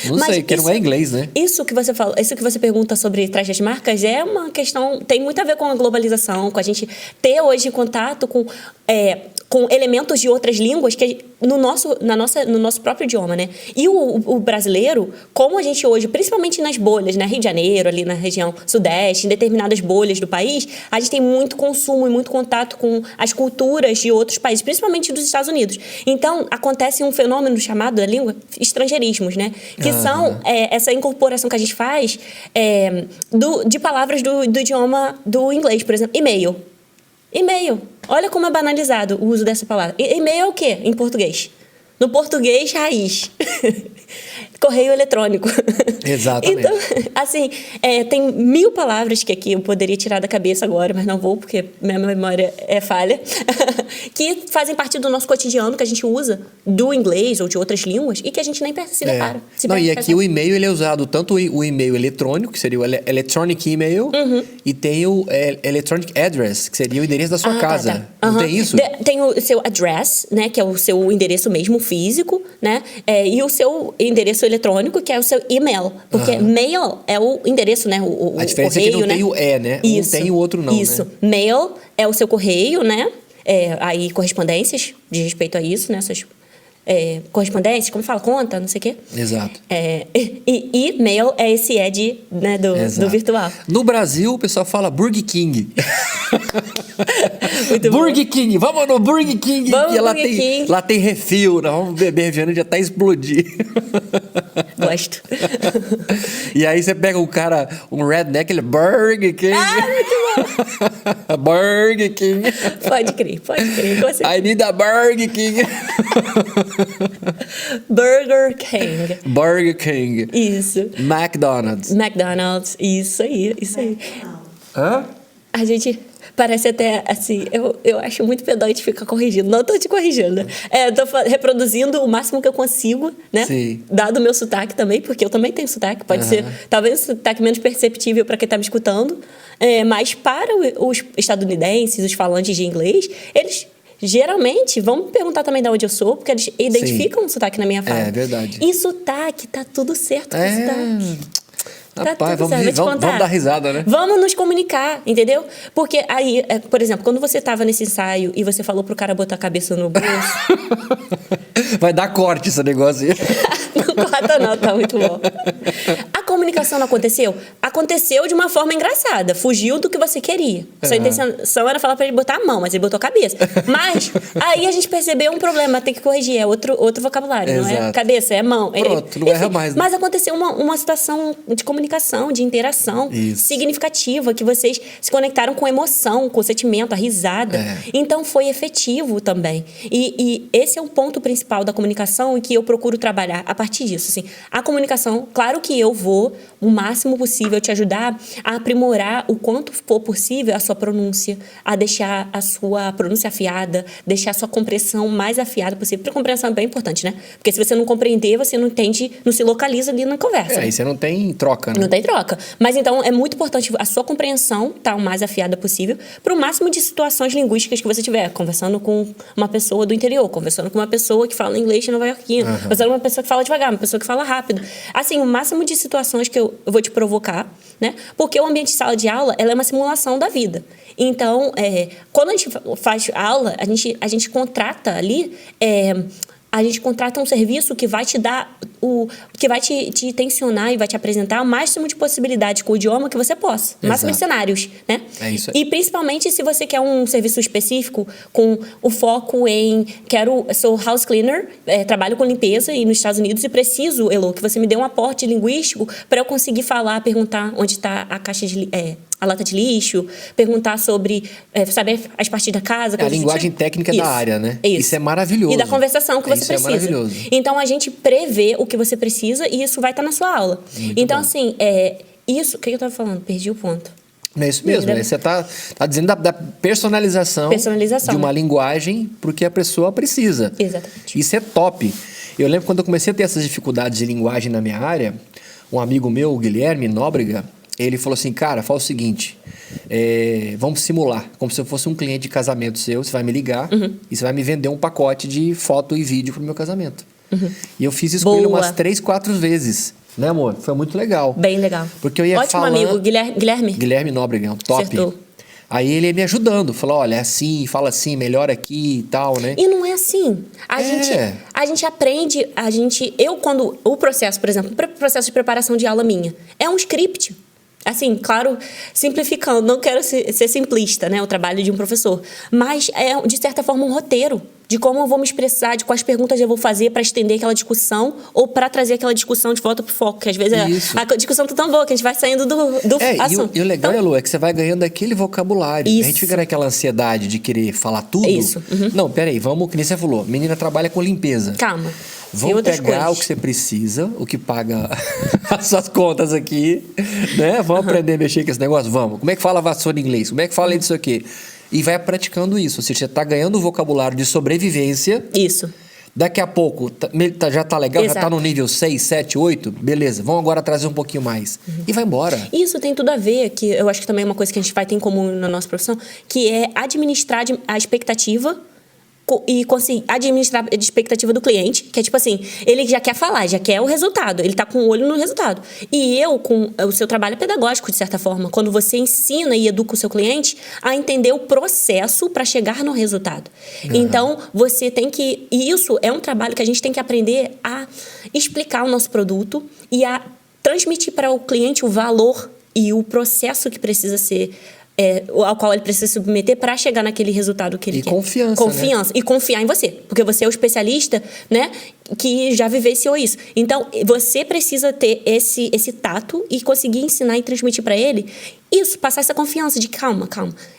Não sei, porque não é inglês, né? Isso que você fala, isso que você pergunta sobre trás das marcas é uma questão, tem muito a ver com a globalização, com a gente ter hoje contato com elementos de outras línguas que no nosso próprio idioma, né? E o brasileiro, como a gente hoje, principalmente nas bolhas, né? Rio de Janeiro, ali na região sudeste, em determinadas bolhas do país, a gente tem muito consumo e muito contato com as culturas de outros países, principalmente dos Estados Unidos. Então, acontece um fenômeno chamado da língua estrangeirismos, né? Que são essa incorporação que a gente faz de palavras do idioma do inglês, por exemplo, e-mail. E-mail. Olha como é banalizado o uso dessa palavra. E-mail é o quê em português? No português raiz. Correio eletrônico. Exatamente. Então, assim, tem 1000 palavras que aqui eu poderia tirar da cabeça agora, mas não vou, porque minha memória é falha, que fazem parte do nosso cotidiano, que a gente usa do inglês ou de outras línguas, e que a gente nem se depara. E aqui o e-mail ele é usado tanto o e-mail eletrônico, que seria o electronic email, e tem o electronic address, que seria o endereço da sua casa. Tá. Não tem isso? Tem o seu address, né, que é o seu endereço mesmo físico, né, e o seu endereço eletrônico, que é o seu e-mail, porque mail é o endereço, né, o a diferença correio, é que não né? tem o E, né? Isso. Um tem o outro não, Isso. né? Mail é o seu correio, né? Aí correspondências de respeito a isso, né? Essas correspondências, como fala, conta, não sei o quê. Exato. E e-mail é esse né, do virtual. No Brasil, o pessoal fala Burger King. Muito bom. Burger King, vamos no Burger King. Vamos que no Burger King. Lá tem refil, nós vamos beber refrigerante até explodir. Gosto. E aí você pega um cara, um redneck, ele Burger King. Muito bom. Burger King. Pode crer. I need a Burger King. Burger King. Burger King. Isso. McDonald's. Isso aí. Hã? A gente parece até assim, eu acho muito pedante ficar corrigindo. Não tô te corrigindo. Eu tô reproduzindo o máximo que eu consigo, né? Sim. Dado o meu sotaque também, porque eu também tenho sotaque. Pode ser, talvez um sotaque menos perceptível para quem tá me escutando. Mas para os estadunidenses, os falantes de inglês, eles geralmente vão me perguntar também de onde eu sou, porque eles identificam o sotaque na minha fala. É verdade. E sotaque, tá tudo certo com sotaque. Rapaz, vamos dar risada, né? Vamos nos comunicar, entendeu? Porque aí, por exemplo, quando você tava nesse ensaio e você falou pro cara botar a cabeça no bolso... Vai dar corte esse negócio aí. Não corta não, tá muito bom. comunicação não aconteceu? Aconteceu de uma forma engraçada. Fugiu do que você queria. Sua intenção era falar pra ele botar a mão, mas ele botou a cabeça. Mas aí a gente percebeu um problema, tem que corrigir. É outro vocabulário, não é Exato. cabeça, é mão. Pronto, não erra mais, né? Mas aconteceu uma situação de comunicação, de interação significativa, que vocês se conectaram com emoção, com sentimento, a risada. Então foi efetivo também. E esse é um ponto principal da comunicação e que eu procuro trabalhar a partir disso. Assim, a comunicação, claro que eu vou, o máximo possível, te ajudar a aprimorar o quanto for possível a sua pronúncia, a deixar a sua pronúncia afiada, deixar a sua compreensão mais afiada possível. Porque a compreensão é bem importante, né? Porque se você não compreender, você não entende, não se localiza ali na conversa. Aí você não tem troca, né? Não tem troca. Mas então é muito importante a sua compreensão estar o mais afiada possível para o máximo de situações linguísticas que você tiver. Conversando com uma pessoa do interior, conversando com uma pessoa que fala inglês nova-iorquino, conversando com uma pessoa que fala devagar, uma pessoa que fala rápido. Assim, o máximo de situações que eu vou te provocar, né? Porque o ambiente de sala de aula, ela é uma simulação da vida. Então, quando a gente faz aula, a gente contrata ali... a gente contrata um serviço que vai te dar que vai te tensionar e vai te apresentar o máximo de possibilidades com o idioma que você possa. O máximo de cenários, né? É isso aí. E principalmente se você quer um serviço específico com o foco em... Sou house cleaner, trabalho com limpeza e nos Estados Unidos e preciso, Elo, que você me dê um aporte linguístico para eu conseguir falar, perguntar onde está a caixa de... a lata de lixo, perguntar sobre, saber as partes da casa. A linguagem técnica da área, né? Isso é maravilhoso. E da conversação que você precisa. Isso é maravilhoso. Então, a gente prevê o que você precisa e isso vai estar na sua aula. Muito então, bom. assim, isso... O que eu estava falando? Perdi o ponto. É isso mesmo, né? Você tá dizendo da personalização de uma linguagem porque a pessoa precisa. Exatamente. Isso é top. Eu lembro quando eu comecei a ter essas dificuldades de linguagem na minha área, um amigo meu, o Guilherme Nóbrega, ele falou assim, cara, fala o seguinte, vamos simular, como se eu fosse um cliente de casamento seu, você vai me ligar e você vai me vender um pacote de foto e vídeo pro meu casamento. E eu fiz isso com ele umas 3, 4 vezes. Né, amor? Foi muito legal. Bem legal. Porque eu ia Ótimo amigo, Guilherme. Guilherme Nóbrega, um top. Acertou. Aí ele ia me ajudando, falou, olha, é assim, fala assim, melhor aqui e tal, né? E não é assim. A gente aprende, quando o processo, por exemplo, o processo de preparação de aula minha, é um script. Assim, claro, simplificando, não quero ser simplista, né, o trabalho de um professor, mas é, de certa forma, um roteiro de como eu vou me expressar, de quais perguntas eu vou fazer para estender aquela discussão ou para trazer aquela discussão de volta pro foco, que às vezes a discussão tá tão boa que a gente vai saindo do assunto. E o legal, então, Lu, é que você vai ganhando aquele vocabulário. Isso. A gente fica naquela ansiedade de querer falar tudo. Isso. Não, peraí, vamos, que nem você falou, menina trabalha com limpeza. Calma. Vamos pegar o que você precisa, o que paga as suas contas aqui, né? Vamos aprender a mexer com esse negócio? Vamos. Como é que fala vassoura em inglês? Como é que fala isso aqui? E vai praticando isso. Ou seja, você está ganhando o vocabulário de sobrevivência. Isso. Daqui a pouco já tá legal, Exato. já tá no nível 6, 7, 8. Beleza, vamos agora trazer um pouquinho mais. E vai embora. Isso tem tudo a ver, que eu acho que também é uma coisa que a gente vai ter em comum na nossa profissão, que é administrar a expectativa e conseguir administrar a expectativa do cliente, que é tipo assim, ele já quer falar, já quer o resultado, ele tá com o olho no resultado. E com o seu trabalho é pedagógico, de certa forma, quando você ensina e educa o seu cliente a entender o processo para chegar no resultado. Então, você tem que... E isso é um trabalho que a gente tem que aprender a explicar o nosso produto e a transmitir para o cliente o valor e o processo que precisa ser... ao qual ele precisa se submeter para chegar naquele resultado que ele quer. Confiança, né? E confiar em você. Porque você é o especialista, né, que já vivenciou isso. Então, você precisa ter esse tato e conseguir ensinar e transmitir para ele isso, passar essa confiança de calma.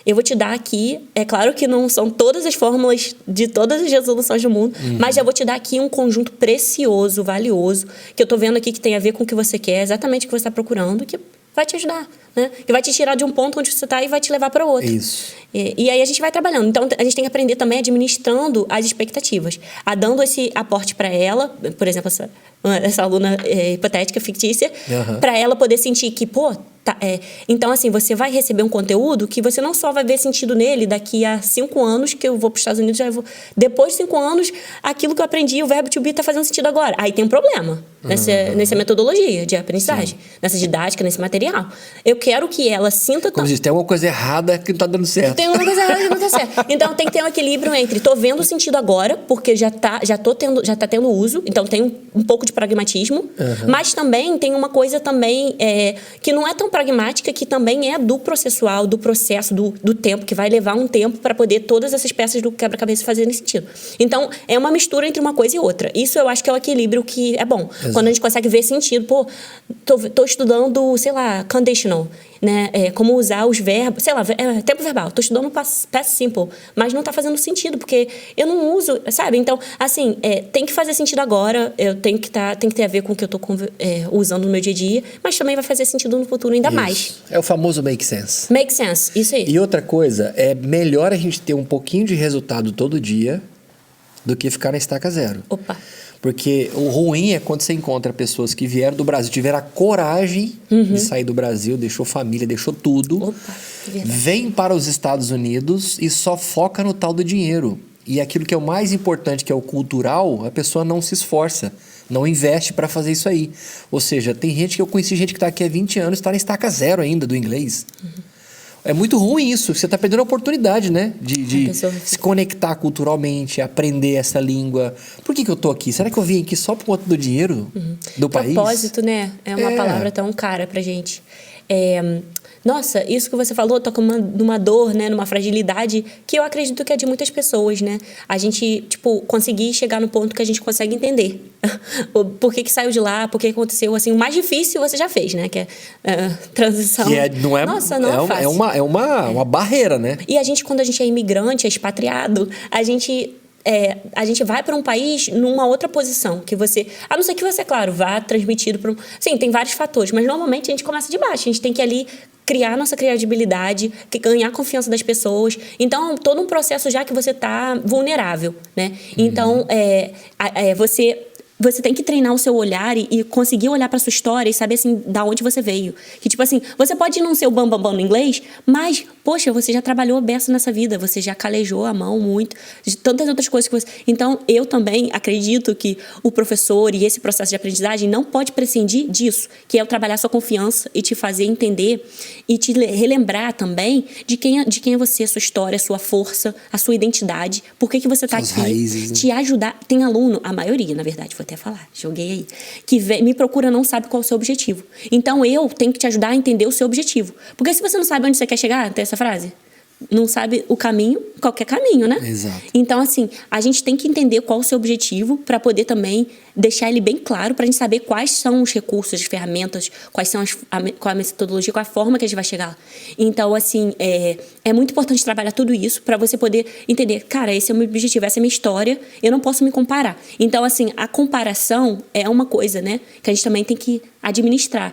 Eu vou te dar aqui, é claro que não são todas as fórmulas de todas as resoluções do mundo, mas eu vou te dar aqui um conjunto precioso, valioso, que eu tô vendo aqui que tem a ver com o que você quer, exatamente o que você está procurando, que vai te ajudar, né? Que vai te tirar de um ponto onde você está e vai te levar para o outro. Isso. E aí a gente vai trabalhando. Então, a gente tem que aprender também administrando as expectativas. Dando esse aporte para ela, por exemplo, essa aluna hipotética, fictícia, para ela poder sentir que, então, assim, você vai receber um conteúdo que você não só vai ver sentido nele daqui a 5 anos, que eu vou para os Estados Unidos, depois de 5 anos, aquilo que eu aprendi, o verbo to be, está fazendo sentido agora. Aí tem um problema. nessa metodologia de aprendizagem, nessa didática, nesse material. Eu quero que ela sinta... Como diz, tem alguma coisa errada que não tá dando certo. Tem alguma coisa errada que não tá certo. Então tem que ter um equilíbrio entre tô vendo o sentido agora, porque já tá tendo uso, então tem um pouco de pragmatismo, mas também tem uma coisa também que não é tão pragmática, que também é do processual, do processo, do tempo, que vai levar um tempo para poder todas essas peças do quebra-cabeça fazerem sentido. Então, é uma mistura entre uma coisa e outra. Isso eu acho que é o equilíbrio que é bom. Exato. Quando a gente consegue ver sentido. Pô, tô estudando, sei lá, conditional, né? Como usar os verbos, sei lá, tempo verbal. Tô estudando past simple, mas não tá fazendo sentido, porque eu não uso, sabe? Então, assim, tem que fazer sentido agora, tem que ter a ver com o que eu tô usando no meu dia a dia, mas também vai fazer sentido no futuro ainda mais. É o famoso make sense. Make sense, isso aí. E outra coisa, é melhor a gente ter um pouquinho de resultado todo dia do que ficar na estaca zero. Opa. Porque o ruim é quando você encontra pessoas que vieram do Brasil, tiveram a coragem de sair do Brasil, deixou família, deixou tudo, Opa, vem para os Estados Unidos e só foca no tal do dinheiro. E aquilo que é o mais importante, que é o cultural, a pessoa não se esforça, não investe para fazer isso aí. Ou seja, tem gente que eu conheci gente que está aqui há 20 anos e está na estaca zero ainda do inglês. É muito ruim isso. Você está perdendo a oportunidade, né? De se conectar culturalmente, aprender essa língua. Por que eu estou aqui? Será que eu vim aqui só por conta do dinheiro do país? Propósito, né? É uma palavra tão cara pra gente. Nossa, isso que você falou toca numa dor, né? Numa fragilidade que eu acredito que é de muitas pessoas, né? A gente, conseguir chegar no ponto que a gente consegue entender. Por que saiu de lá, por que aconteceu, assim, o mais difícil você já fez, né? Que é transição. Não é, Nossa, não é fácil. É uma barreira, né? E quando a gente é imigrante, é expatriado, a gente vai para um país numa outra posição, que você... A não ser que você, claro, vá transmitido para... Sim, tem vários fatores, mas normalmente a gente começa de baixo. A gente tem que ali criar nossa credibilidade, ganhar a confiança das pessoas. Então, todo um processo já que você está vulnerável, né? Então, você tem que treinar o seu olhar e conseguir olhar para sua história e saber, assim, da onde você veio. Que, você pode não ser o bambambam no inglês, mas, poxa, você já trabalhou beça nessa vida, você já calejou a mão muito, de tantas outras coisas que você... Então, eu também acredito que o professor e esse processo de aprendizagem não pode prescindir disso, que é o trabalhar sua confiança e te fazer entender e te relembrar também de quem é você, a sua história, a sua força, a sua identidade, por que você está aqui, raízes, né? Te ajudar. Tem aluno, a maioria, na verdade, vou até falar, joguei aí, que me procura, não sabe qual é o seu objetivo. Então, eu tenho que te ajudar a entender o seu objetivo. Porque se você não sabe onde você quer chegar, tem essa frase, não sabe o caminho, qualquer caminho, né? Exato. Então, assim, a gente tem que entender qual é o seu objetivo para poder também deixar ele bem claro, para a gente saber quais são os recursos, as ferramentas, qual a metodologia, qual a forma que a gente vai chegar lá. Então, assim, é muito importante trabalhar tudo isso para você poder entender, cara, esse é o meu objetivo, essa é a minha história, eu não posso me comparar. Então, assim, a comparação é uma coisa, né, que a gente também tem que administrar.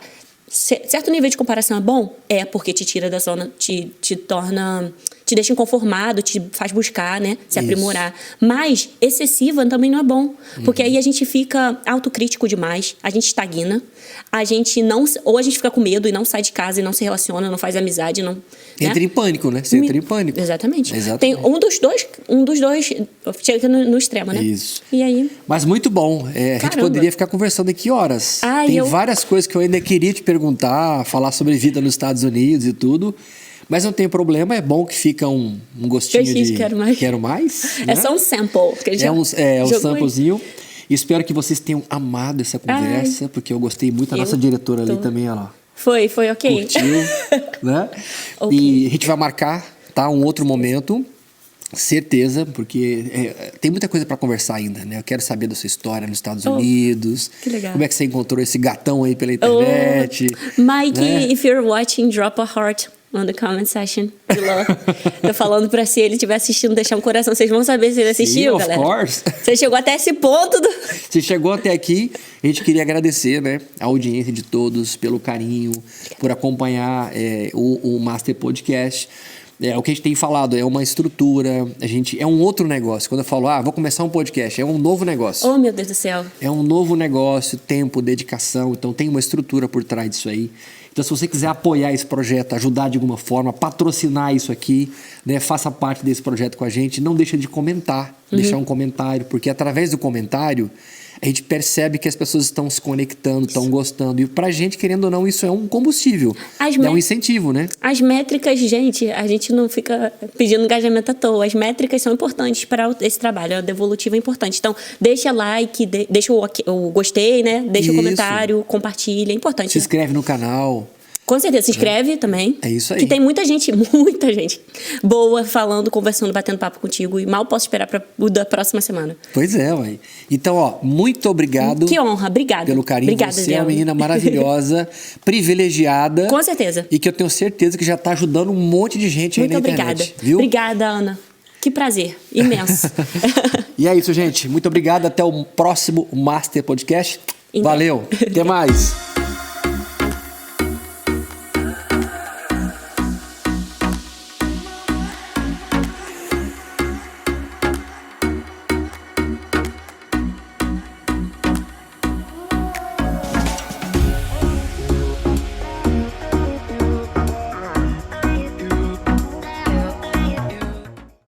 Certo nível de comparação é bom? Porque te tira da zona, te torna... Te deixa inconformado, te faz buscar, né? Se aprimorar. Mas excessiva também não é bom. Porque aí a gente fica autocrítico demais, a gente estagna, a gente não... Ou a gente fica com medo e não sai de casa e não se relaciona, não faz amizade, não... Entra em pânico, né? Você entra em pânico. Exatamente. Tem um dos dois chega no extremo, né? Isso. E aí... Mas muito bom. A gente poderia ficar conversando aqui horas. Tem várias coisas que eu ainda queria te perguntar, falar sobre vida nos Estados Unidos e tudo. Mas não tem problema, é bom que fica um gostinho de... Quero mais. É só um sample. Que um samplezinho. Espero que vocês tenham amado essa conversa, porque eu gostei muito. A nossa diretora ali também, ela... Foi ok. Curtiu, né? Okay. E a gente vai marcar, tá? Um outro momento, certeza, porque tem muita coisa para conversar ainda, né? Eu quero saber da sua história nos Estados Unidos. Que legal. Como é que você encontrou esse gatão aí pela internet? Mike, né? if you're watching, drop a heart on the comment section below. Tô falando pra se ele estiver assistindo, deixar um coração. Vocês vão saber se ele assistiu, galera. Of course. Você chegou até esse ponto do... Você chegou até aqui, a gente queria agradecer, né, a audiência de todos pelo carinho, por acompanhar o Master Podcast. O que a gente tem falado é uma estrutura, é um outro negócio. Quando eu falo, vou começar um podcast, é um novo negócio. Oh, meu Deus do céu. É um novo negócio, tempo, dedicação, então tem uma estrutura por trás disso aí. Então, se você quiser apoiar esse projeto, ajudar de alguma forma, patrocinar isso aqui, né, faça parte desse projeto com a gente, não deixa de comentar, deixar um comentário, porque através do comentário a gente percebe que as pessoas estão se conectando, estão gostando. E pra gente, querendo ou não, isso é um combustível. É um incentivo, né? As métricas, gente, a gente não fica pedindo engajamento à toa. As métricas são importantes para esse trabalho. A devolutiva é importante. Então, deixa like, deixa o gostei, né? Deixa o comentário, compartilha. É importante. Se inscreve no canal. Com certeza, se inscreve também. É isso aí. Que tem muita gente boa falando, conversando, batendo papo contigo. E mal posso esperar para o da próxima semana. Pois é, ué. Então, ó, muito obrigado. Que honra, obrigada. Pelo carinho. Obrigada, você é uma menina maravilhosa, privilegiada. Com certeza. E que eu tenho certeza que já tá ajudando um monte de gente aí na internet. Muito obrigada. Viu? Obrigada, Ana. Que prazer, imenso. E é isso, gente. Muito obrigado. Até o próximo Master Podcast. Valeu. Até mais.